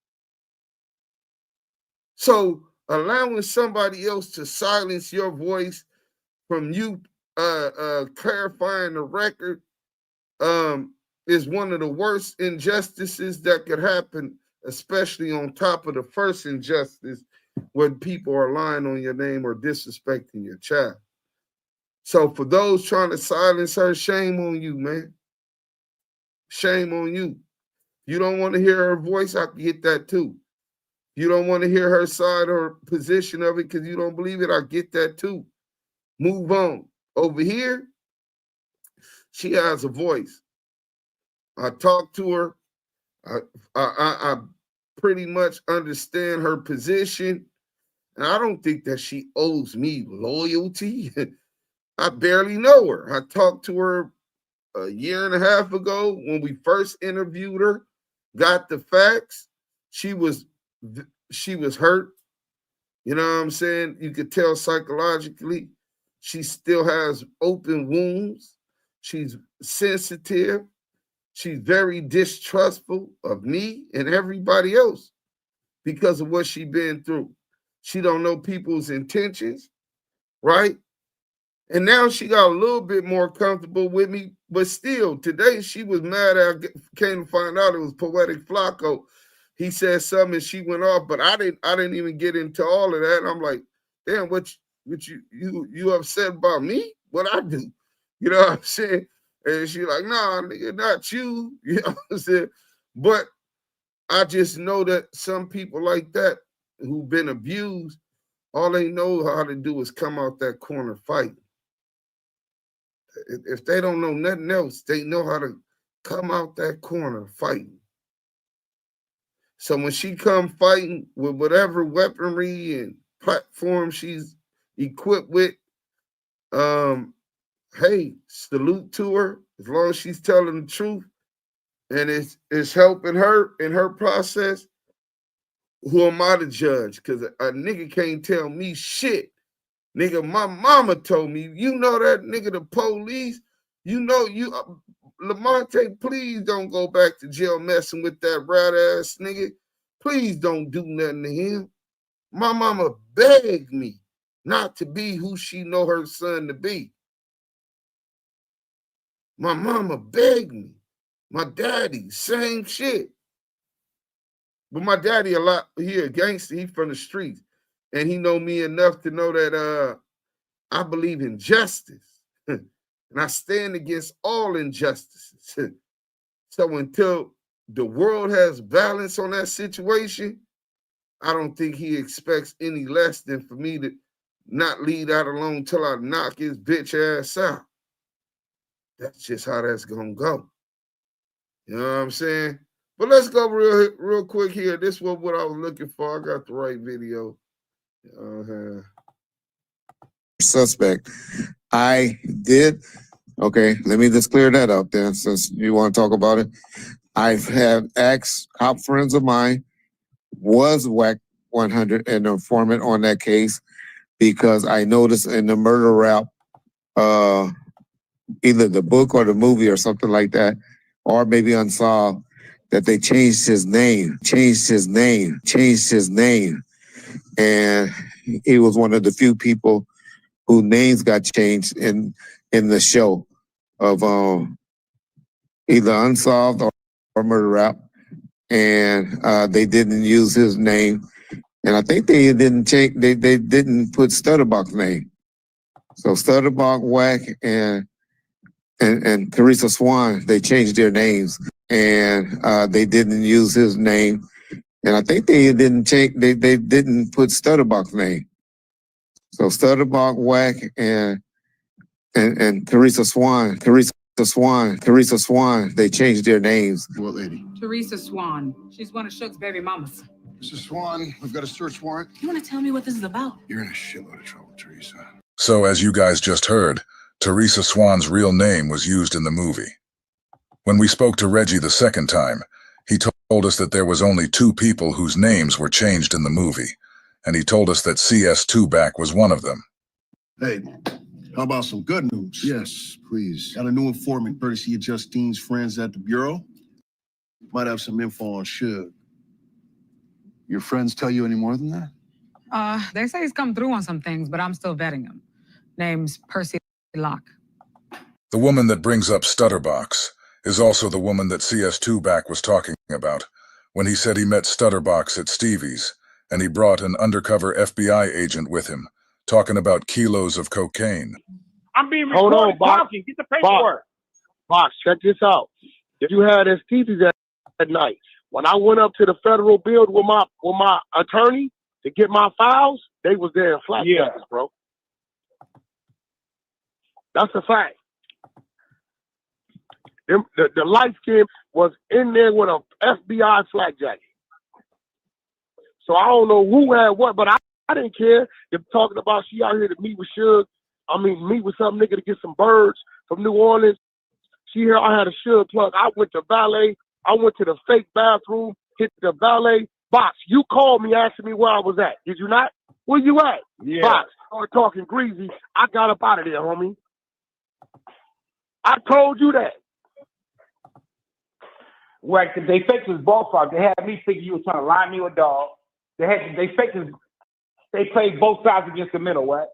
So allowing somebody else to silence your voice from you clarifying the record is one of the worst injustices that could happen, especially on top of the first injustice when people are lying on your name or disrespecting your child. So for those trying to silence her, shame on you, man. Shame on you. You don't want to hear her voice, I can get that too. You don't want to hear her side or position of it because you don't believe it, I get that too. Move on. Over here, she has a voice. I talked to her. I pretty much understand her position. And I don't think that she owes me loyalty. I barely know her. I talked to her a year and a half ago when we first interviewed her, got the facts. She was hurt. You know what I'm saying? You could tell psychologically she still has open wounds. She's sensitive. She's very distrustful of me and everybody else because of what she's been through. She don't know people's intentions, right? And now she got a little bit more comfortable with me, but still, today she was mad. I came to find out it was Poetic Flacco. He said something and she went off, but I didn't even get into all of that. And I'm like, damn, what you upset about me? What I do? You know what I'm saying? And she like, nah, nigga, not you. You know what I'm saying? But I just know that some people like that who've been abused, all they know how to do is come out that corner fighting. If they don't know nothing else, they know how to come out that corner fighting. So when she come fighting with whatever weaponry and platform she's equipped with, hey, salute to her as long as she's telling the truth and it's helping her in her process. Who am I to judge? Because a nigga can't tell me shit. Nigga, my mama told me, you know that nigga, the police, you know, Lamonte, please don't go back to jail messing with that rat ass nigga. Please don't do nothing to him. My mama begged me not to be who she know her son to be. My mama begged me. My daddy, same shit. But my daddy he a gangster, he from the streets. And he know me enough to know that I believe in justice. And I stand against all injustices. So until the world has balance on that situation, I don't think he expects any less than for me to not leave that alone till I knock his bitch ass out. That's just how that's gonna go. You know what I'm saying? But let's go real quick here. This was what I was looking for. I got the right video. Suspect. I did. Okay, let me just clear that up then, since you want to talk about it. I've had ex-cop friends of mine was WACK100 and the informant on that case because I noticed in the murder rap, either the book or the movie or something like that, or maybe Unsolved, that they changed his name. And he was one of the few people whose names got changed in the show of either Unsolved or Murder Rap. And they didn't use his name. And I think they didn't change, they didn't put Stutterbuck's name. So Stutterbuck, Wack, and Charisse Swan, they changed their names. And they didn't use his name. And I think they didn't change, they didn't put Stutterbuck's name. So Stutterbuck, Wack, and Charisse Swan, they changed their names. What lady? Charisse Swan. She's one of Shook's baby mamas. Mrs. Swan, we've got a search warrant. You want to tell me what this is about? You're in a shitload of trouble, Teresa. So as you guys just heard, Charisse Swan's real name was used in the movie. When we spoke to Reggie the second time, he told us that there was only 2 people whose names were changed in the movie, and he told us that CS2 back was one of them. Hey, how about some good news? Yes, please. Got a new informant courtesy of Justine's friends at the Bureau. Might have some info on Suge. Your friends tell you any more than that? They say he's come through on some things, but I'm still vetting him. Name's Percy Locke. The woman that brings up Stutterbox is also the woman that CS2 back was talking about when he said he met Stutterbox at Stevie's and he brought an undercover FBI agent with him, talking about kilos of cocaine. I'm being recorded. Hold on, Box. Get the paperwork. Box, check this out. You had at Stevie's that night. When I went up to the federal building with my attorney to get my files, they was there in flat jackets, bro. That's a fact. The light skin was in there with a FBI flat jacket. So I don't know who had what, but I didn't care. They're talking about she out here to meet with Suge. Meet with some nigga to get some birds from New Orleans. She here, I had a Suge plug. I went to valet. I went to the fake bathroom, hit the valet. Box, you called me asking me where I was at. Did you not? Where you at? Yeah. Box, started talking greasy. I got up out of there, homie. I told you that. Right, they faked his ballpark. They had me thinking you were trying to lie me a dog. They played both sides against the middle, right?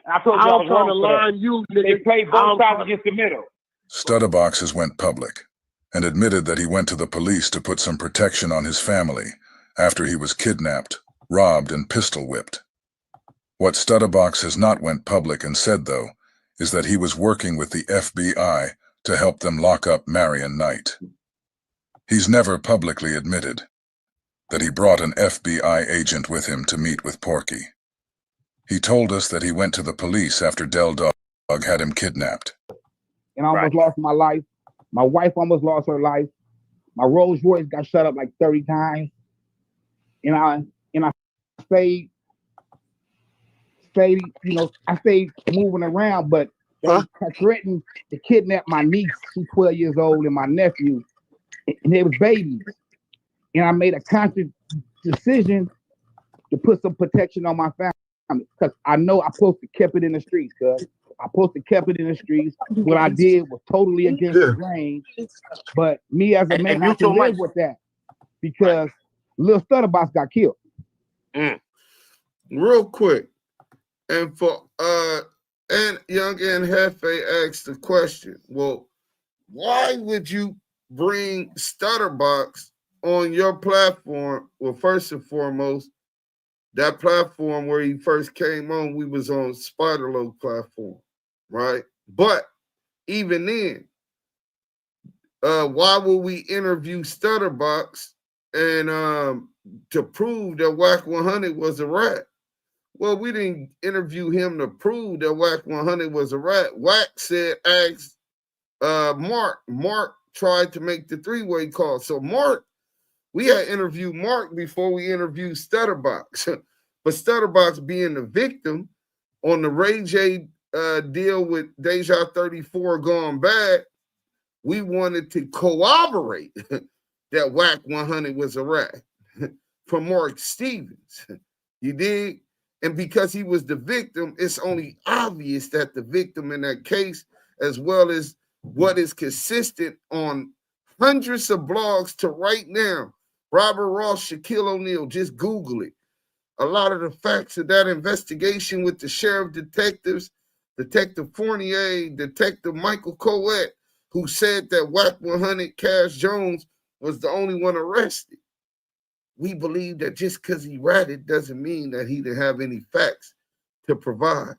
And I told you I was wrong for that. You, nigga. They played both sides against the middle. Stutterboxes went public and admitted that he went to the police to put some protection on his family after he was kidnapped, robbed, and pistol whipped. What Stutterbox has not went public and said, though, is that he was working with the FBI to help them lock up Marion Knight. He's never publicly admitted that he brought an FBI agent with him to meet with Porky. He told us that he went to the police after Del Dog had him kidnapped. And I almost lost my life. My wife almost lost her life. My Rolls Royce got shut up like 30 times. And I stayed, I stayed moving around, but they threatened to kidnap my niece, who's 12 years old, and my nephew, and they was babies. And I made a conscious decision to put some protection on my family, because I know I supposed to kept it in the streets, cuz. I supposed to kept it in the streets. What I did was totally against the grain. But me as a man, I can live with that because Lil Stutterbox got killed. Real quick, and for and Young and Hefe asked the question, well, why would you bring Stutterbox on your platform? Well, first and foremost, that platform where he first came on, we was on Spiderloaf platform, right? But even then, why would we interview Stutterbox and to prove that WACK100 was a rat. Well, we didn't interview him to prove that WACK100 was a rat. Wack said, asked Mark. Mark tried to make the three-way call. So Mark, we had interviewed Mark before we interviewed Stutterbox. But Stutterbox being the victim on the Ray J deal with Deja 34 gone bad, we wanted to corroborate that WACK100 was a rat from Mark Stevens. You dig? And because he was the victim, it's only obvious that the victim in that case, as well as what is consistent on hundreds of blogs to right now, Robert Ross, Shaquille O'Neal, just Google it. A lot of the facts of that investigation with the sheriff detectives, Detective Fournier, Detective Michael Coet, who said that WACK100 Cash Jones was the only one arrested. We believe that just because he ratted doesn't mean that he didn't have any facts to provide.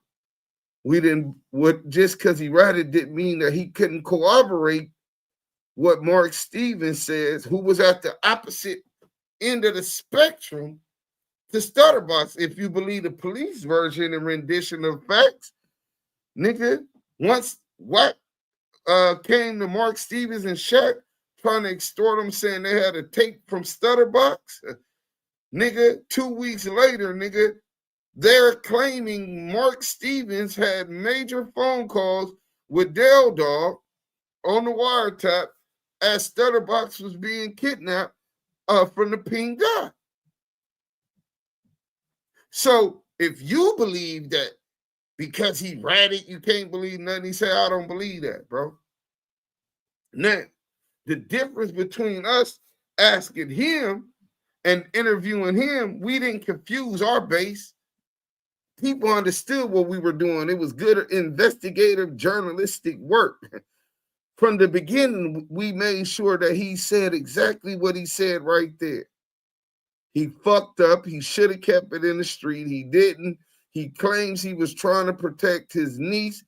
Just because he ratted didn't mean that he couldn't corroborate what Mark Stevens says, who was at the opposite end of the spectrum to Stutterbox. If you believe the police version and rendition of facts, nigga, once Wack came to Mark Stevens and Shaq trying to extort them, saying they had a tape from Stutterbox, nigga, 2 weeks later, nigga, they're claiming Mark Stevens had major phone calls with Dale Dog on the wiretap as Stutterbox was being kidnapped from the Pink Dot. So if you believe that because he ratted, you can't believe nothing he said, I don't believe that, bro. Now, the difference between us asking him and interviewing him, we didn't confuse our base. People understood what we were doing. It was good investigative journalistic work. From the beginning, we made sure that he said exactly what he said right there. He fucked up. He should have kept it in the street. He didn't. He claims he was trying to protect his niece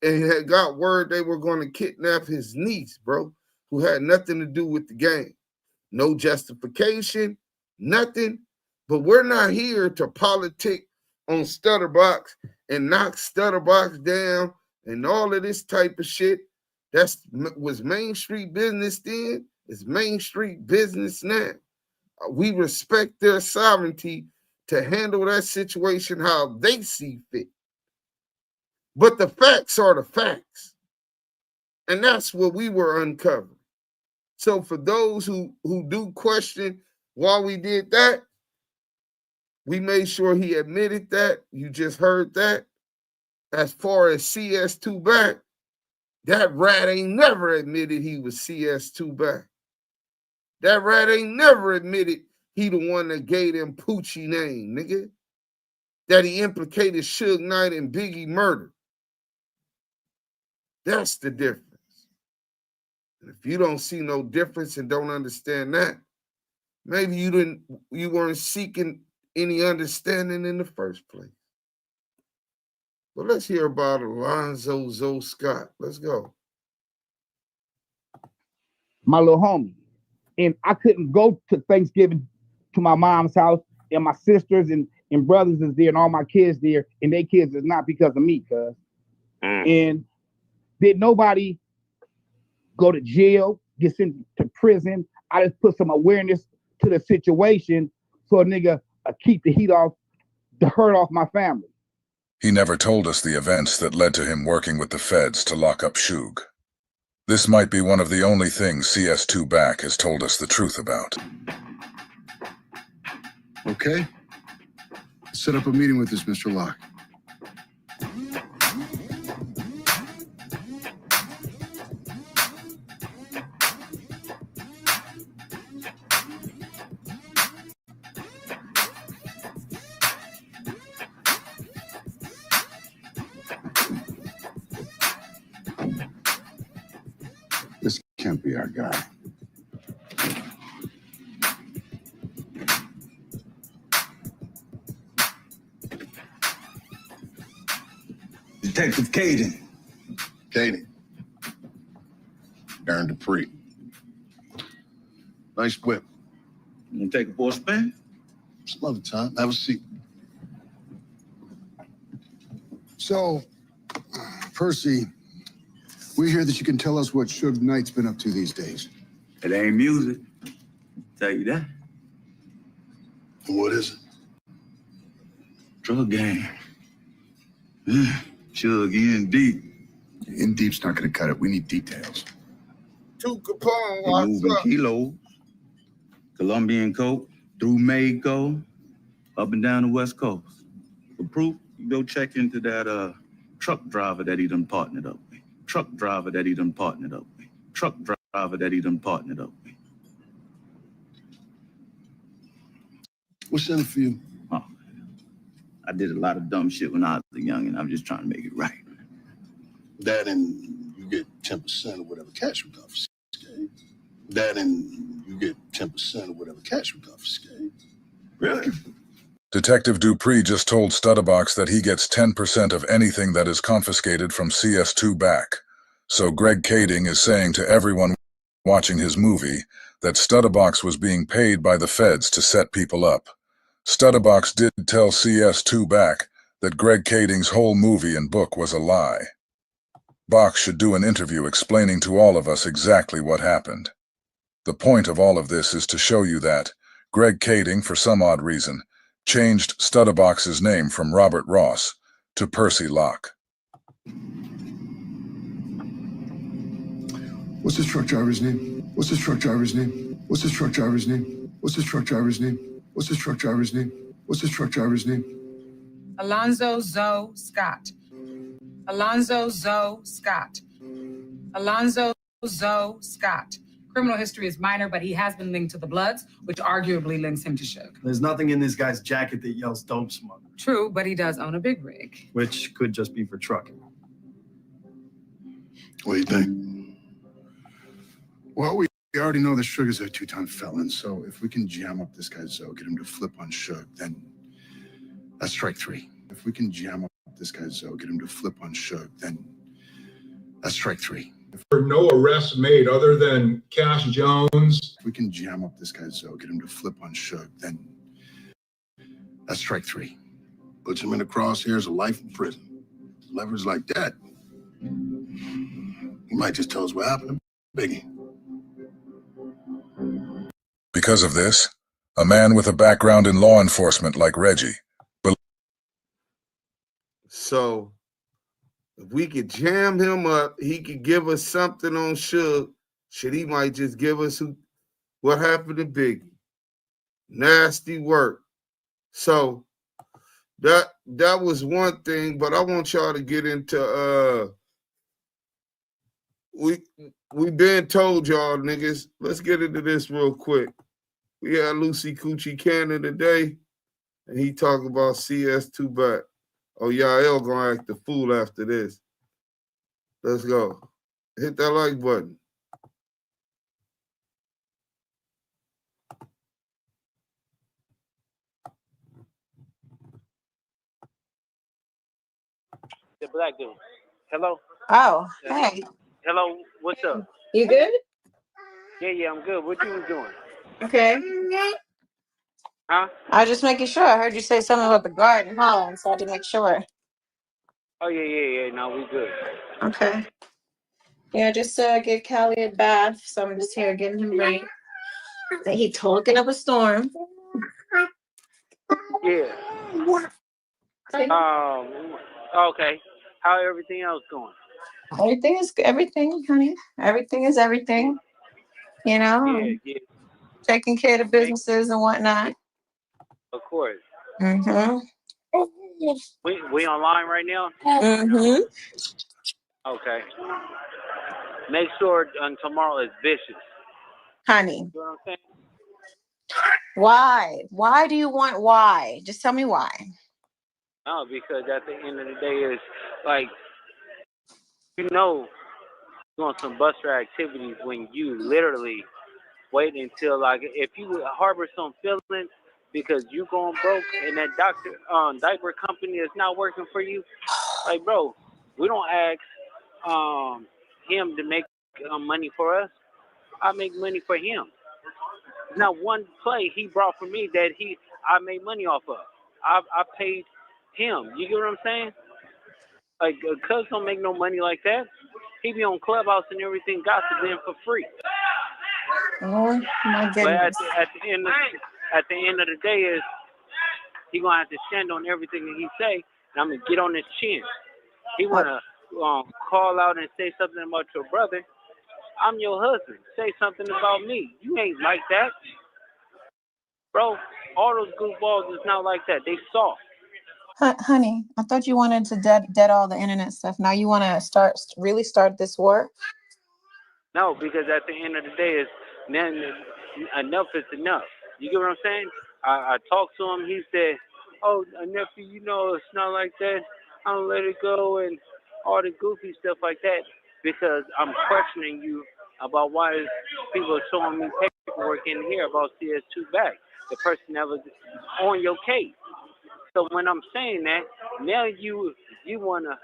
and had got word they were going to kidnap his niece, bro, who had nothing to do with the game. No justification, nothing. But we're not here to politic on Stutterbox and knock Stutterbox down and all of this type of shit. That was Main Street business then. It's Main Street business now. We respect their sovereignty to handle that situation how they see fit. But the facts are the facts. And that's what we were uncovering. So for those who do question why we did that, we made sure he admitted that. You just heard that. As far as CS2 back, that rat ain't never admitted he was CS2 back. That rat ain't never admitted he the one that gave them Poochie name, nigga. That he implicated Suge Knight and Biggie murder. That's the difference. And if you don't see no difference and don't understand that, maybe you weren't seeking any understanding in the first place. But let's hear about Alonzo Zoe Scott. Let's go. My little homie. And I couldn't go to Thanksgiving to my mom's house, and my sisters and brothers is there, and all my kids there, and their kids is not because of me, cuz. And did nobody go to jail, get sent to prison? I just put some awareness to the situation so a nigga keep the heat off, the hurt off my family. He never told us the events that led to him working with the feds to lock up Suge. This might be one of the only things CS2 Back has told us the truth about. Okay. Set up a meeting with us, Mr. Locke. This can't be our guy. Detective Caden. Caden. Aaron Dupree. Nice whip. You gonna take it for a spin? some other time. Have a seat. So, Percy, we hear that you can tell us what Suge Knight's been up to these days. It ain't music. Tell you that. What is it? Drug game. Suge in deep. In deep's not going to cut it. We need details. Two Capone, He what's moving up? kilos. Colombian coke through Mexico, up and down the West Coast. For proof, you go check into that truck driver that he done partnered up with. Truck driver that he done partnered up with. Truck driver that he done partnered up with. What's in it for you? Oh, I did a lot of dumb shit when I was young, and I'm just trying to make it right. That and you get 10% of whatever cash we confiscate. That and you get 10% of whatever cash we confiscate. Really? Detective Dupree just told Stutterbox that he gets 10% of anything that is confiscated from CS2 back. So Greg Kading is saying to everyone watching his movie that Stutterbox was being paid by the feds to set people up. Stutterbox did tell CS2 back that Greg Kading's whole movie and book was a lie. Box should do an interview explaining to all of us exactly what happened. The point of all of this is to show you that Greg Kading, for some odd reason, changed Stutterbox's name from Robert Ross to Percy Locke. What's this truck driver's name? What's this truck driver's name? What's this truck driver's name? What's this truck driver's name? What's this truck driver's name? What's this truck driver's name? Alonzo Zoe Scott. Alonzo Zoe Scott. Alonzo Zoe Scott. Criminal history is minor, but he has been linked to the Bloods, which arguably links him to Suge. There's nothing in this guy's jacket that yells dope smuggler. True, but he does own a big rig. Which could just be for trucking. What do you think? Well, we already know that Sugar's a 2-ton felon, so if we can jam up this guy Zoe, get him to flip on Suge, then that's strike 3. If we can jam up this guy Zoe, get him to flip on Suge, then that's strike 3. There were no arrests made other than Cash Jones. If we can jam up this guy Zoe, get him to flip on Suge, then that's strike 3. Puts him in the crosshairs of life in prison. Levers like that, he might just tell us what happened to Biggie. Because of this, a man with a background in law enforcement like Reggie. So if we could jam him up, he could give us something on Suge. Shit, he might just give us what happened to Biggie. Nasty work. So that was one thing, but I want y'all to get into we been told y'all niggas. Let's get into this real quick. We had Luce Cannon today, and he talked about CS2 back. Oh, y'all gonna act the fool after this. Let's go. Hit that like button. The black dude. Hello? Oh, hey. Hello, what's up? You good? Yeah, I'm good. What you was doing? Okay. Huh? I was just making sure. I heard you say something about the garden Holland, so I had to make sure. Oh, yeah. No, we good. Okay. Yeah, just give Callie a bath, so I'm just here getting him ready. He talking up a storm. Yeah. Okay. How everything else going? Everything, honey. Everything is everything. You know, Yeah. taking care of the businesses and whatnot. Of course. Mm-hmm. We online right now? Mm-hmm. Okay. Make sure tomorrow is vicious. Honey. You know what I'm saying? Why? Why do you want why? Just tell me why. No, because at the end of the day, it's like, doing some buster activities when you literally wait until, like, if you harbor some feelings because you going broke and that diaper company is not working for you, like, bro, we don't ask him to make money for us. I make money for him. Not one play he brought for me that I made money off of. I paid him. You get what I'm saying? Like, Cuz don't make no money like that. He be on Clubhouse and everything, gossiping for free. Oh my But goodness. at the end of the day is he gonna have to stand on everything that he say, and I'm gonna get on his chin. He wanna call out and say something about your brother. I'm your husband. Say something about me. You ain't like that, bro. All those goofballs is not like that. They soft. Honey, I thought you wanted to dead all the internet stuff. Now you want to really start this war? No, because at the end of the day, is then enough is enough. You get what I'm saying? I talked to him. He said, "Oh, nephew, you know it's not like that. I'll let it go," and all the goofy stuff like that. Because I'm questioning you about why people are showing me paperwork in here about CS2 back. The person that was on your case. So when I'm saying that, now you want to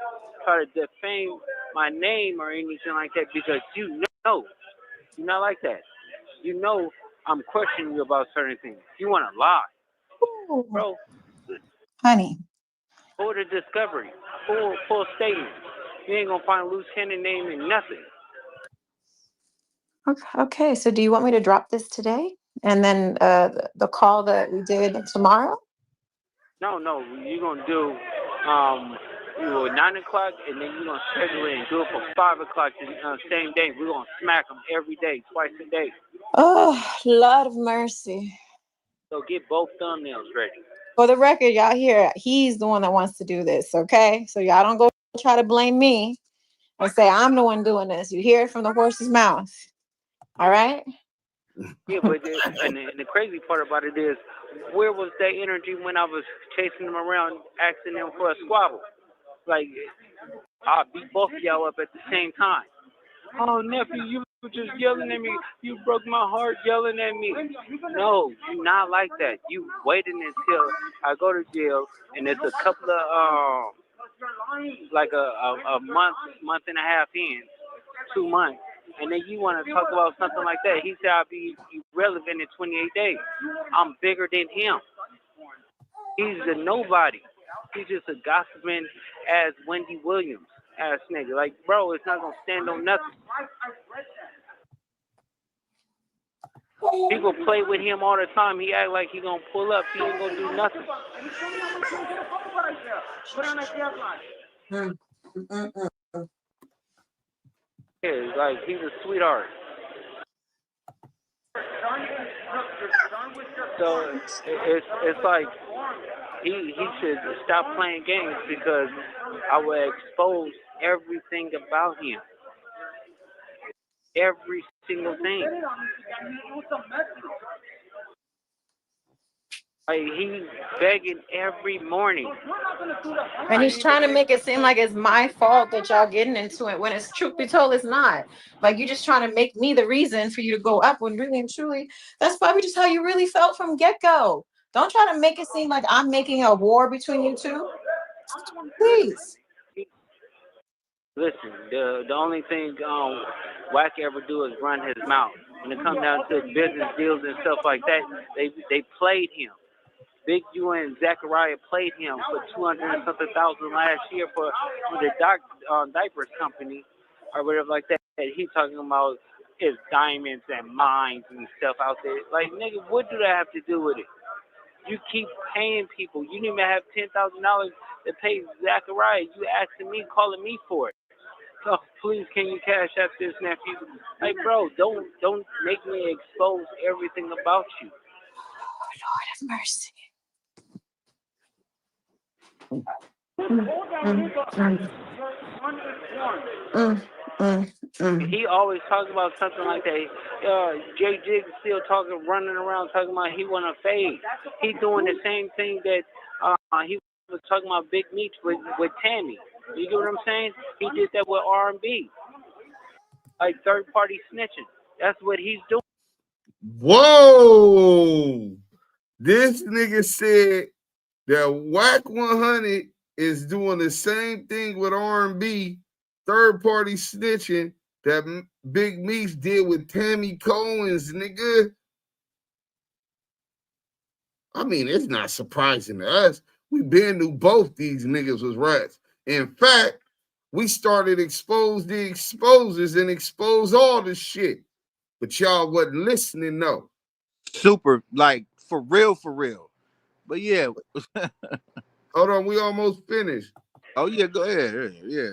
try to defame my name or anything like that because you know you're not like that. You know I'm questioning you about certain things. You want to lie. Ooh. Bro. Honey. Pull the discovery. Full statement. You ain't going to find Luce Cannon name in nothing. Okay, so do you want me to drop this today? And then the call that we did tomorrow? No, you're going to do 9 o'clock, and then you're going to schedule it and do it for 5 o'clock the same day. We're going to smack them every day, twice a day. Oh, Lord of mercy. So get both thumbnails ready. For the record, y'all hear, he's the one that wants to do this, okay? So y'all don't go try to blame me and say I'm the one doing this. You hear it from the horse's mouth. All right? Yeah, but and the crazy part about it is, where was that energy when I was chasing them around, asking them for a squabble? Like, I beat both of y'all up at the same time. Oh, nephew, you were just yelling at me. You broke my heart yelling at me. No, you're not like that. You waiting until I go to jail, and it's a couple of, like a month and a half in, 2 months. And then you want to talk about something like that. He said I'll be irrelevant in 28 days. I'm bigger than him. He's a nobody. He's just a gossiping ass Wendy Williams ass nigga. Like, bro, it's not going to stand on nothing. People play with him all the time. He act like he going to pull up. He ain't going to do nothing. Yeah, like, he's a sweetheart. So it's like he should stop playing games because I will expose everything about him. Every single thing. Like, he's begging every morning. And he's trying to make it seem like it's my fault that y'all getting into it when it's truth be told, it's not. Like, you're just trying to make me the reason for you to go up when really and truly, that's probably just how you really felt from get-go. Don't try to make it seem like I'm making a war between you two. Please. Listen, the only thing WACK ever do is run his mouth. When it comes down to business deals and stuff like that, they played him. Big U and Zachariah played him for $200 and something thousand last year for the diapers company or whatever like that. And he talking about his diamonds and mines and stuff out there. Like, nigga, what do that have to do with it? You keep paying people. You didn't even have $10,000 to pay Zachariah. You asking me, calling me for it. So please, can you cash out this, nephew? Like, bro, don't make me expose everything about you. Oh, Lord have mercy. He always talks about something like that. Jay Jig is still running around talking about he want to fade. He doing the same thing that he was talking about Big Meech with Tammy. You get what I'm saying? He did that with R&B. Like, third party snitching. That's what he's doing. Whoa! This nigga said that WACK100 is doing the same thing with R&B, third party snitching that Big Meech did with Tammy Cohen's, nigga. I mean, it's not surprising to us. We been knew both these niggas was rats. In fact, we started expose the exposers and expose all this shit. But y'all wasn't listening, no. Super, like, for real. But yeah. Hold on, we almost finished. Oh, yeah, go ahead. Yeah.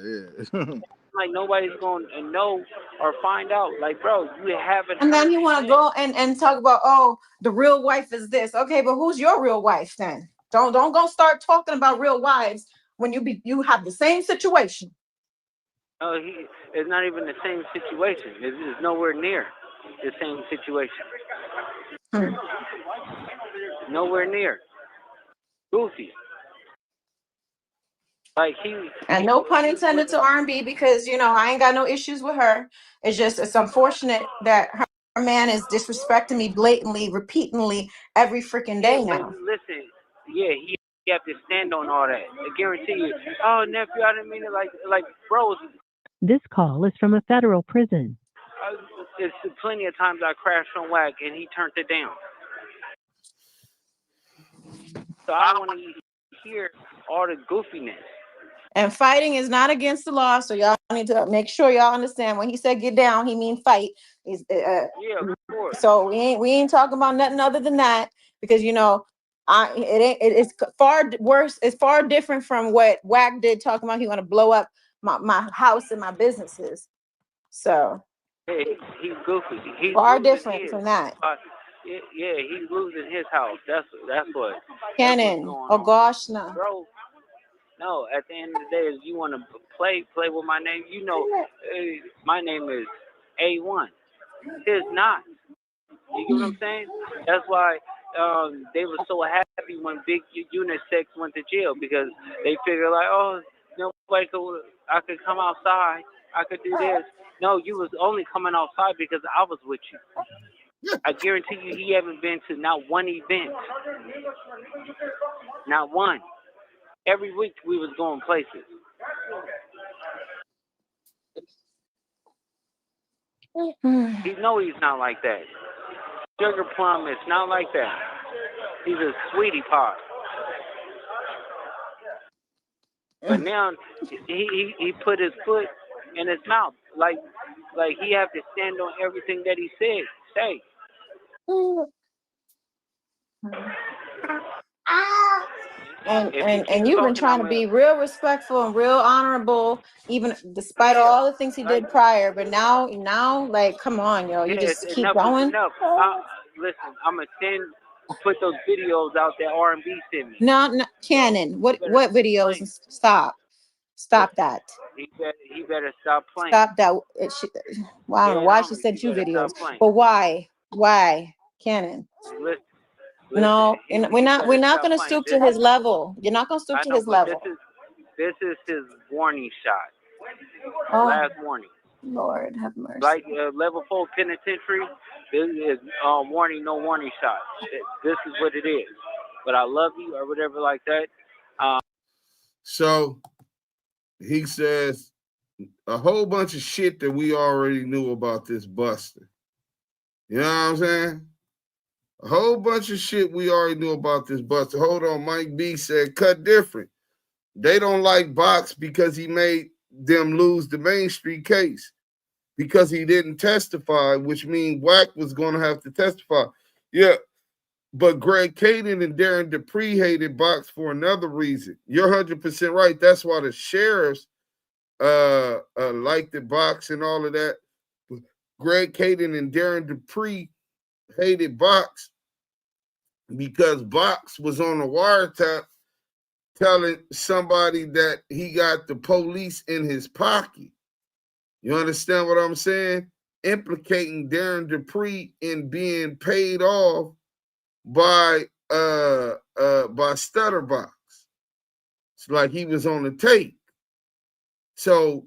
Like, nobody's going to know or find out. Like, bro, you haven't. And then you want to go and talk about, oh, the real wife is this. Okay, but who's your real wife then? Don't go start talking about real wives when you have the same situation. No, it's not even the same situation. It's nowhere near the same situation. Nowhere near. Goofy. Like and no pun intended to R&B, because I ain't got no issues with her. It's unfortunate that her man is disrespecting me blatantly, repeatedly every freaking day now. Listen, yeah, he have to stand on all that. I guarantee you. Oh, nephew, I didn't mean it like bros. This call is from a federal prison. There's plenty of times I crashed on WACK and he turned it down. So I don't want to hear all the goofiness. And fighting is not against the law, so y'all need to make sure y'all understand when he said get down, he mean fight. Yeah, of course. So we ain't talking about nothing other than that, because it's far worse. It's far different from what WACK did, talking about he want to blow up my house and my businesses. Hey, he's goofy. He's far different from that. Yeah, he's losing his house. That's what. Cannon. Oh gosh, no. Bro, no. At the end of the day, if you want to play with my name, my name is A1. It's not. You get what I'm saying? That's why they were so happy when Big Unisex went to jail, because they figured like, oh, I could come outside. I could do this. No, you was only coming outside because I was with you. I guarantee you he haven't been to not one event. Not one. Every week we was going places. He know he's not like that. Sugar Plum is not like that. He's a sweetie pie. But now he put his foot in his mouth. Like he have to stand on everything that he say. And you've been trying to be real respectful and real honorable, even despite all the things he did prior. But now, like, come on, yo, you just keep going. Enough. Listen, I'm gonna put those videos out that R&B sent me. No, Cannon. What videos? Stop that. He better stop playing. Stop that. I don't know why she sent you videos, but why? Cannon? Listen, no, we're not going to stoop to his level. You're not going to stoop to his level. This is his warning shot. Oh, last warning. Lord have mercy. Like level 4 penitentiary, this is warning, no warning shot. This is what it is. But I love you or whatever like that. So he says a whole bunch of shit that we already knew about this Buster. You know what I'm saying? A whole bunch of shit we already knew about this Buster. Hold on, Mike B said, cut different. They don't like Box because he made them lose the Main Street case because he didn't testify, which means WACK was going to have to testify. Yeah, but Greg Caden and Darren Dupree hated Box for another reason. You're 100% right. That's why the sheriffs liked the Box and all of that. Greg Caden and Darren Dupree hated Box because Box was on a wiretap telling somebody that he got the police in his pocket. You understand what I'm saying? Implicating Darren Dupree in being paid off by Stutterbox. It's like he was on the tape. So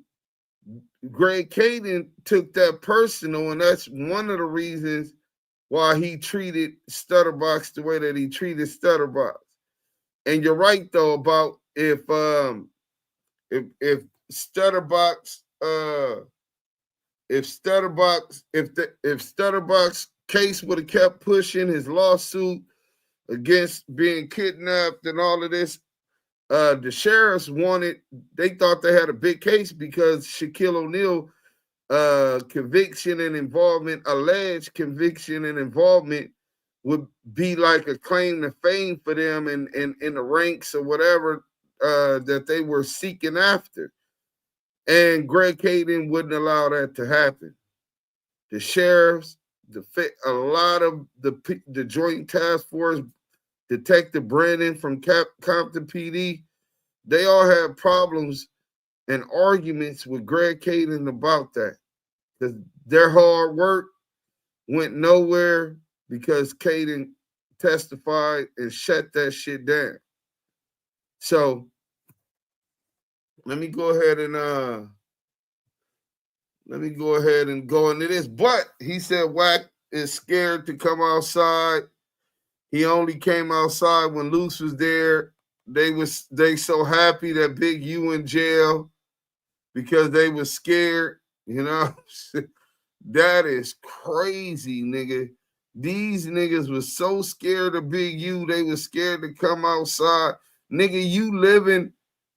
Greg Caden took that personal, and that's one of the reasons why he treated Stutterbox the way that he treated Stutterbox. And you're right though about if Stutterbox case would have kept pushing his lawsuit, against being kidnapped and all of this. The sheriffs they thought they had a big case because Shaquille O'Neal conviction and involvement, alleged conviction and involvement would be like a claim to fame for them in the ranks or whatever that they were seeking after. And Greg Caden wouldn't allow that to happen. The sheriffs, a lot of the Joint Task Force, Detective Brandon from Compton PD, they all had problems and arguments with Greg Caden about that. Because their hard work went nowhere because Caden testified and shut that shit down. So let me go ahead and go into this. But he said WACK is scared to come outside. He only came outside when Luce was there. They so happy that Big U in jail because they was scared, you know. That is crazy, nigga. These niggas was so scared of Big U, they was scared to come outside. Nigga, you living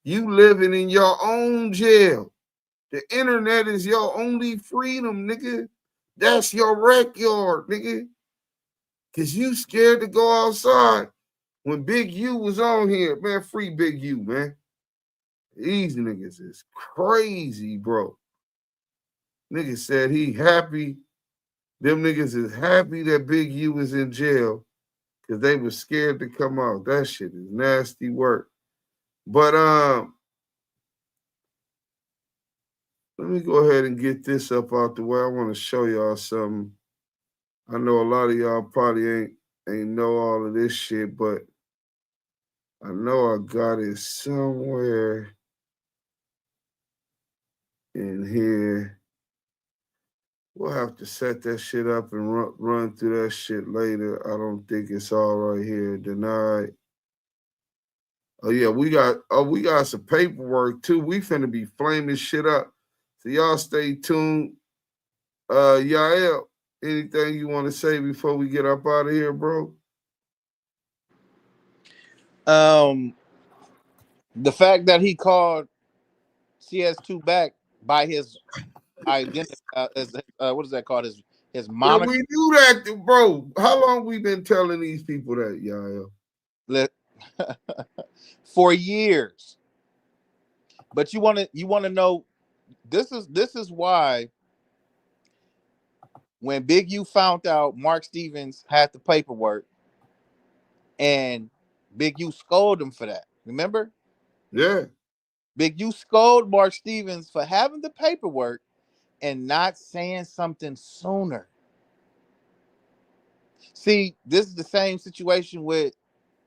in your own jail. The internet is your only freedom, nigga. That's your rec yard, nigga. Cause you scared to go outside. When Big U was on here, man, free Big U, man. These niggas is crazy, bro. Niggas said he happy. Them niggas is happy that Big U was in jail because they were scared to come out. That shit is nasty work. But let me go ahead and get this up out the way. I want to show y'all something. I know a lot of y'all probably ain't know all of this shit, but I know I got it somewhere in here. We'll have to set that shit up and run through that shit later. I don't think it's all right here. Denied. Oh yeah, we got some paperwork too. We finna be flaming shit up. So y'all stay tuned. Yael, anything you want to say before we get up out of here, bro? The fact that he called CS2 back by his identity, what is that called? His moniker. Yeah, we knew that, bro. How long we been telling these people that, Yael? For years. But you want to know, this is why when Big U found out Mark Stevens had the paperwork and Big U scolded him for that. Remember? Yeah. Big U scolded Mark Stevens for having the paperwork and not saying something sooner. See, this is the same situation with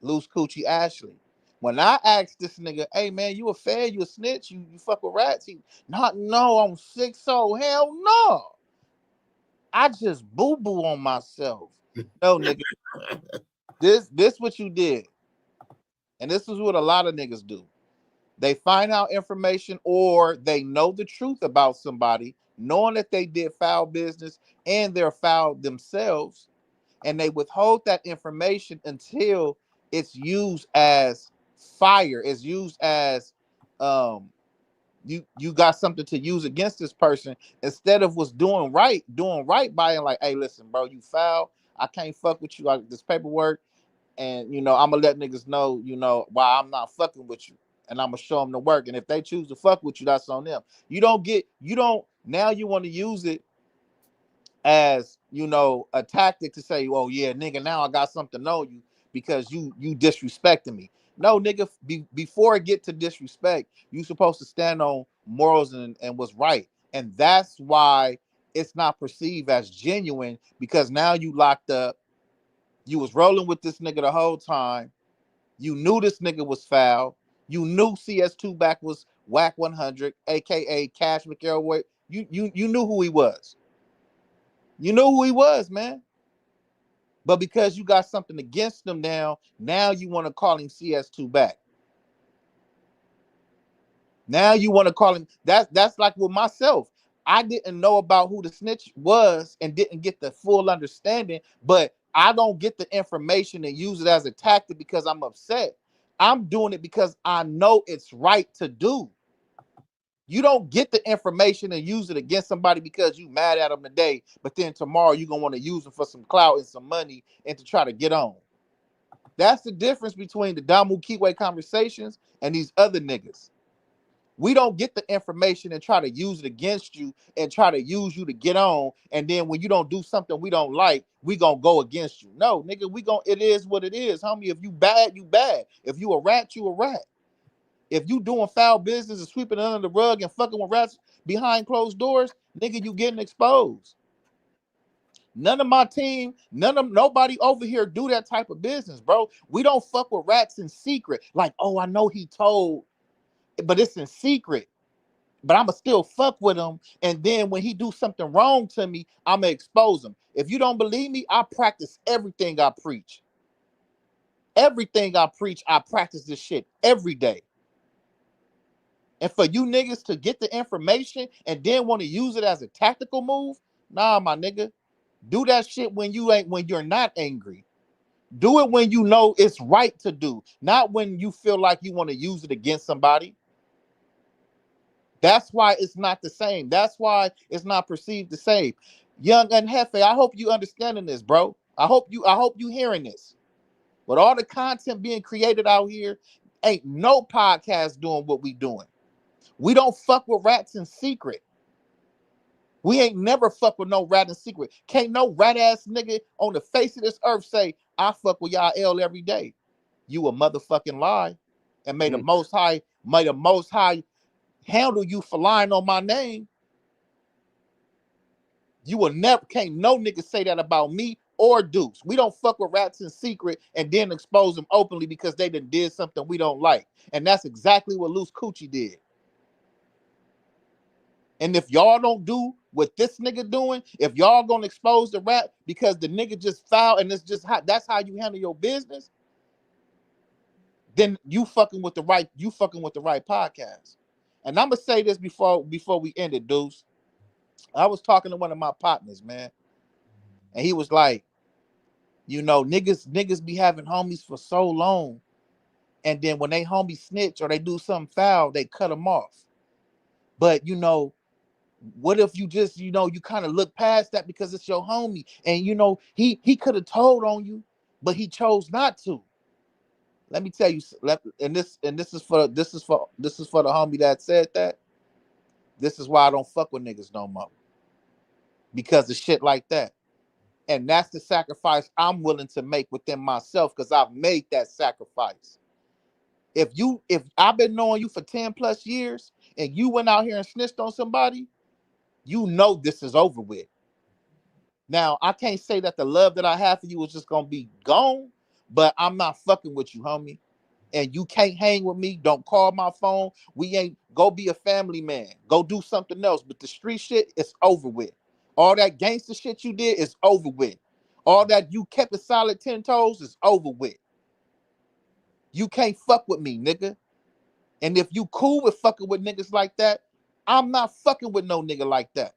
Luce Coochie Ashley. When I asked this nigga, hey man, you a fed, you a snitch, you fuck with rats? No, I'm sick, so hell no. I just boo-boo on myself. No, nigga. This what you did. And this is what a lot of niggas do. They find out information or they know the truth about somebody, knowing that they did foul business and they're foul themselves, and they withhold that information until it's used as fire. It's used as you got something to use against this person instead of what's doing right by him. Like, hey, listen, bro, you foul. I can't fuck with you like this paperwork, and I'm gonna let niggas know, why I'm not fucking with you, and I'm gonna show them the work. And if they choose to fuck with you, that's on them. Now you want to use it as a tactic to say, oh yeah, nigga, now I got something on you because you disrespecting me. No, nigga, before it get to disrespect, you supposed to stand on morals and what's right. And that's why it's not perceived as genuine, because now you locked up. You was rolling with this nigga the whole time. You knew this nigga was foul. You knew CS2 back was WACK100, aka Cash McElroy. You knew who he was. You know who he was, man. But because you got something against him now you want to call him CS2 back. Now you want to call him. That's like with myself. I didn't know about who the snitch was and didn't get the full understanding. But I don't get the information and use it as a tactic because I'm upset. I'm doing it because I know it's right to do. You don't get the information and use it against somebody because you mad at them today, but then tomorrow you're gonna want to use them for some clout and some money and to try to get on. That's the difference between the Damu Kiwe Conversations and these other niggas. We don't get the information and try to use it against you and try to use you to get on. And then when you don't do something we don't like, we gonna go against you. No, nigga, it is what it is, homie. If you bad, you bad. If you a rat, you a rat. If you doing foul business and sweeping it under the rug and fucking with rats behind closed doors, nigga, you getting exposed. None of my team, nobody over here do that type of business, bro. We don't fuck with rats in secret. Like, oh, I know he told, but it's in secret. But I'ma still fuck with him. And then when he do something wrong to me, I'ma expose him. If you don't believe me, I practice everything I preach. Everything I preach, I practice this shit every day. And for you niggas to get the information and then want to use it as a tactical move, nah, my nigga. Do that shit when you're not angry. Do it when you know it's right to do, not when you feel like you want to use it against somebody. That's why it's not the same. That's why it's not perceived the same. Young and Hefe, I hope you understanding this, bro. I hope you hearing this. With all the content being created out here, ain't no podcast doing what we doing. We don't fuck with rats in secret. We ain't never fuck with no rat in secret. Can't no rat ass nigga on the face of this earth say, I fuck with y'all L every day. You a motherfucking lie. And may the Most High handle you for lying on my name. You will never, can't no nigga say that about me or Deuce. We don't fuck with rats in secret and then expose them openly because they did something we don't like. And that's exactly what Luce Coochie did. And if y'all don't do what this nigga doing, if y'all gonna expose the rat because the nigga just foul and it's just that's how you handle your business, then you fucking with the right podcast. And I'm gonna say this before we end it, Deuce. I was talking to one of my partners, man, and he was like, you know, niggas be having homies for so long, and then when they homies snitch or they do something foul, they cut them off. But you know, what if you just, you know, you kind of look past that because it's your homie, and you know he could have told on you, but he chose not to. Let me tell you, and this is for the homie that said that. This is why I don't fuck with niggas no more, because of shit like that. And that's the sacrifice I'm willing to make within myself, because I've made that sacrifice. If I've been knowing you for 10 plus years and you went out here and snitched on somebody, you know this is over with. Now, I can't say that the love that I have for you is just gonna be gone, but I'm not fucking with you, homie. And you can't hang with me. Don't call my phone. We ain't, go be a family man. Go do something else. But the street shit is over with. All that gangster shit you did is over with. All that you kept a solid 10 toes is over with. You can't fuck with me, nigga. And if you cool with fucking with niggas like that, I'm not fucking with no nigga like that.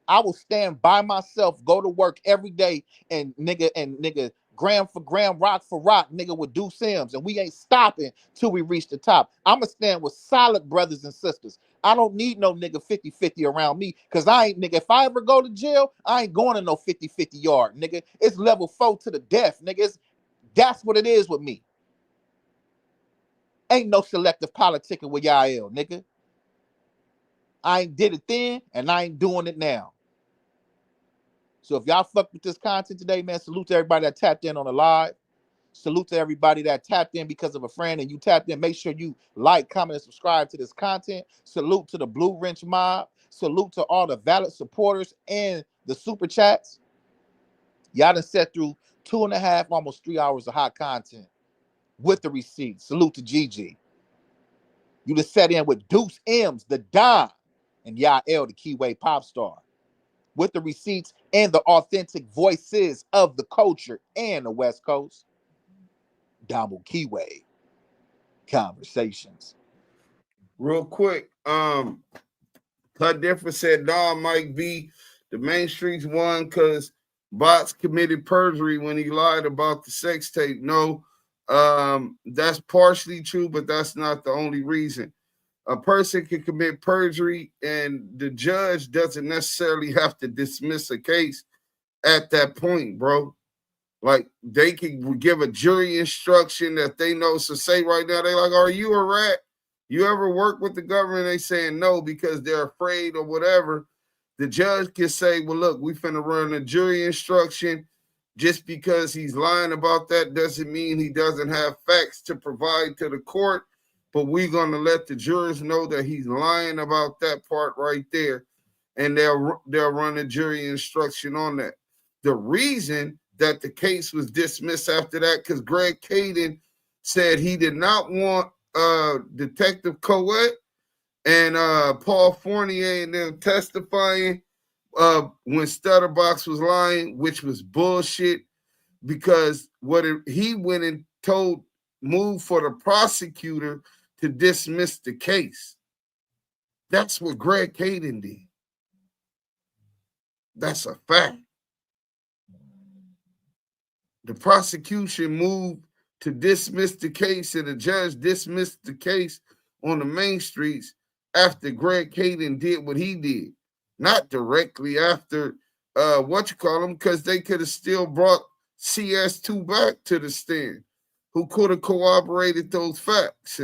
I will stand by myself, go to work every day, and nigga, gram for gram, rock for rock, nigga, with Deuce Sims, and we ain't stopping till we reach the top. I'ma stand with solid brothers and sisters. I don't need no nigga 50-50 around me, because I ain't, nigga, if I ever go to jail, I ain't going to no 50-50 yard, nigga. It's level 4 to the death, nigga. That's what it is with me. Ain't no selective politicking with y'all, nigga. I ain't did it then, and I ain't doing it now. So if y'all fuck with this content today, man, salute to everybody that tapped in on the live. Salute to everybody that tapped in because of a friend and you tapped in. Make sure you like, comment, and subscribe to this content. Salute to the Blue Wrench Mob. Salute to all the valid supporters and the super chats. Y'all done set through 2.5, almost 3 hours of hot content with the receipts. Salute to Gigi. You just sat in with Deuce M's, the Don, and Yael, the Kiwe pop star, with the receipts and the authentic voices of the culture and the West Coast. Damu Kiwe Conversations. Real quick, Cut Different said, Mike B, the Main Streets won because Bots committed perjury when he lied about the sex tape. No, that's partially true, but that's not the only reason. A person can commit perjury and the judge doesn't necessarily have to dismiss a case at that point, bro. Like, they can give a jury instruction that they know. So say right now, they like, are you a rat? You ever work with the government? They saying no because they're afraid or whatever. The judge can say, well, look, we finna run a jury instruction. Just because he's lying about that doesn't mean he doesn't have facts to provide to the court. But we're going to let the jurors know that he's lying about that part right there. And they'll run a jury instruction on that. The reason that the case was dismissed after that, because Greg Caden said he did not want Detective Coet and Paul Fournier and them testifying when Stutterbox was lying, which was bullshit, because he went and moved for the prosecutor to dismiss the case. That's what Greg Caden did. That's a fact. The prosecution moved to dismiss the case, and the judge dismissed the case on the main streets after Greg Caden did what he did. Not directly after because they could have still brought CS2 back to the stand, who could have corroborated those facts.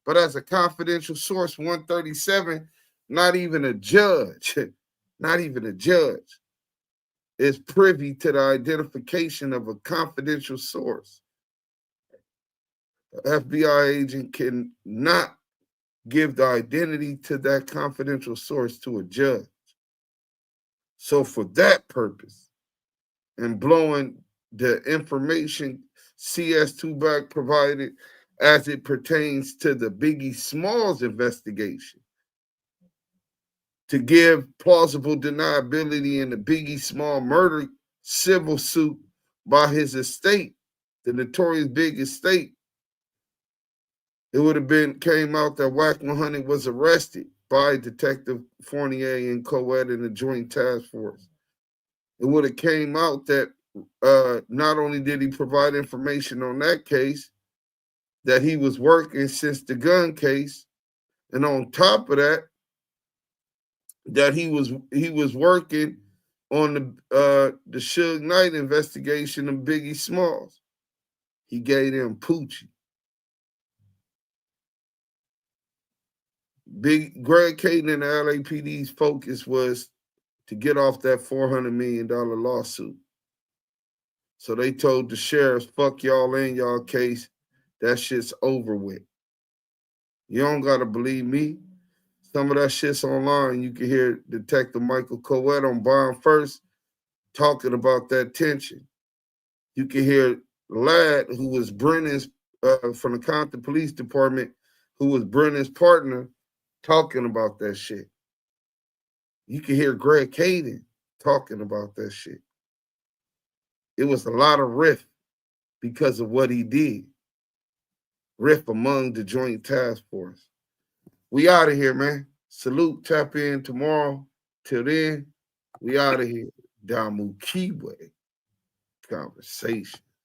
But as a confidential source, 137, not even a judge is privy to the identification of a confidential source. The FBI agent cannot give the identity to that confidential source to a judge. So for that purpose, and blowing the information CS2 back provided as it pertains to the Biggie Smalls investigation, to give plausible deniability in the Biggie Small murder civil suit by his estate, the notorious Big Estate, it would have came out that WACK100 was arrested by Detective Fournier and Coet in the Joint Task Force. It would have came out that not only did he provide information on that case, that he was working since the gun case, and on top of that, that he was working on the Suge Knight investigation of Biggie Smalls. He gave them Poochie. Greg Caden and the LAPD's focus was to get off that $400 million lawsuit. So they told the sheriffs, fuck y'all and y'all case. That shit's over with. You don't got to believe me. Some of that shit's online. You can hear Detective Michael Coet on Bond First talking about that tension. You can hear Ladd, who was Brennan's, from the Compton Police Department, who was Brennan's partner, talking about that shit. You can hear Greg Caden talking about that shit. It was a lot of rift because of what he did. Rift among the Joint Task Force. We out of here, man. Salute, tap in tomorrow. Till then, we out of here. Damu Kiwe Conversations.